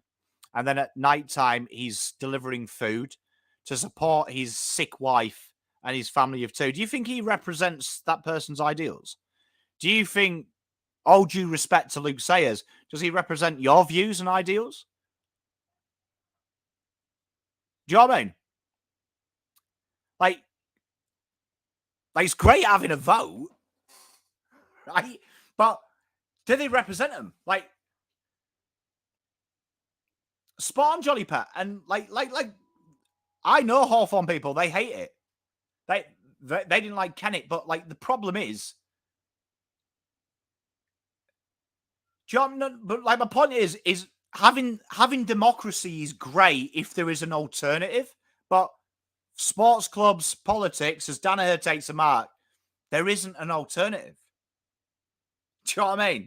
and then at nighttime he's delivering food to support his sick wife and his family of two? Do you think he represents that person's ideals? Do you think, all due respect to Luke Sayers, does he represent your views and ideals? Do you know what I mean? Like it's great having a vote, right? But do they represent him? Like, Spawn Jolly Pet, and like I know Hawthorn people, they hate it. They didn't like Kennett, but like the problem is, John. But like my point is having democracy is great if there is an alternative, but sports clubs, politics, as Daniell takes a mark, there isn't an alternative. Do you know what I mean?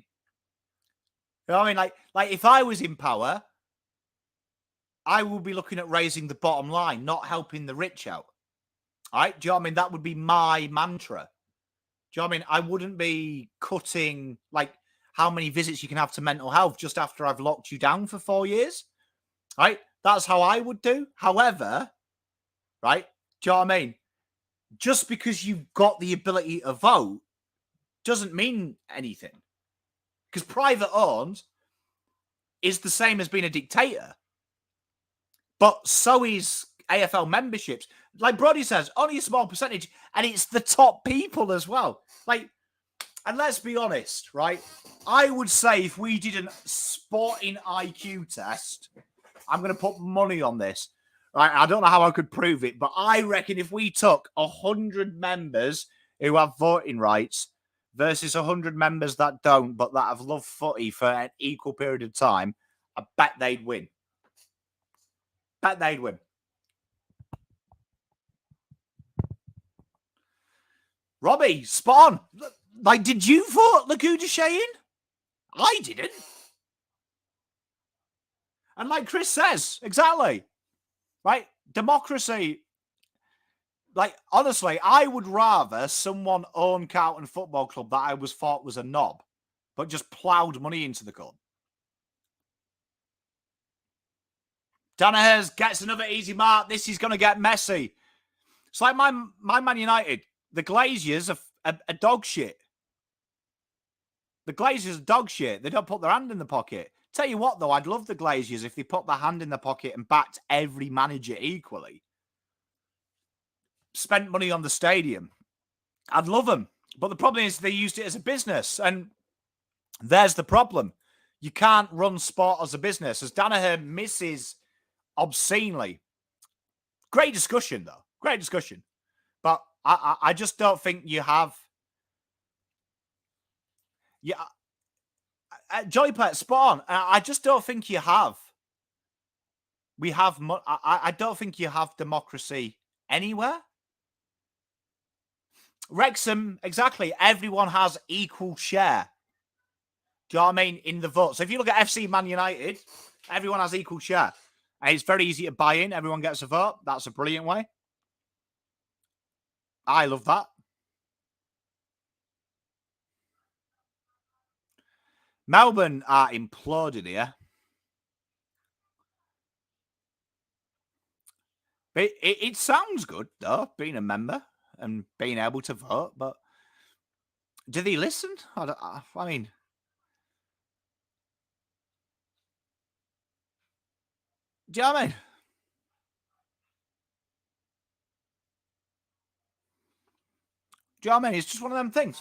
You know what I mean? Like if I was in power, I would be looking at raising the bottom line, not helping the rich out. All right? Do you know what I mean? That would be my mantra. Do you know what I mean? I wouldn't be cutting, like, how many visits you can have to mental health just after I've locked you down for 4 years. Right? That's how I would do. However, right? Do you know what I mean? Just because you've got the ability to vote doesn't mean anything. Because private owned is the same as being a dictator. But so is AFL memberships. Like Brody says, only a small percentage, and it's the top people as well. Like, and let's be honest, right? I would say if we did a sporting IQ test, I'm going to put money on this. Right? I don't know how I could prove it, but I reckon if we took 100 members who have voting rights versus 100 members that don't, but that have loved footy for an equal period of time, I bet they'd win. Bet they'd win. Robbie, spot on. Like, did you vote Laguda in? I didn't. And like Chris says, exactly. Right? Democracy. Like, honestly, I would rather someone own Carlton Football Club that I was thought was a knob, but just ploughed money into the club. Daniell gets another easy mark. This is going to get messy. It's like my Man United. The Glaziers are dog shit. The Glaziers are dog shit. They don't put their hand in the pocket. Tell you what, though, I'd love the Glaziers if they put their hand in the pocket and backed every manager equally. Spent money on the stadium. I'd love them. But the problem is they used it as a business. And there's the problem. You can't run sport as a business. As Daniell misses obscenely. Great discussion, though. Great discussion. But I just don't think you have... Yeah, Jolly Pet, spot on. I just don't think you have. We have... I don't think you have democracy anywhere. Wrexham, exactly. Everyone has equal share. Do you know what I mean? In the vote. So if you look at FC Man United, everyone has equal share. And it's very easy to buy in. Everyone gets a vote. That's a brilliant way. I love that. Melbourne are imploding here. But it sounds good, though, being a member and being able to vote. But do they listen? I mean, do you know what I mean? Do you know what I mean? It's just one of them things.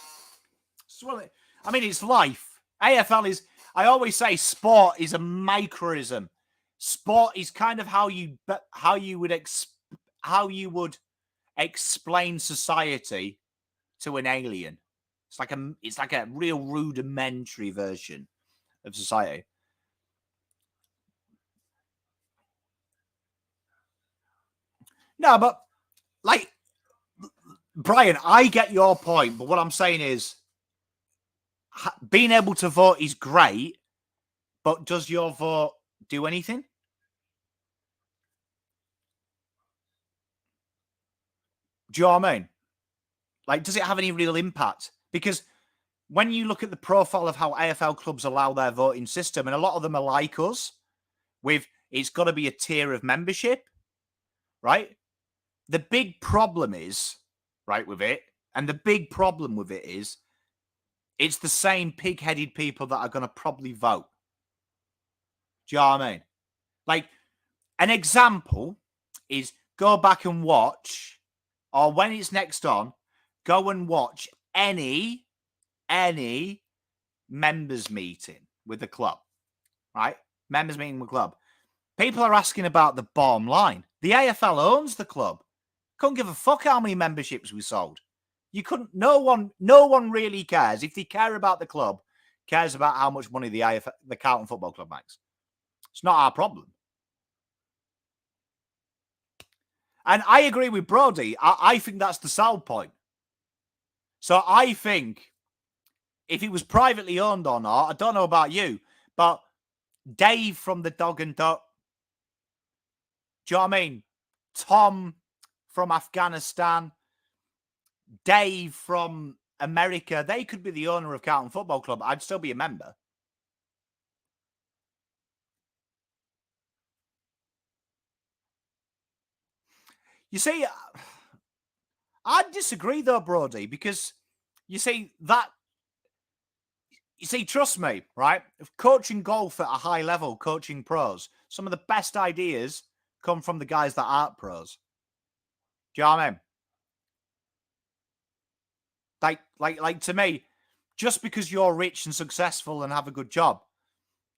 I mean, it's life. AFL is, I always say sport is a microism. Sport is kind of how you would explain society to an alien. It's like a real rudimentary version of society. No, but like Bryon, I get your point, but what I'm saying is being able to vote is great, but does your vote do anything? Do you know what I mean? Like, does it have any real impact? Because when you look at the profile of how AFL clubs allow their voting system, and a lot of them are like us, with it's got to be a tier of membership, right? The big problem is, right, with it, and the big problem with it is, it's the same pig-headed people that are going to probably vote. Do you know what I mean? Like, an example is go back and watch, or when it's next on, go and watch any members meeting with the club, right? Members meeting with the club. People are asking about the bottom line. The AFL owns the club. Couldn't give a fuck how many memberships we sold. You couldn't. No one really cares. If they care about the club, cares about how much money the Carlton Football Club makes. It's not our problem. And I agree with Brody. I think that's the sell point. So I think if it was privately owned or not, I don't know about you, but Dave from the Dog and Duck, do you know what I mean? Tom from Afghanistan, Dave from America, they could be the owner of Carlton Football Club. I'd still be a member. You see, I disagree though, Brody, because you see, trust me, right? If coaching golf at a high level, coaching pros, some of the best ideas come from the guys that aren't pros. Do you know what I mean? Like to me, just because you're rich and successful and have a good job,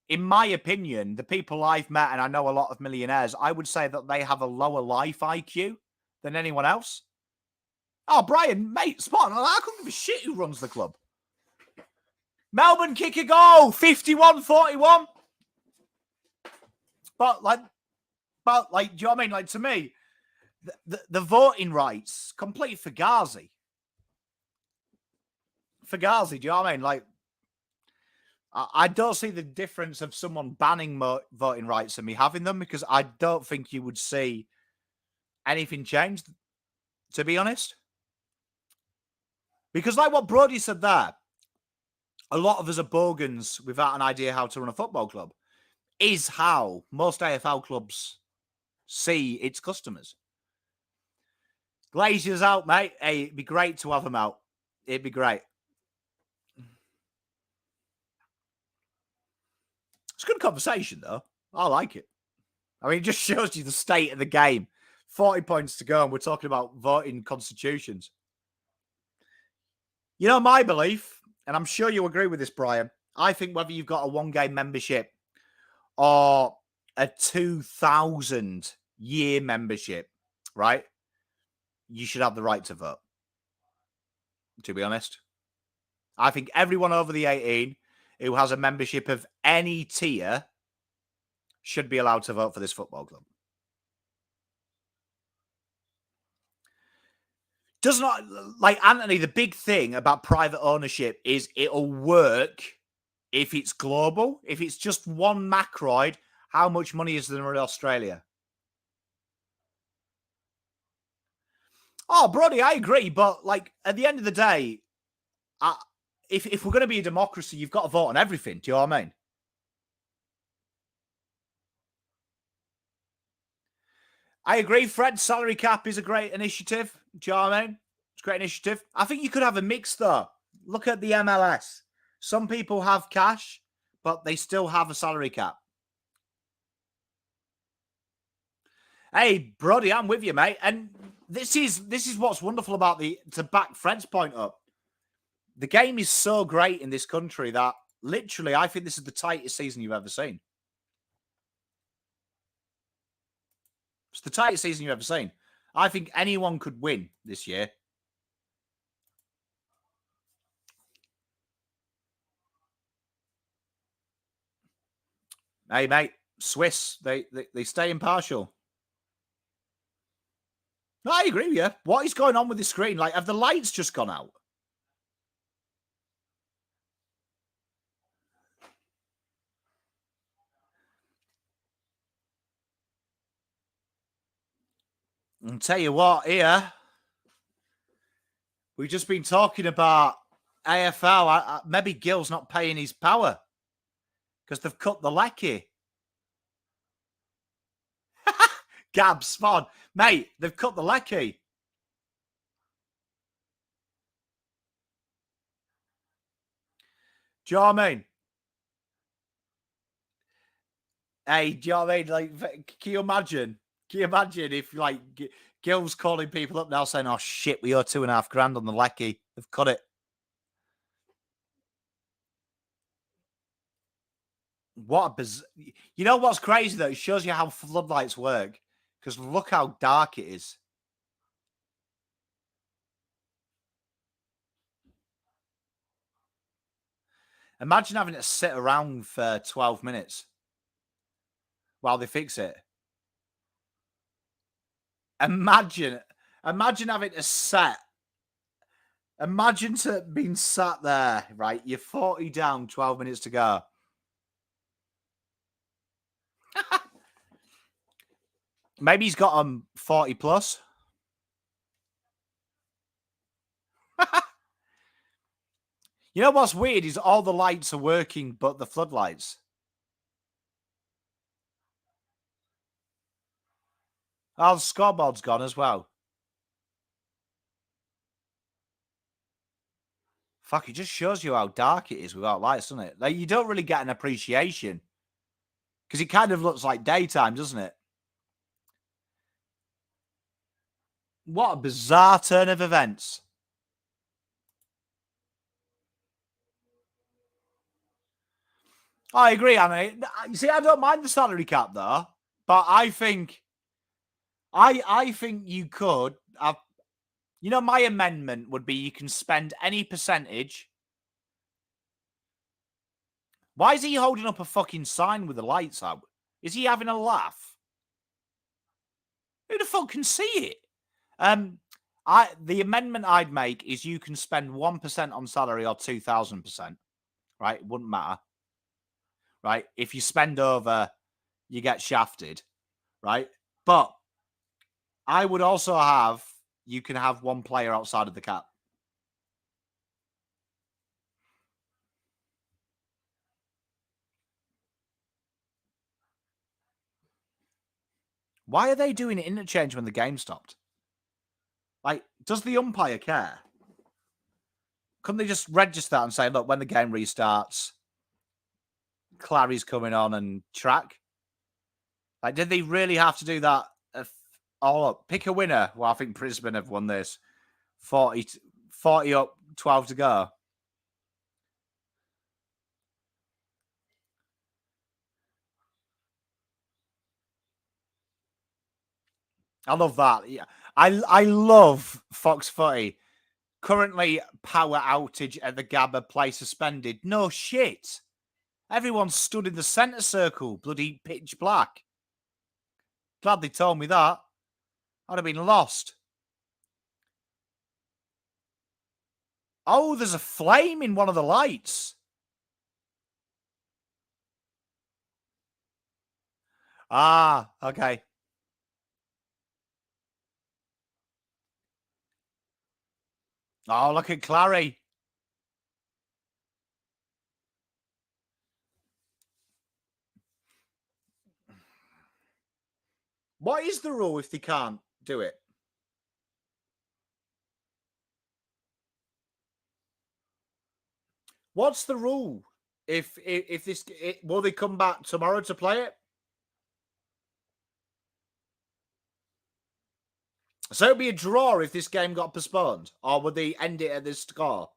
in my opinion, the people I've met, and I know a lot of millionaires, I would say that they have a lower life IQ than anyone else. Oh, Bryon, mate, spot on. I couldn't give a shit who runs the club. Melbourne kick a goal, 51-41. But do you know what I mean? Like, to me, the voting rights, complete Fugazi. Fugazi, do you know what I mean? Like, I don't see the difference of someone banning voting rights and me having them, because I don't think you would see anything changed, to be honest. Because like what Brody said there, a lot of us are bogans without an idea how to run a football club, is how most AFL clubs see its customers. Glazier's out, mate. Hey, it'd be great to have them out. It'd be great. It's a good conversation, though. I like it. I mean, it just shows you the state of the game. 40 points to go, and we're talking about voting constitutions. You know, my belief, and I'm sure you agree with this, Bryon, I think whether you've got a one-game membership or a 2,000-year membership, right, you should have the right to vote, to be honest. I think everyone over the 18 who has a membership of any tier should be allowed to vote for this football club. Does not, like Anthony, the big thing about private ownership is it'll work if it's global. If it's just one Macroid, how much money is there in Australia? Oh, Brody, I agree. But like at the end of the day, if we're going to be a democracy, you've got to vote on everything. Do you know what I mean? I agree, Fred. Salary cap is a great initiative. Do you know what I mean? It's a great initiative. I think you could have a mix, though. Look at the MLS. Some people have cash, but they still have a salary cap. Hey, Brody, I'm with you, mate. And this is what's wonderful about to back Fred's point up. The game is so great in this country that literally, I think this is the tightest season you've ever seen. It's the tightest season you've ever seen. I think anyone could win this year. Hey, mate, Swiss, they stay impartial. No, I agree with you. What is going on with the screen? Like, have the lights just gone out? I'll tell you what, here, we've just been talking about AFL. Maybe Gill's not paying his power because they've cut the lecky. Gab, Spawn. Mate, they've cut the lecky. Do you know what I mean? Hey, do you know what I mean? Like, can you imagine? Can you imagine if, like, Gill's calling people up now saying, oh, shit, we owe $2,500 on the lecky. They've cut it. What a bizarre... You know what's crazy, though? It shows you how floodlights work. Because look how dark it is. Imagine having to sit around for 12 minutes while they fix it. Imagine having to set. Imagine being sat there, right? You're 40 down, 12 minutes to go. Maybe he's got 40 plus. You know what's weird is all the lights are working, but the floodlights. Oh, the scoreboard's gone as well. Fuck, it just shows you how dark it is without lights, doesn't it? Like, you don't really get an appreciation. Because it kind of looks like daytime, doesn't it? What a bizarre turn of events. I agree, Annie. You see, I don't mind the salary cap, though. But I think... I think you could have... You know, my amendment would be you can spend any percentage. Why is he holding up a fucking sign with the lights out? Is he having a laugh? Who the fuck can see it? The amendment I'd make is you can spend 1% on salary or 2,000%. Right? It wouldn't matter. Right? If you spend over, you get shafted. Right? But I would also have, you can have one player outside of the cap. Why are they doing interchange when the game stopped? Like, does the umpire care? Couldn't they just register that and say, look, when the game restarts, Clary's coming on and track? Like, did they really have to do that? Pick a winner. Well, I think Brisbane have won this. 40 up, 12 to go. I love that. Yeah, I love Fox Footy. Currently, power outage at the Gabba, play suspended. No shit. Everyone stood in the centre circle, bloody pitch black. Glad they told me that. I'd have been lost. Oh, there's a flame in one of the lights. Ah, okay. Oh, look at Clary. What is the rule if they can't do it? What's the rule? If this will they come back tomorrow to play it? So it'd be a draw if this game got postponed, or would they end it at this score?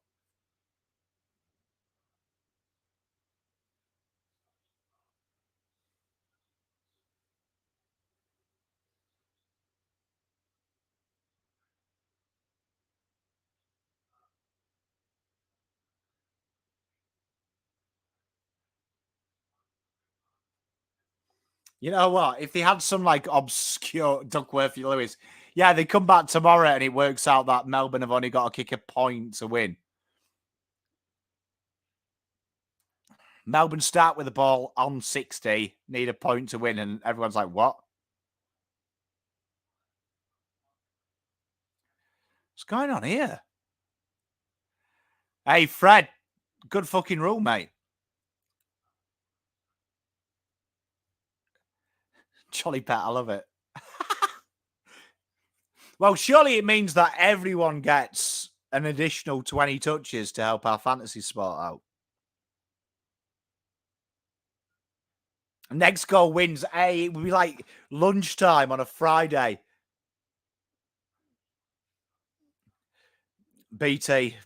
You know what? If they had some like obscure Duckworthy Lewis, yeah, they come back tomorrow and it works out that Melbourne have only got to kick a point to win. Melbourne start with the ball on 60, need a point to win, and everyone's like, what? What's going on here? Hey, Fred, good fucking rule, mate. Jolly pet, I love it. Well, surely it means that everyone gets an additional 20 touches to help our fantasy sport out. Next goal wins. Hey, it would be like lunchtime on a Friday. BT.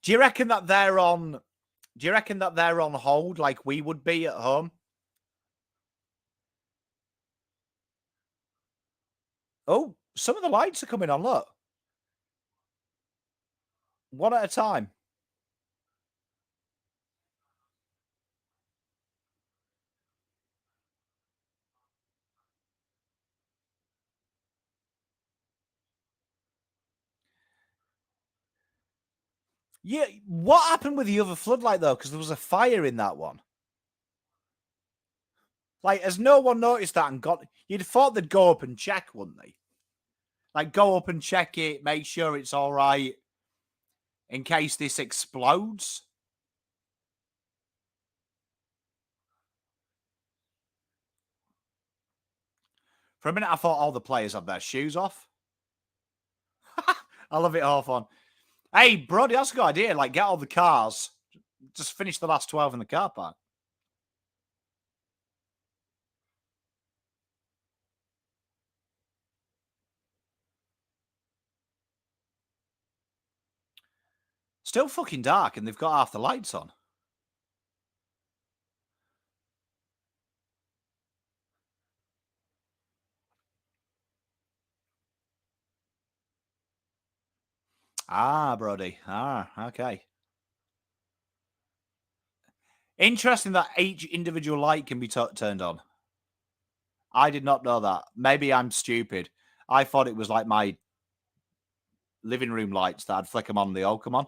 Do you reckon that they're on? Do you reckon that they're on hold like we would be at home? Oh, some of the lights are coming on. Look, one at a time. Yeah, what happened with the other floodlight though? Because there was a fire in that one. Like, has no one noticed that and got? You'd have thought they'd go up and check, wouldn't they? Like, go up and check it, make sure it's all right, in case this explodes. For a minute, I thought all the players had their shoes off. I love it, Hawthorne. Hey, Brody, that's a good idea. Like, get all the cars. Just finish the last 12 in the car park. Still fucking dark, and they've got half the lights on. Ah, Brody. Ah, okay. Interesting that each individual light can be turned on. I did not know that. Maybe I'm stupid. I thought it was like my living room lights that I'd flick them on, they all come on.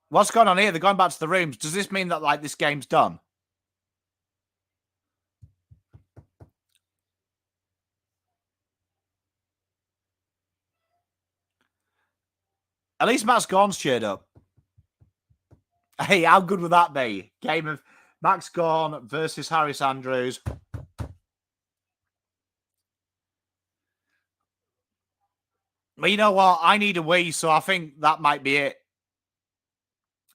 What's going on here? They're going back to the rooms. Does this mean that like this game's done? At least Max Gorn's cheered up. Hey, how good would that be? Game of Max Gorn versus Harris Andrews. Well, you know what? I need a wee, so I think that might be it.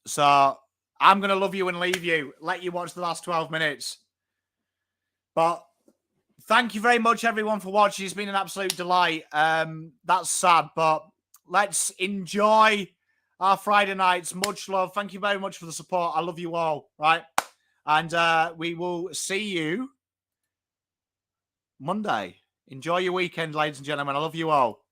So I'm going to love you and leave you. Let you watch the last 12 minutes. But thank you very much, everyone, for watching. It's been an absolute delight. That's sad, but let's enjoy our Friday nights. Much love. Thank you very much for the support. I love you all, right? And we will see you Monday. Enjoy your weekend, ladies and gentlemen. I love you all.